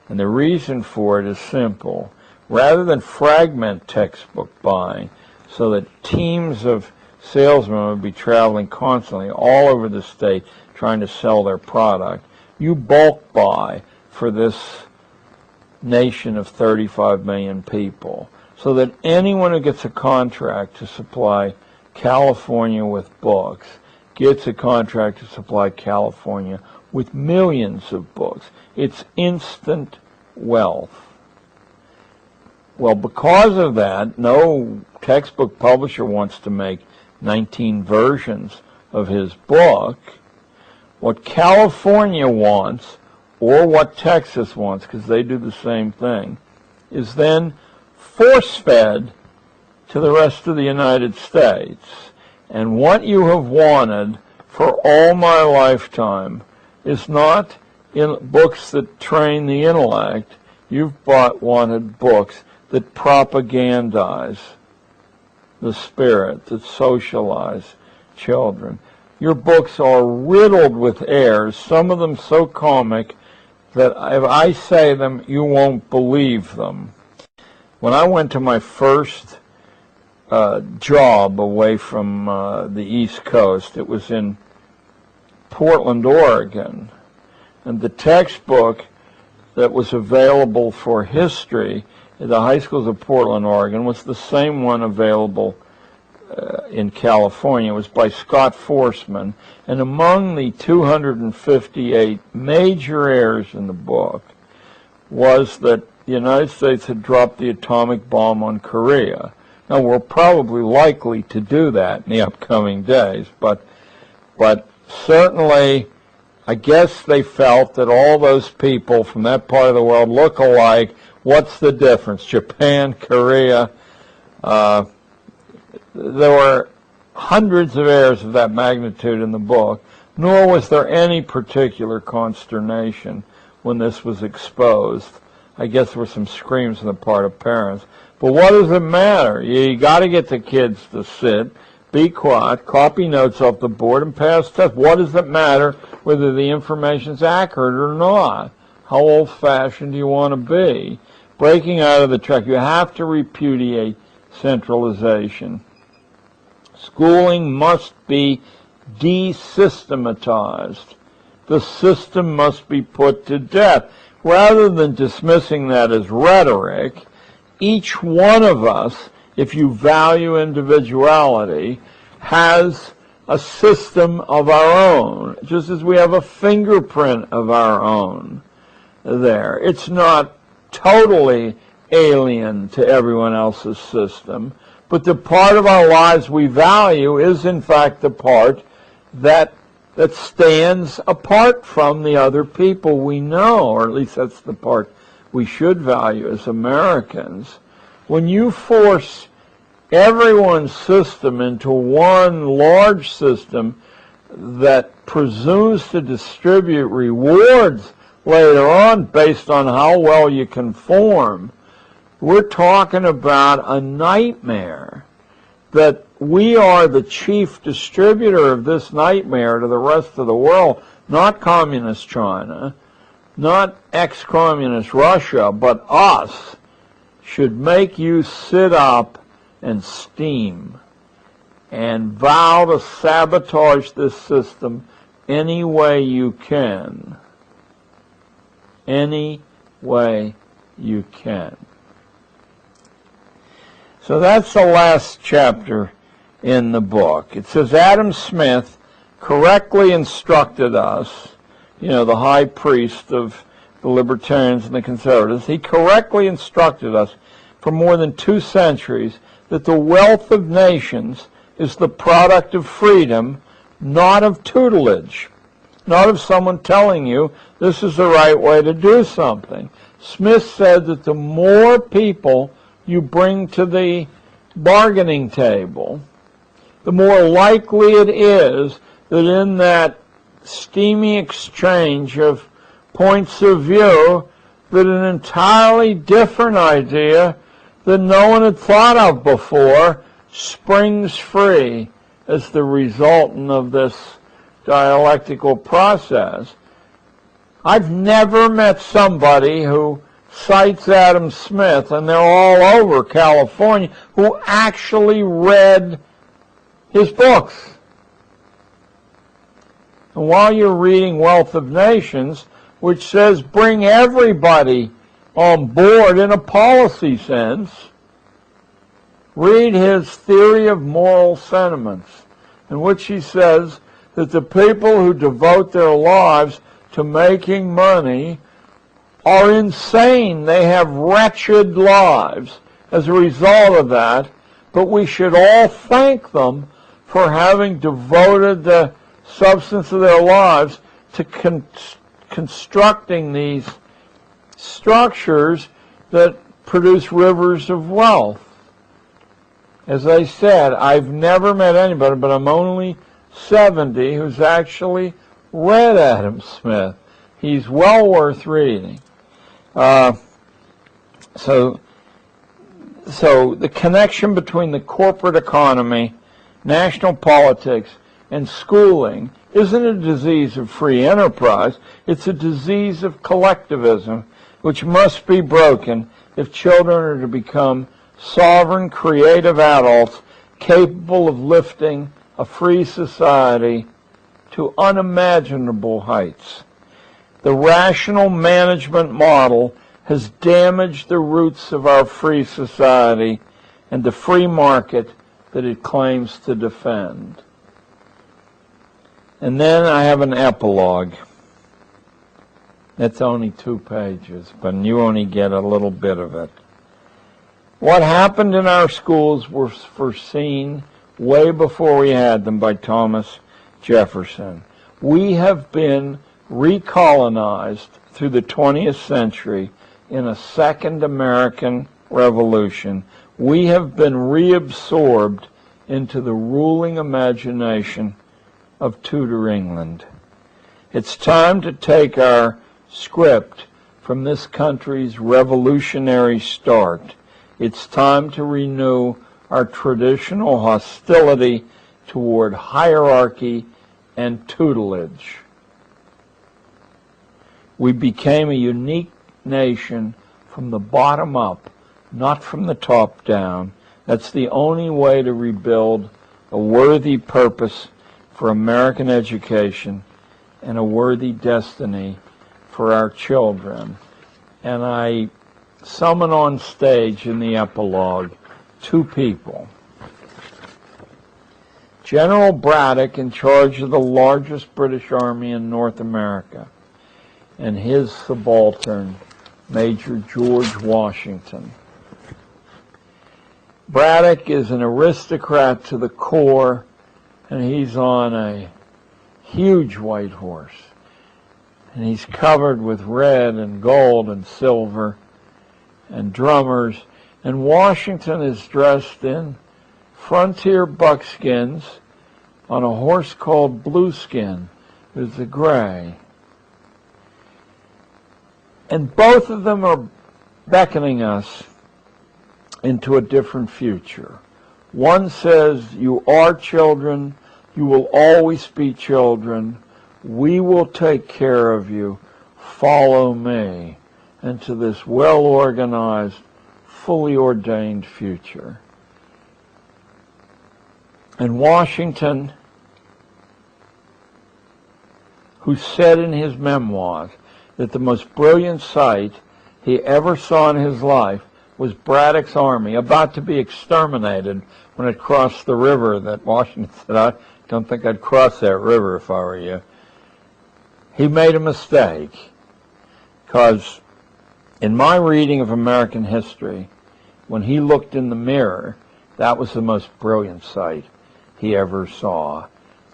And the reason for it is simple. Rather than fragment textbook buying so that teams of salesmen would be traveling constantly all over the state trying to sell their product, you bulk buy for this nation of 35 million people, so that anyone who gets a contract to supply California with books gets a contract to supply California with millions of books. It's instant wealth. Well, because of that, no textbook publisher wants to make 19 versions of his book. What California wants, or what Texas wants, because they do the same thing, is then force-fed to the rest of the United States. And what you have wanted for all my lifetime is not in books that train the intellect. You've wanted books that propagandize the spirit, that socialize children. Your books are riddled with errors, some of them so comic that if I say them, you won't believe them. When I went to my first job away from the East Coast, it was in Portland, Oregon, and the textbook that was available for history at the high schools of Portland, Oregon, was the same one available in California. It was by Scott Forsman, and among the 258 major errors in the book was that the United States had dropped the atomic bomb on Korea. Now, we're probably likely to do that in the upcoming days, but certainly I guess they felt that all those people from that part of the world look alike. What's the difference? Japan, Korea. There were hundreds of errors of that magnitude in the book, nor was there any particular consternation when this was exposed. I guess there were some screams on the part of parents. But what does it matter? You got to get the kids to sit, be quiet, copy notes off the board, and pass tests. What does it matter whether the information's accurate or not? How old-fashioned do you want to be? Breaking out of the track, you have to repudiate centralization. Schooling must be desystematized. The system must be put to death. Rather than dismissing that as rhetoric, each one of us, if you value individuality, has a system of our own, just as we have a fingerprint of our own there. It's not totally alien to everyone else's system, but the part of our lives we value is, in fact, the part that stands apart from the other people we know, or at least that's the part we should value as Americans. When you force everyone's system into one large system that presumes to distribute rewards later on based on how well you conform, we're talking about a nightmare. That we are the chief distributor of this nightmare to the rest of the world, not communist China, not ex-communist Russia, but us, should make you sit up and steam and vow to sabotage this system any way you can. Any way you can. So that's the last chapter in the book. It says Adam Smith correctly instructed us, the high priest of the libertarians and the conservatives, he correctly instructed us for more than 2 centuries that the wealth of nations is the product of freedom, not of tutelage, not of someone telling you this is the right way to do something. Smith said that the more people you bring to the bargaining table, the more likely it is that in that steamy exchange of points of view, that an entirely different idea that no one had thought of before springs free as the resultant of this dialectical process. I've never met somebody who cites Adam Smith, and they're all over California, who actually read his books. And while you're reading Wealth of Nations, which says bring everybody on board in a policy sense, read his Theory of Moral Sentiments, in which he says that the people who devote their lives to making money are insane. They have wretched lives as a result of that, but we should all thank them for having devoted the substance of their lives to constructing these structures that produce rivers of wealth. As I said, I've never met anybody, but I'm only 70, who's actually read Adam Smith. He's well worth reading. So the connection between the corporate economy, national politics, and schooling isn't a disease of free enterprise. It's a disease of collectivism, which must be broken if children are to become sovereign, creative adults capable of lifting a free society to unimaginable heights. The rational management model has damaged the roots of our free society and the free market that it claims to defend. And then I have an epilogue. It's only 2 pages, but you only get a little bit of it. What happened in our schools was foreseen way before we had them by Thomas Jefferson. We have been recolonized through the 20th century in a second American Revolution. We have been reabsorbed into the ruling imagination of Tudor England. It's time to take our script from this country's revolutionary start. It's time to renew our traditional hostility toward hierarchy and tutelage. We became a unique nation from the bottom up, not from the top down. That's the only way to rebuild a worthy purpose for American education and a worthy destiny for our children. And I summon on stage in the epilogue 2 people. General Braddock, in charge of the largest British army in North America, and his subaltern, Major George Washington. Braddock is an aristocrat to the core, and he's on a huge white horse. And he's covered with red and gold and silver and drummers. And Washington is dressed in frontier buckskins on a horse called Blueskin. There's a gray. And both of them are beckoning us into a different future. One says, you are children, you will always be children, we will take care of you, follow me into this well-organized, fully ordained future. And Washington, who said in his memoirs that the most brilliant sight he ever saw in his life was Braddock's army about to be exterminated when it crossed the river that Washington said, I don't think I'd cross that river if I were you. He made a mistake, because in my reading of American history, when he looked in the mirror, that was the most brilliant sight he ever saw.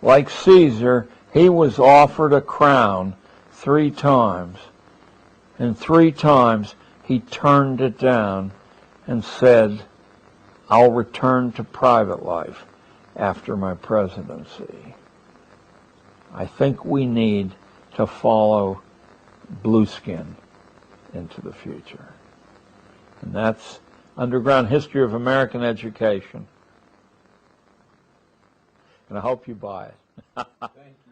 Like Caesar, he was offered a crown 3 times, and 3 times he turned it down and said, I'll return to private life after my presidency. I think we need to follow Blueskin into the future. And that's Underground History of American Education. And I hope you buy it. Thank you.